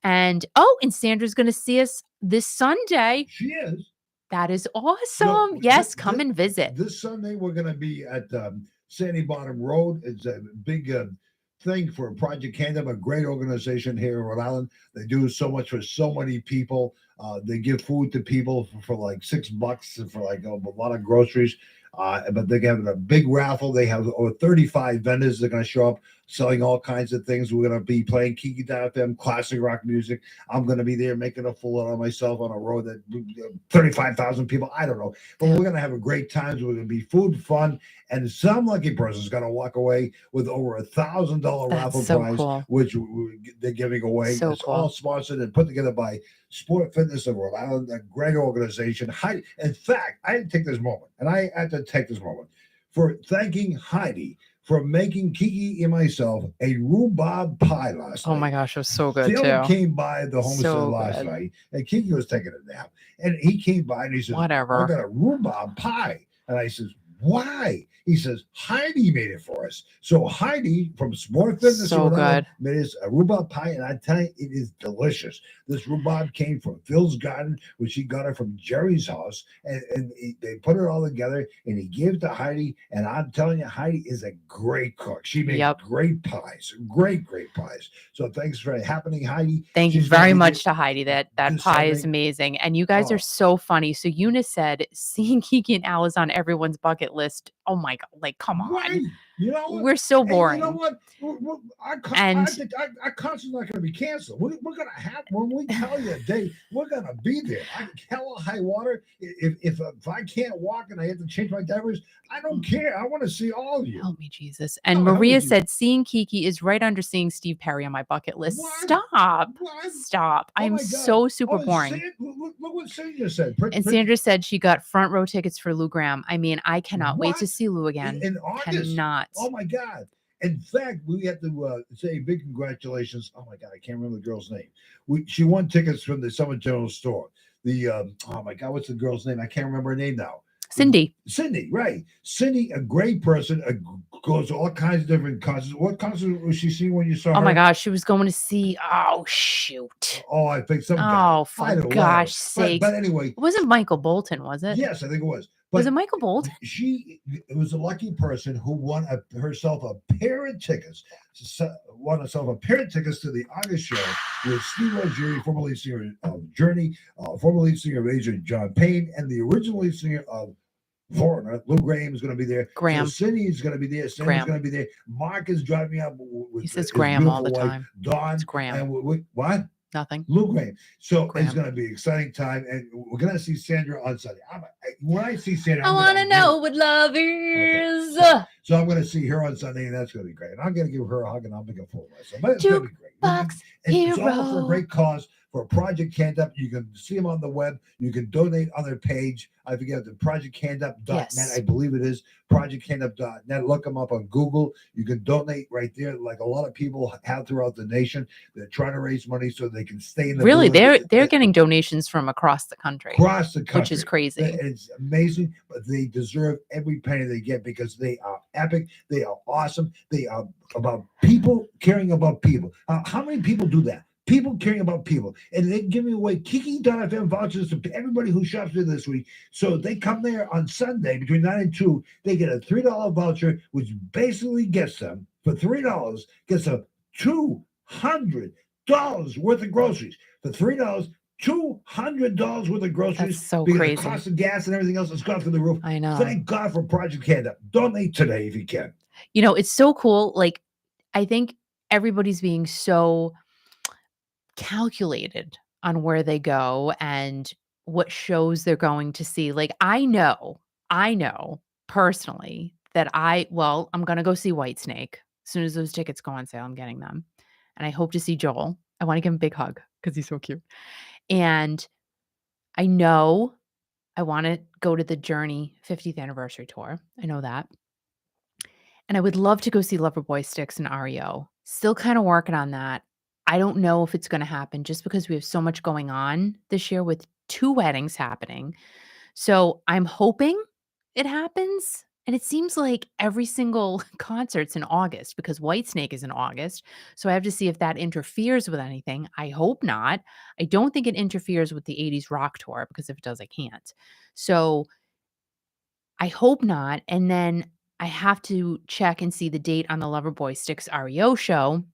And Sandra's going to see us this Sunday. She is. That is awesome. Yes, come and visit. This Sunday, we're going to be at Sandy Bottom Road. It's a big thing for Project Canada, a great organization here in Rhode Island. They do so much for so many people. They give food to people for like $6 for like a lot of groceries. But they're having a big raffle. They have over 35 vendors that are going to show up selling all kinds of things. We're going to be playing Kiki FM, classic rock music. I'm going to be there making a fool out of myself on a road that 35,000 people. I don't know. But we're going to have a great time. We're going to be food, fun, and some lucky person is going to walk away with over $1,000 raffle so prize, cool. which they're giving away. So it's cool. all sponsored and put together by Sport Fitness of Rhode Island, a great organization. Heidi, in fact, I had to take this moment, and I had to take this moment for thanking Heidi for making Kiki and myself a rhubarb pie last night. Oh my gosh, it was so good Phil too. came by the homestead So last good. night, and Kiki was taking a nap, and he came by and he says, Whatever. I got a rhubarb pie. And I says, why? He says, Heidi made it for us. So Heidi from Sport Fitness So Rhode Island good. made us a rhubarb pie, and I tell you, it is delicious. This rhubarb came from Phil's garden, which he got it from Jerry's house, and they put it all together, and he gave it to Heidi, and I'm telling you, Heidi is a great cook. She makes great pies, great pies. So thanks for happening, Heidi. Thank you She's very gonna be much to Heidi. That this pie is Sunday. amazing. And you guys Oh. are so funny. So Eunice said, seeing Kiki and Al is on everyone's bucket list. Oh my God. Like, come on. Right. You know what? We're so boring. And you know what? Our concert's not going to be canceled. We're going to have, when we tell you a date, we're going to be there. Hell or high water. If I can't walk and I have to change my diapers, I don't care. I want to see all of you. Help me, Jesus. And Oh, help me, Maria Jesus. said, seeing Kiki is right under seeing Steve Perry on my bucket list. What? Stop. What? Stop. Oh I'm my God. so super boring. Look what Sandra said. And Sandra said she got front row tickets for Lou Graham. I mean, I cannot wait to What? see Lou again. In August. Cannot. Oh my God. In fact, we have to say big congratulations. Oh my God, I can't remember the girl's name. She won tickets from the Summit General Store. Oh my God, what's the girl's name? I can't remember her name now. Cindy, right. Cindy, a great person, goes to all kinds of different concerts. What concert was she seeing when you saw her? Oh my gosh, she was going to see. Oh shoot. Oh, I think some guy. Oh, for gosh sakes. But anyway. It wasn't Michael Bolton, was it? Yes, I think it was. But was it Michael Bolton? It was a lucky person who won herself a pair of tickets. Won herself a pair of tickets to the August show with Steve Rogeri, former lead singer of Journey, former lead singer of Agent John Payne, and the original lead singer of Foreigner. Lou Graham is going to be there. Graham. So Cindy is going to be there. Sam's going to be there. Mark is driving me up with he says his Graham all the beautiful wife, time. Dawn. It's Graham. And what? Nothing. Lou Graham. So Graham. it's going to be an exciting time, and we're going to see Sandra on Sunday. When I see Sandra, I want to know what love is. Okay. So I'm going to see her on Sunday, and that's going to be great. And I'm going to give her a hug, and I'll make a fool of myself. But it's going to be great. Box It's all for a hero. great cause. For Project Candup, you can see them on the web. You can donate on their page. I forget the projectcandup.net. Yes. I believe it is projectcandup.net. Look them up on Google. You can donate right there, like a lot of people have throughout the nation. They're trying to raise money so they can stay in the Really, building. they're getting donations from across the country. Across the country, which is crazy. It's amazing, but they deserve every penny they get because they are epic. They are awesome. They are about people caring about people. How many people do that? People caring about people, and they're giving away Kiki.fm vouchers to everybody who shops there this week. So they come there on Sunday between 9 and 2. They get a $3 voucher, which basically gets them for $3, gets them $200 worth of groceries. For $3, $200 worth of groceries. That's so because crazy. The cost of gas and everything else has gone through the roof. I know. Thank God for Project Canada. Donate today if you can. You know, it's so cool. Like, I think everybody's being so calculated on where they go and what shows they're going to see. Like, I know personally that I'm going to go see Whitesnake. As soon as those tickets go on sale, I'm getting them. And I hope to see Joel. I want to give him a big hug because he's so cute. And I know I want to go to the Journey 50th anniversary tour. I know that. And I would love to go see Loverboy Styx and REO. Still kind of working on that. I don't know if it's going to happen just because we have so much going on this year with 2 weddings happening. So I'm hoping it happens. And it seems like every single concert's in August because Whitesnake is in August. So I have to see if that interferes with anything. I hope not. I don't think it interferes with the 80s rock tour because if it does, I can't. So I hope not. And then I have to check and see the date on the Loverboy Styx REO show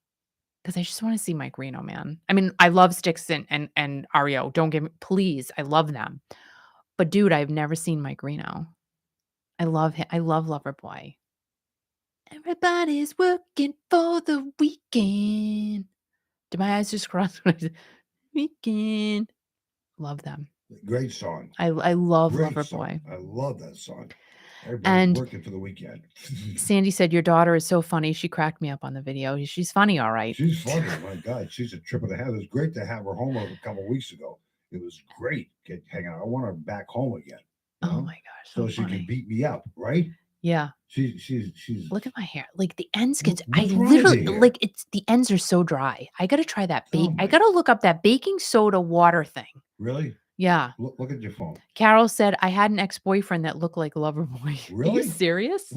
because I just want to see Mike Reno, man. I mean, I love Styx and REO. Don't get me, please. I love them. But dude, I've never seen Mike Reno. I love him. I love Loverboy. Everybody's working for the weekend. Did my eyes just cross when I said weekend? Love them. Great song. I love Great Loverboy. song. I love that song. Everybody's And working for the weekend. Sandy said, your daughter is so funny. She cracked me up on the video. She's funny, all right. She's funny. My God, she's a trip of the head. It was great to have her home a couple of weeks ago. It was great hanging out. I want her back home again. Oh know? my gosh. So So she funny. can beat me up, right? Yeah. She's Look at my hair. Like the ends gets What's I wrong with literally your hair? like it's the ends are so dry. I gotta try that Oh I my- gotta look up that baking soda water thing. Really? Yeah. Look at your phone. Carol said I had an ex-boyfriend that looked like Loverboy. Are you Really? serious?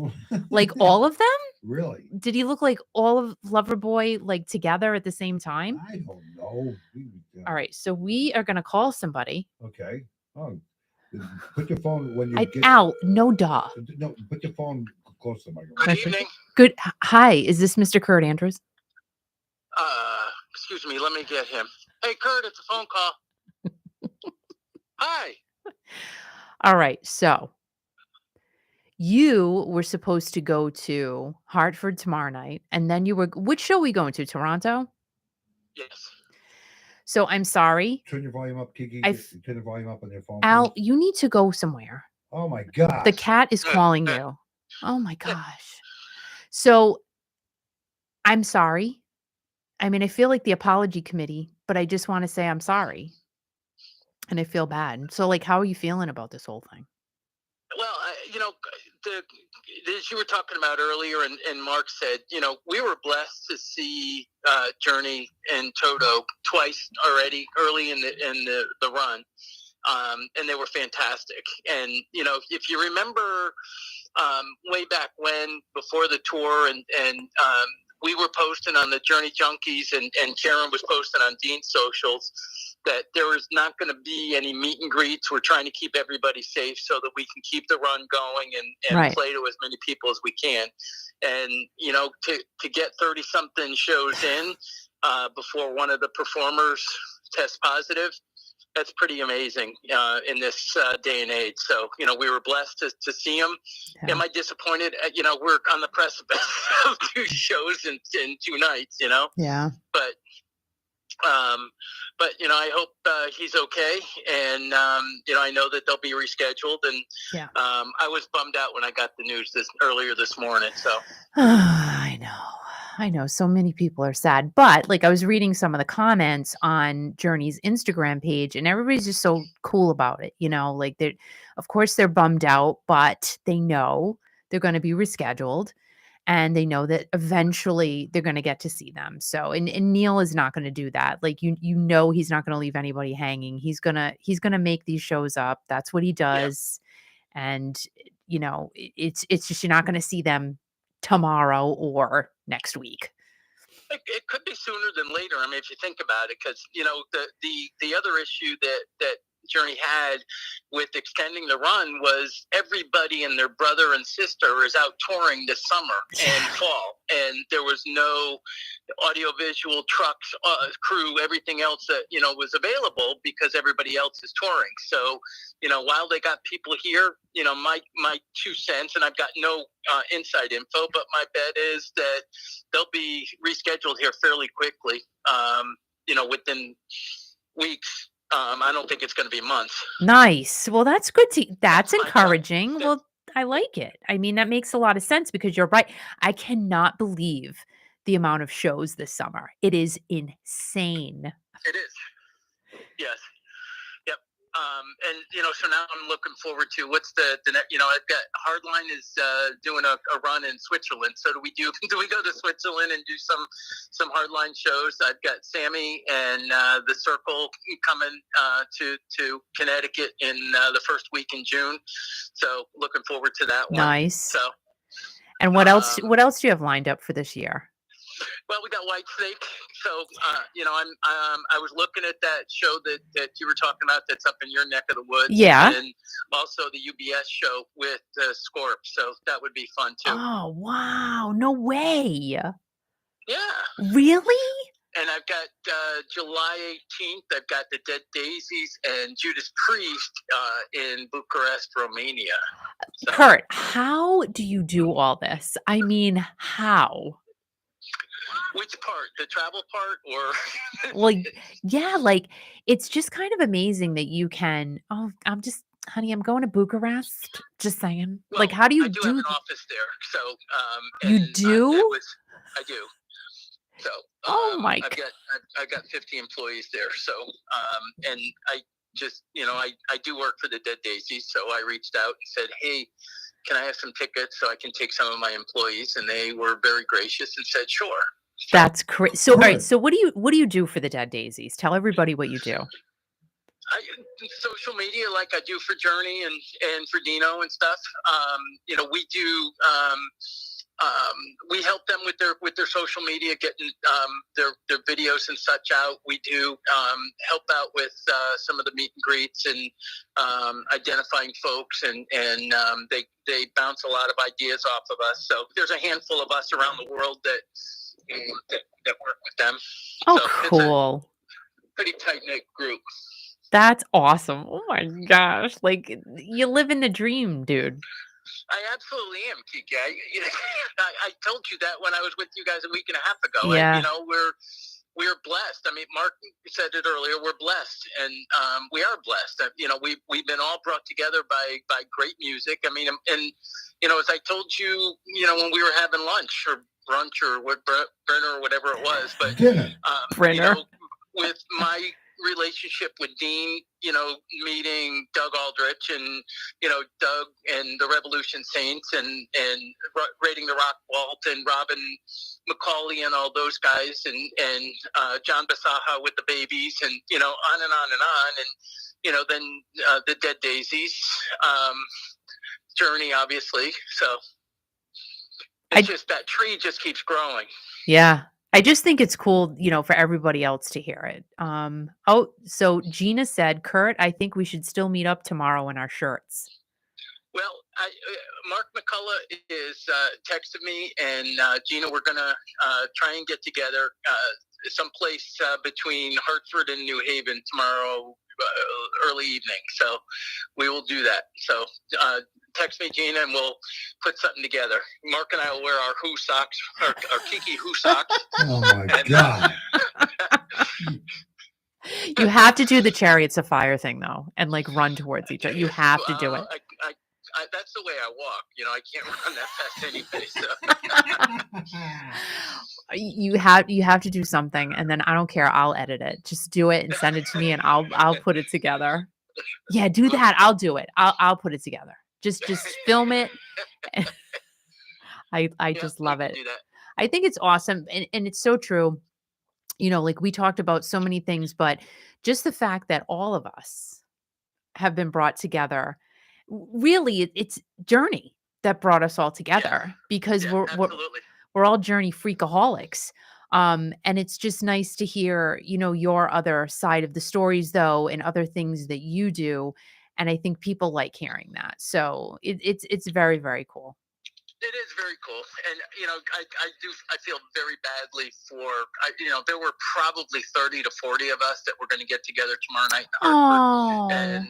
Like all of them? Really? Did he look like all of Loverboy like together at the same time? I don't know. All right, so we are gonna call somebody. Okay. Oh, put your phone when you get Al, no duh. No, put your phone close to the microphone. Good evening. Good. Hi, is this Mr. Kurt Andrews? Excuse me, let me get him. Hey, Kurt, it's a phone call. Hi. All right, so you were supposed to go to Hartford tomorrow night, and then you were. Which show are we going to? Toronto. Yes. So I'm sorry, Turn your volume up, Kiki. Turn the volume up on your phone. Al. please. You need to go somewhere. Oh my God. The cat is calling you. Oh my gosh. So I'm sorry. I mean, I feel like the apology committee, but I just want to say I'm sorry. And I feel bad. So, like, how are you feeling about this whole thing? Well, as you were talking about earlier, and Mark said, we were blessed to see Journey and Toto twice already early in the run, and they were fantastic. And if you remember way back when, before the tour, and we were posting on the Journey Junkies, and Karen was posting on Dean's socials that there was not going to be any meet and greets. We're trying to keep everybody safe so that we can keep the run going and Right. play to as many people as we can. And, to get 30-something shows in before one of the performers tests positive, that's pretty amazing in this day and age. So, we were blessed to see them. Yeah. Am I disappointed? We're on the precipice of 2 shows in 2 nights, Yeah. But I hope he's okay, and I know that they'll be rescheduled. And Yeah. I was bummed out when I got the news earlier this morning. So I know. So many people are sad, but like I was reading some of the comments on Journey's Instagram page, and everybody's just so cool about it. Like of course they're bummed out, but they know they're going to be rescheduled. And they know that eventually they're going to get to see them. So, and Neil is not going to do that. Like, he's not going to leave anybody hanging. He's going to make these shows up. That's what he does. Yeah. And, it's just, you're not going to see them tomorrow or next week. it could be sooner than later. I mean, if you think about it, because, the other issue that Journey had with extending the run was everybody and their brother and sister is out touring this summer and fall, and there was no audiovisual trucks, crew, everything else that was available because everybody else is touring. So while they got people here, my 2 cents, and I've got no inside info, but my bet is that they'll be rescheduled here fairly quickly, within weeks. I don't think it's going to be months. Nice. Well, that's good. That's my encouraging. gut. Well, I like it. I mean, that makes a lot of sense because you're right. I cannot believe the amount of shows this summer. It is insane. It is. Yes. Yep. And so now I'm looking forward to what's the next. I've got Hardline is doing a run in Switzerland. So do we go to Switzerland and do some Hardline shows? I've got Sammy and the Circle coming to Connecticut in the first week in June. So looking forward to that one. Nice. So. And what else? What else do you have lined up for this year? Well, we got White Snake, so I was looking at that show that you were talking about that's up in your neck of the woods, Yeah. and also the UBS show with Scorp. So that would be fun too. Oh, wow. No way. Yeah. Really? And I've got July 18th. I've got the Dead Daisies and Judas Priest in Bucharest, Romania. So, Kurt, how do you do all this? I mean, how? which part? The travel part, or? Well, yeah, like it's just kind of amazing that you can. Oh, honey, I'm going to Bucharest. Just saying. Well, Like, how do you I do have do? an office there, so You and, do? I do. So Oh my I've got 50 employees there. So and I just I do work for the Dead Daisies, so I reached out and said, hey, can I have some tickets so I can take some of my employees? And they were very gracious and said, sure. So, That's crazy. So, all right. Good. So, what do you do for the Dead Daisies? Tell everybody what you do. Social media, like I do for Journey and for Dino and stuff. We do. We help them with their social media, getting their videos and such out. We do help out with some of the meet and greets and identifying folks, and they bounce a lot of ideas off of us. So there's a handful of us around the world that work with them. Oh, So cool. it's a pretty tight knit group. That's awesome. Oh my gosh. Like you live in the dream, dude. I absolutely am, Kiki. I told you that when I was with you guys a week and a half ago. Yeah. We're blessed. I mean, Mark said it earlier. We're blessed, and we are blessed. We've been all brought together by great music. I mean, and as I told you, when we were having lunch or brunch or dinner or whatever it was, but Dinner. Brenner. with my relationship with Dean, meeting Doug Aldrich and, Doug and the Revolution Saints and Raiding the Rock Vault and Robin McCauley and all those guys and John Basaha with the Babies and, on and on and on. And, then the Dead Daisies, Journey, obviously. So it's just that tree just keeps growing. Yeah. I just think it's cool, for everybody else to hear it. So Gina said, Kurt, I think we should still meet up tomorrow in our shirts. Well, Mark McCullough is texted me, and Gina, we're going to try and get together someplace between Hartford and New Haven tomorrow early evening. So we will do that. So text me, Gina, and we'll put something together. Mark and I will wear our Who socks, our Kiki Who socks. Oh my God. You have to do the Chariots of Fire thing though, and like run towards each other. You have to do it. That's the way I walk. I can't run that fast anyway. So You have to do something, and then I don't care. I'll edit it. Just do it and send it to me, and I'll put it together. Yeah, do that. I'll do it. I'll put it together. Just film it. I just love it. Do that. I think it's awesome, and it's so true. Like we talked about so many things, but just the fact that all of us have been brought together. Really, it's Journey that brought us all together because we're all Journey freakaholics. And it's just nice to hear, your other side of the stories though, and other things that you do. And I think people like hearing that. So it's very, very cool. It is very cool. And, I feel very badly for, there were probably 30 to 40 of us that were going to get together tomorrow night in Hartford. And,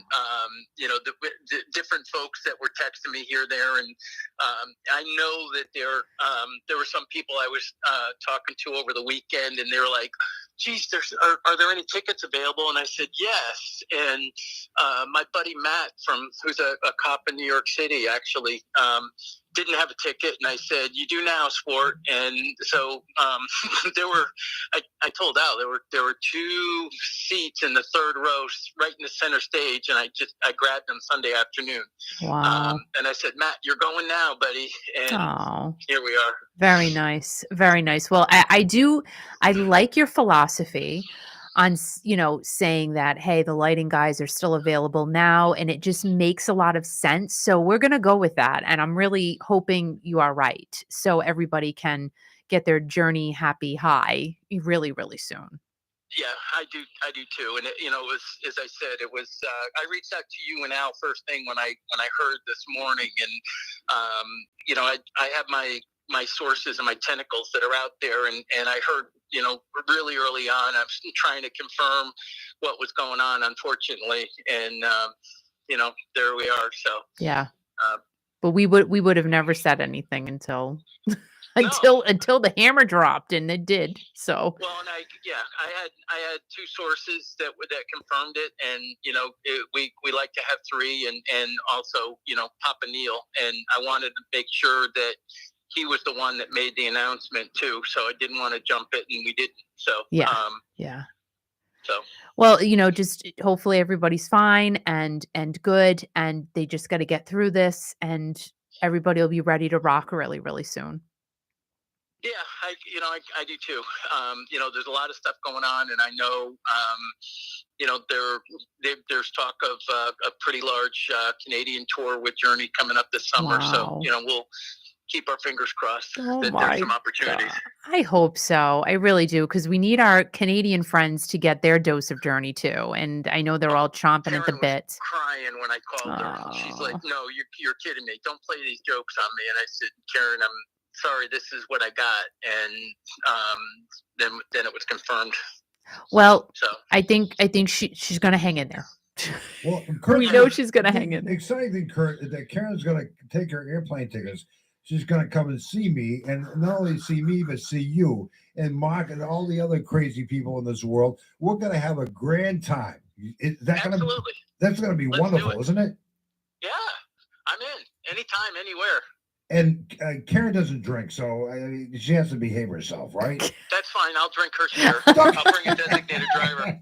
the different folks that were texting me here, there. And I know that there were some people I was talking to over the weekend, and they were like, geez, are there any tickets available? And I said, yes. And my buddy Matt, who's a cop in New York City, actually didn't have a ticket. And I said, you do now, sport. And so I told Al, there were 2 seats in the third row right in the center stage. And I grabbed them Sunday afternoon. Wow. And I said, Matt, you're going now, buddy. And here we are. Very nice. Very nice. Well, I like your philosophy on, saying that, hey, the lighting guys are still available now, and it just makes a lot of sense. So we're going to go with that. And I'm really hoping you are right. So everybody can get their journey happy high really, really soon. Yeah, I do too. And it was, as I said, it was. I reached out to you and Al first thing when I heard this morning, and I have my sources and my tentacles that are out there, and I heard really early on. I was trying to confirm what was going on, unfortunately, and there we are. So yeah, but we would have never said anything until. Until the hammer dropped, and it did. So well, and I had two sources that confirmed it, and we like to have three, and also Papa Neil, and I wanted to make sure that he was the one that made the announcement too. So I didn't want to jump it, and we didn't. So yeah. So well, just hopefully everybody's fine and good, and they just got to get through this, and everybody will be ready to rock really, really soon. Yeah, I do too. There's a lot of stuff going on, and I know, there's talk of a pretty large Canadian tour with Journey coming up this summer. Wow. So, we'll keep our fingers crossed that my there's some opportunities. God. I hope so. I really do, because we need our Canadian friends to get their dose of Journey too. And I know they're all chomping at the bit. Crying when I called her. She's like, "No, you're kidding me. Don't play these jokes on me." And I said, "Karen, I'm sorry, this is what I got," and then it was confirmed. Well, so I think she's gonna hang in there. Well, we know she's gonna hang in there. Exciting thing, Kurt, is that Karen's gonna take her airplane tickets. She's gonna come and see me, and not only see me, but see you and Mark and all the other crazy people in this world. We're gonna have a grand time. Absolutely. That's gonna be wonderful, isn't it? Yeah, I'm in. Anytime, anywhere. And Karen doesn't drink, so she has to behave herself, right? That's fine. I'll drink her share. I'll bring a designated driver.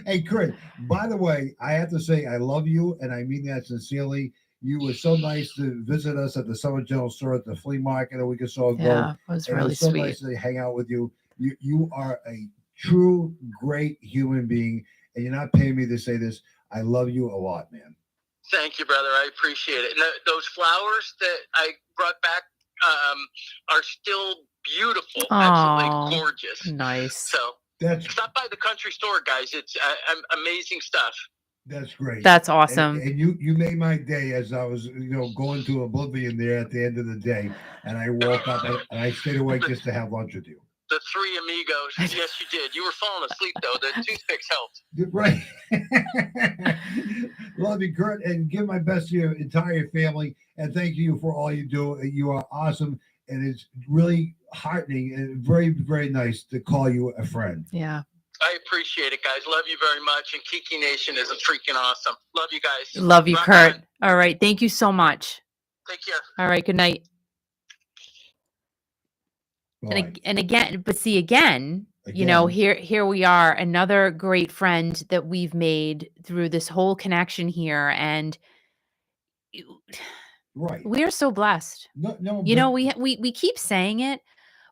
Hey, Kurt, by the way, I have to say I love you, and I mean that sincerely. You were so nice to visit us at the Summer General Store at the flea market a week or so ago. Yeah, it was really so sweet. Nice to hang out with you. You are a true, great human being, and you're not paying me to say this. I love you a lot, man. Thank you, brother. I appreciate it. And those flowers that I brought back are still beautiful. Absolutely gorgeous. Nice. So stop by the country store, guys. It's amazing stuff. That's great. That's awesome. And you made my day as I was, going to oblivion there at the end of the day. And I woke up and I stayed awake just to have lunch with you. The three amigos. Yes, you did. You were falling asleep, though. The toothpicks helped. Right. Love you, Kurt, and give my best to your entire family. And thank you for all you do. You are awesome. And it's really heartening and very, very nice to call you a friend. Yeah. I appreciate it, guys. Love you very much. And Kiki Nation is freaking awesome. Love you guys. Love you, Kurt. All right. Thank you so much. Take care. All right. Good night. And again, but see, again, here we are, another great friend that we've made through this whole connection here. And we are so blessed. We keep saying it,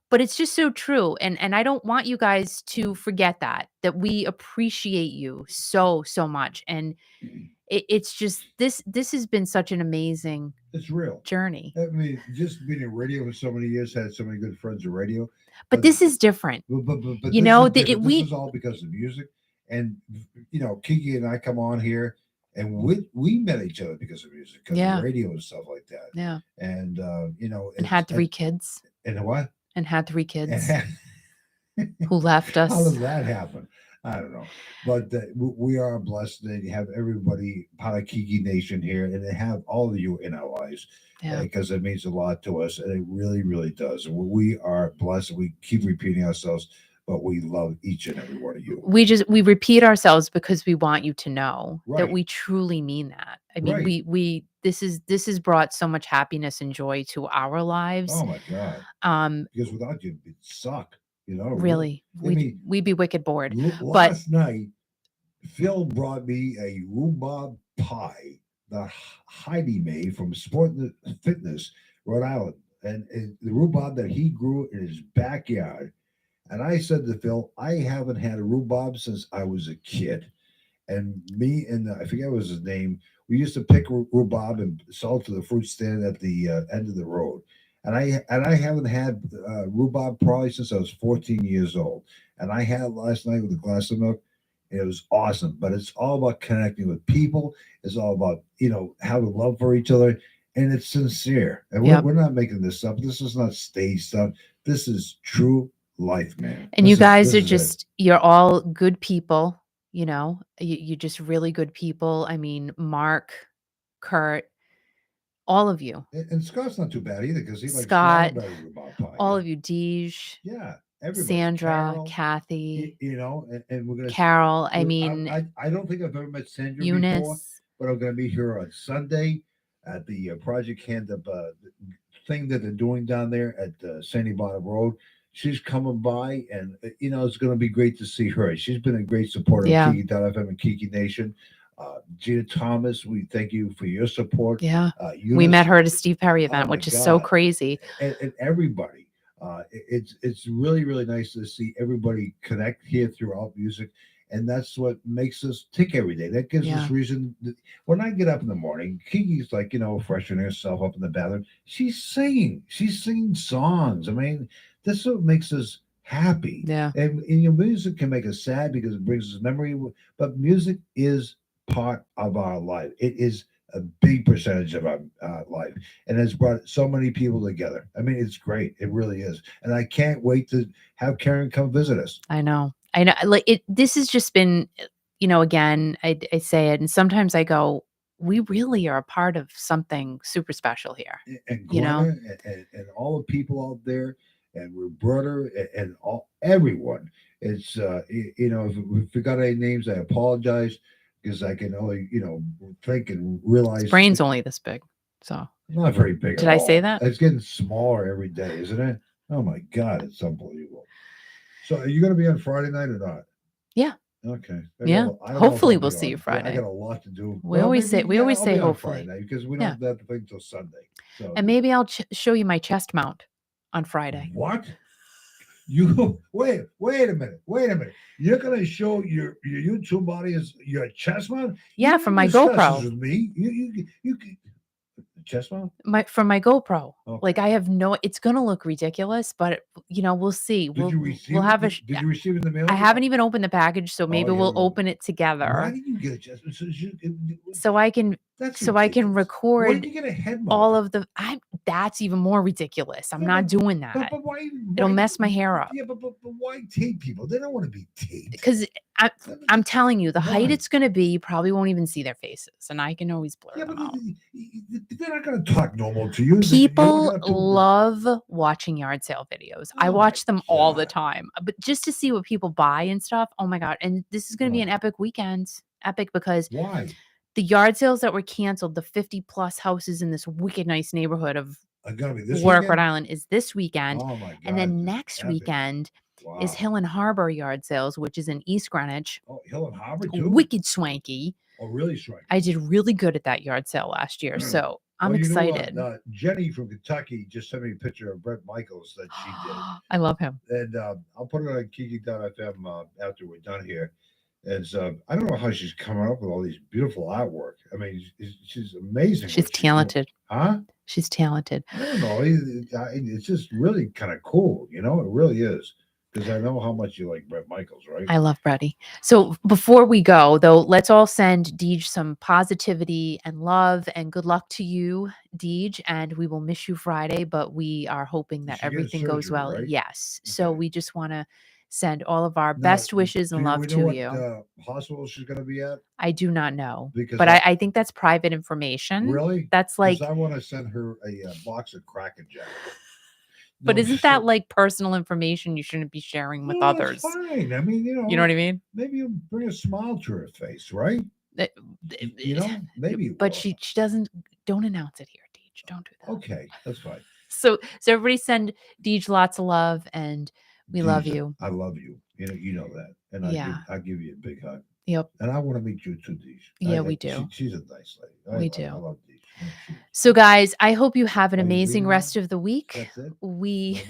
but it's just so true. And I don't want you guys to forget that we appreciate you so, so much. And it's just, this has been such an amazing journey. I mean, just being in radio for so many years, had so many good friends in radio. But this is different. But this is all because of music. And, Kiki and I come on here, and we met each other because of music, because of radio and stuff like that. Yeah. And, and had 3 kids. And what? And had 3 kids who left us. How does that happen? I don't know. But we are blessed to have everybody part of Kiki Nation here, and to have all of you in our lives. Because it means a lot to us, and it really, really does. And we are blessed. We keep repeating ourselves, but we love each and every one of you. We repeat ourselves because we want you to know that we truly mean that. I mean, this has brought so much happiness and joy to our lives. Oh my God. Because without you, it'd suck. Really, we'd be wicked bored. Last night, Phil brought me a rhubarb pie that Heidi made from Sport and Fitness, Rhode Island, and the rhubarb that he grew in his backyard. And I said to Phil, I haven't had a rhubarb since I was a kid. And me and I forget what was his name, we used to pick rhubarb and sell it to the fruit stand at the end of the road. And I haven't had rhubarb probably since I was 14 years old. And I had it last night with a glass of milk. It was awesome. But it's all about connecting with people. It's all about, having love for each other. And it's sincere. And Yep. we're not making this up. This is not stage stuff. This is true life, man. And you guys This are is it. just, you're all good people, you're just really good people. I mean, Mark, Kurt, all of you, And Scott's not too bad either because he likes Scott, strawberry rhubarb pie. all of you, Deej, Yeah, everybody. Sandra, Carol, Kathy, and we're gonna. Carol. I mean, I don't think I've ever met Sandra before, Eunice. but I'm gonna meet her on Sunday at the Project Hand Up thing that they're doing down there at Sandy Bottom Road. She's coming by, and it's going to be great to see her. She's been a great supporter Yeah. of Kiki.fm and Kiki Nation. Gina Thomas, we thank you for your support. Yeah. Eunice, We met her at a Steve Perry event, my which is so God. crazy. and everybody. It's really, really nice to see everybody connect here throughout music, and that's what makes us tick every day. That gives Yeah. us reason. When I get up in the morning, Kiki's like, freshening herself up in the bathroom. She's singing songs. I mean, that's what makes us happy. Yeah. And your music can make us sad because it brings us memory, but music is part of our life. It is a big percentage of our life, and has brought so many people together. I mean, it's great. It really is, and I can't wait to have Karen come visit us. I know. Like this has just been, again, I say it, and sometimes I go, we really are a part of something super special here. And Glenna and all the people out there, and Roberta and everyone. It's if we forgot any names, I apologize because I can only think and realize. His brain's only this big, so not very big. Did I say that? It's getting smaller every day, isn't it? Oh my God, it's unbelievable. So, are you going to be on Friday night or not? Yeah. Okay. Yeah. Hopefully we'll see you Friday. I got a lot to do. We always say I'll be on hopefully Friday night because we don't have to think till Sunday. So. And maybe I'll show you my chest mount on Friday. What? You wait a minute. You're gonna show your YouTube audience your chest mount? Yeah, from my GoPro. With me, you chest mount? From my GoPro. Okay. Like I have it's gonna look ridiculous, but we'll see. We'll have Did you receive it in the mail? I haven't even opened the package, so maybe we'll open it together. Why did you get a chest? So I can record Why did you get a head mount? all of the that's even more ridiculous. I'm not doing that. But why, it'll mess my hair up. Yeah, but why tape people? They don't want to be taped. Because I'm telling you, the height it's going to be, you probably won't even see their faces, and I can always blur them out. They're not going to talk normal to you. People love watching yard sale videos. I watch them all the time, but just to see what people buy and stuff. Oh my God. And this is going to be an epic weekend. Epic because why? The yard sales that were canceled, the 50 plus houses in this wicked nice neighborhood of Warwick, Rhode Island is this weekend. Oh my God. And then next weekend is Hill and Harbor yard sales, which is in East Greenwich. Oh, Hill and Harbor too? Wicked swanky. Oh, really swanky. I did really good at that yard sale last year. So I'm excited. Jenny from Kentucky just sent me a picture of Bret Michaels that she did. I love him. And I'll put it on Kiki.fm after we're done here. And I don't know how she's coming up with all these beautiful artwork. I mean, she's amazing. She's talented. Huh? She's talented. I don't know. It's just really kind of cool. It really is. Because I know how much you like Bret Michaels, right? I love Bretty. So before we go, though, let's all send Deej some positivity and love and good luck to you, Deej. And we will miss you Friday, but we are hoping that everything goes well. Right? Yes. Okay. So we just want to send all of our best wishes and love to you. What hospital she's going to be at? I do not know, but I think that's private information. Really? That's like I want to send her a box of Cracker Jack. But isn't that like personal information you shouldn't be sharing with others? That's fine. I mean, you know what I mean? Maybe you'll bring a smile to her face, right? Maybe. But she doesn't. Don't announce it here, Deej. Don't do that. Okay, that's fine. So everybody send Deej lots of love, and we love you. I love you. You know that, and I give you a big hug. Yep. And I want to meet you too, Deej. Yeah, we do. She's a nice lady. We do. I love Deej. So, guys, I hope you have an amazing rest of the week. That's it. We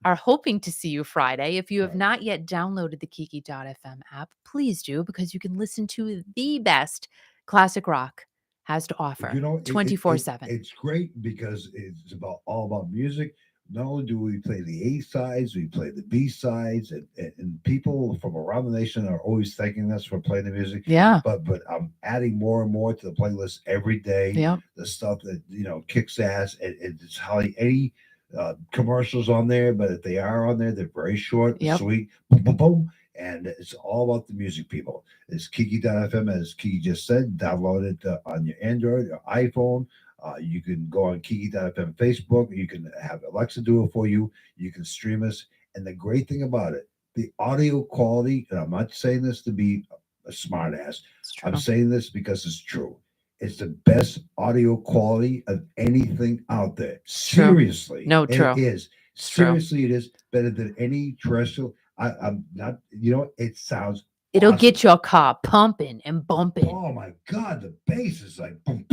are hoping to see you Friday. If you have not yet downloaded the Kiki.fm app, please do, because you can listen to the best classic rock has to offer You know, 24/7. it's great because it's all about music. Not only do we play the A sides, we play the B sides, and people from around the nation are always thanking us for playing the music. Yeah. But I'm adding more and more to the playlist every day. Yep. The stuff that kicks ass, and it's hardly any commercials on there. But if they are on there, they're very short, Yep. sweet, boom, boom, boom. And it's all about the music, people. It's Kiki.fm, as Kiki just said. Download it on your Android or iPhone. You can go on Kiki.fm Facebook. You can have Alexa do it for you. You can stream us. And the great thing about it, the audio quality, and I'm not saying this to be a smart ass. I'm saying this because it's true. It's the best audio quality of anything out there. Seriously. No, true. It is. Seriously, it is better than any terrestrial. I'm not, it sounds It'll awesome. get your car pumping and bumping. Oh my God, the bass is like boom.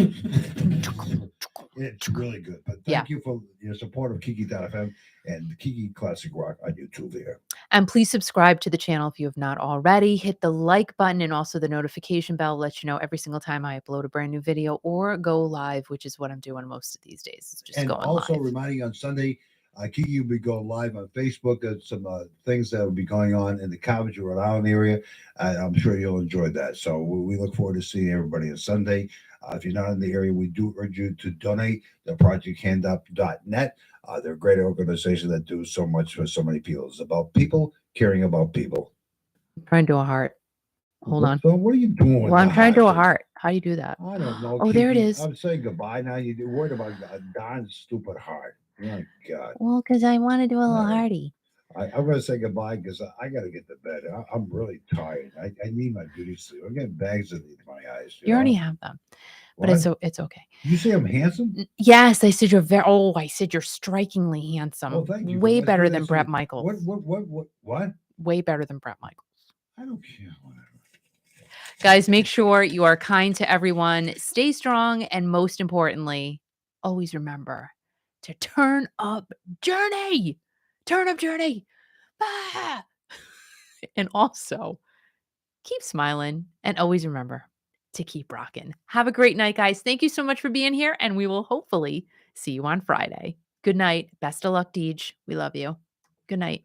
It's really good. But thank you for your support of Kiki.fm and Kiki Classic Rock on YouTube there. And please subscribe to the channel if you have not already. Hit the like button and also the notification bell. Let you know every single time I upload a brand new video or go live, which is what I'm doing most of these days. It's just and going also live. Reminding you on Sunday, Kiki will be going live on Facebook. Some things that will be going on in the Coventry, Rhode Island area. I'm sure you'll enjoy that. So we look forward to seeing everybody on Sunday. If you're not in the area, we do urge you to donate to projecthandup.net. They're a great organization that do so much for so many people. It's about people caring about people. I'm trying to do a heart. Hold on. So what are you doing? Well, I'm trying to do a heart. How do you do that? I don't know. Oh, Kiki. there it is. I'm saying goodbye now. You're worried about Don's stupid heart. My God. Well, because I want to do a little hearty. I'm going to say goodbye because I got to get to bed. I'm really tired. I need my beauty sleep. I'm getting bags in my eyes. You already have them. But it's okay. You say I'm handsome? Yes, I said I said you're strikingly handsome. Oh, thank you. Way better than Bret Michaels. What? Way better than Bret Michaels. I don't care. Whatever. Guys, make sure you are kind to everyone. Stay strong. And most importantly, always remember to turn up Journey. Turn up Journey. Ah! And also keep smiling and always remember to keep rocking. Have a great night, guys. Thank you so much for being here, and we will hopefully see you on Friday. Good night. Best of luck, Deej. We love you. Good night.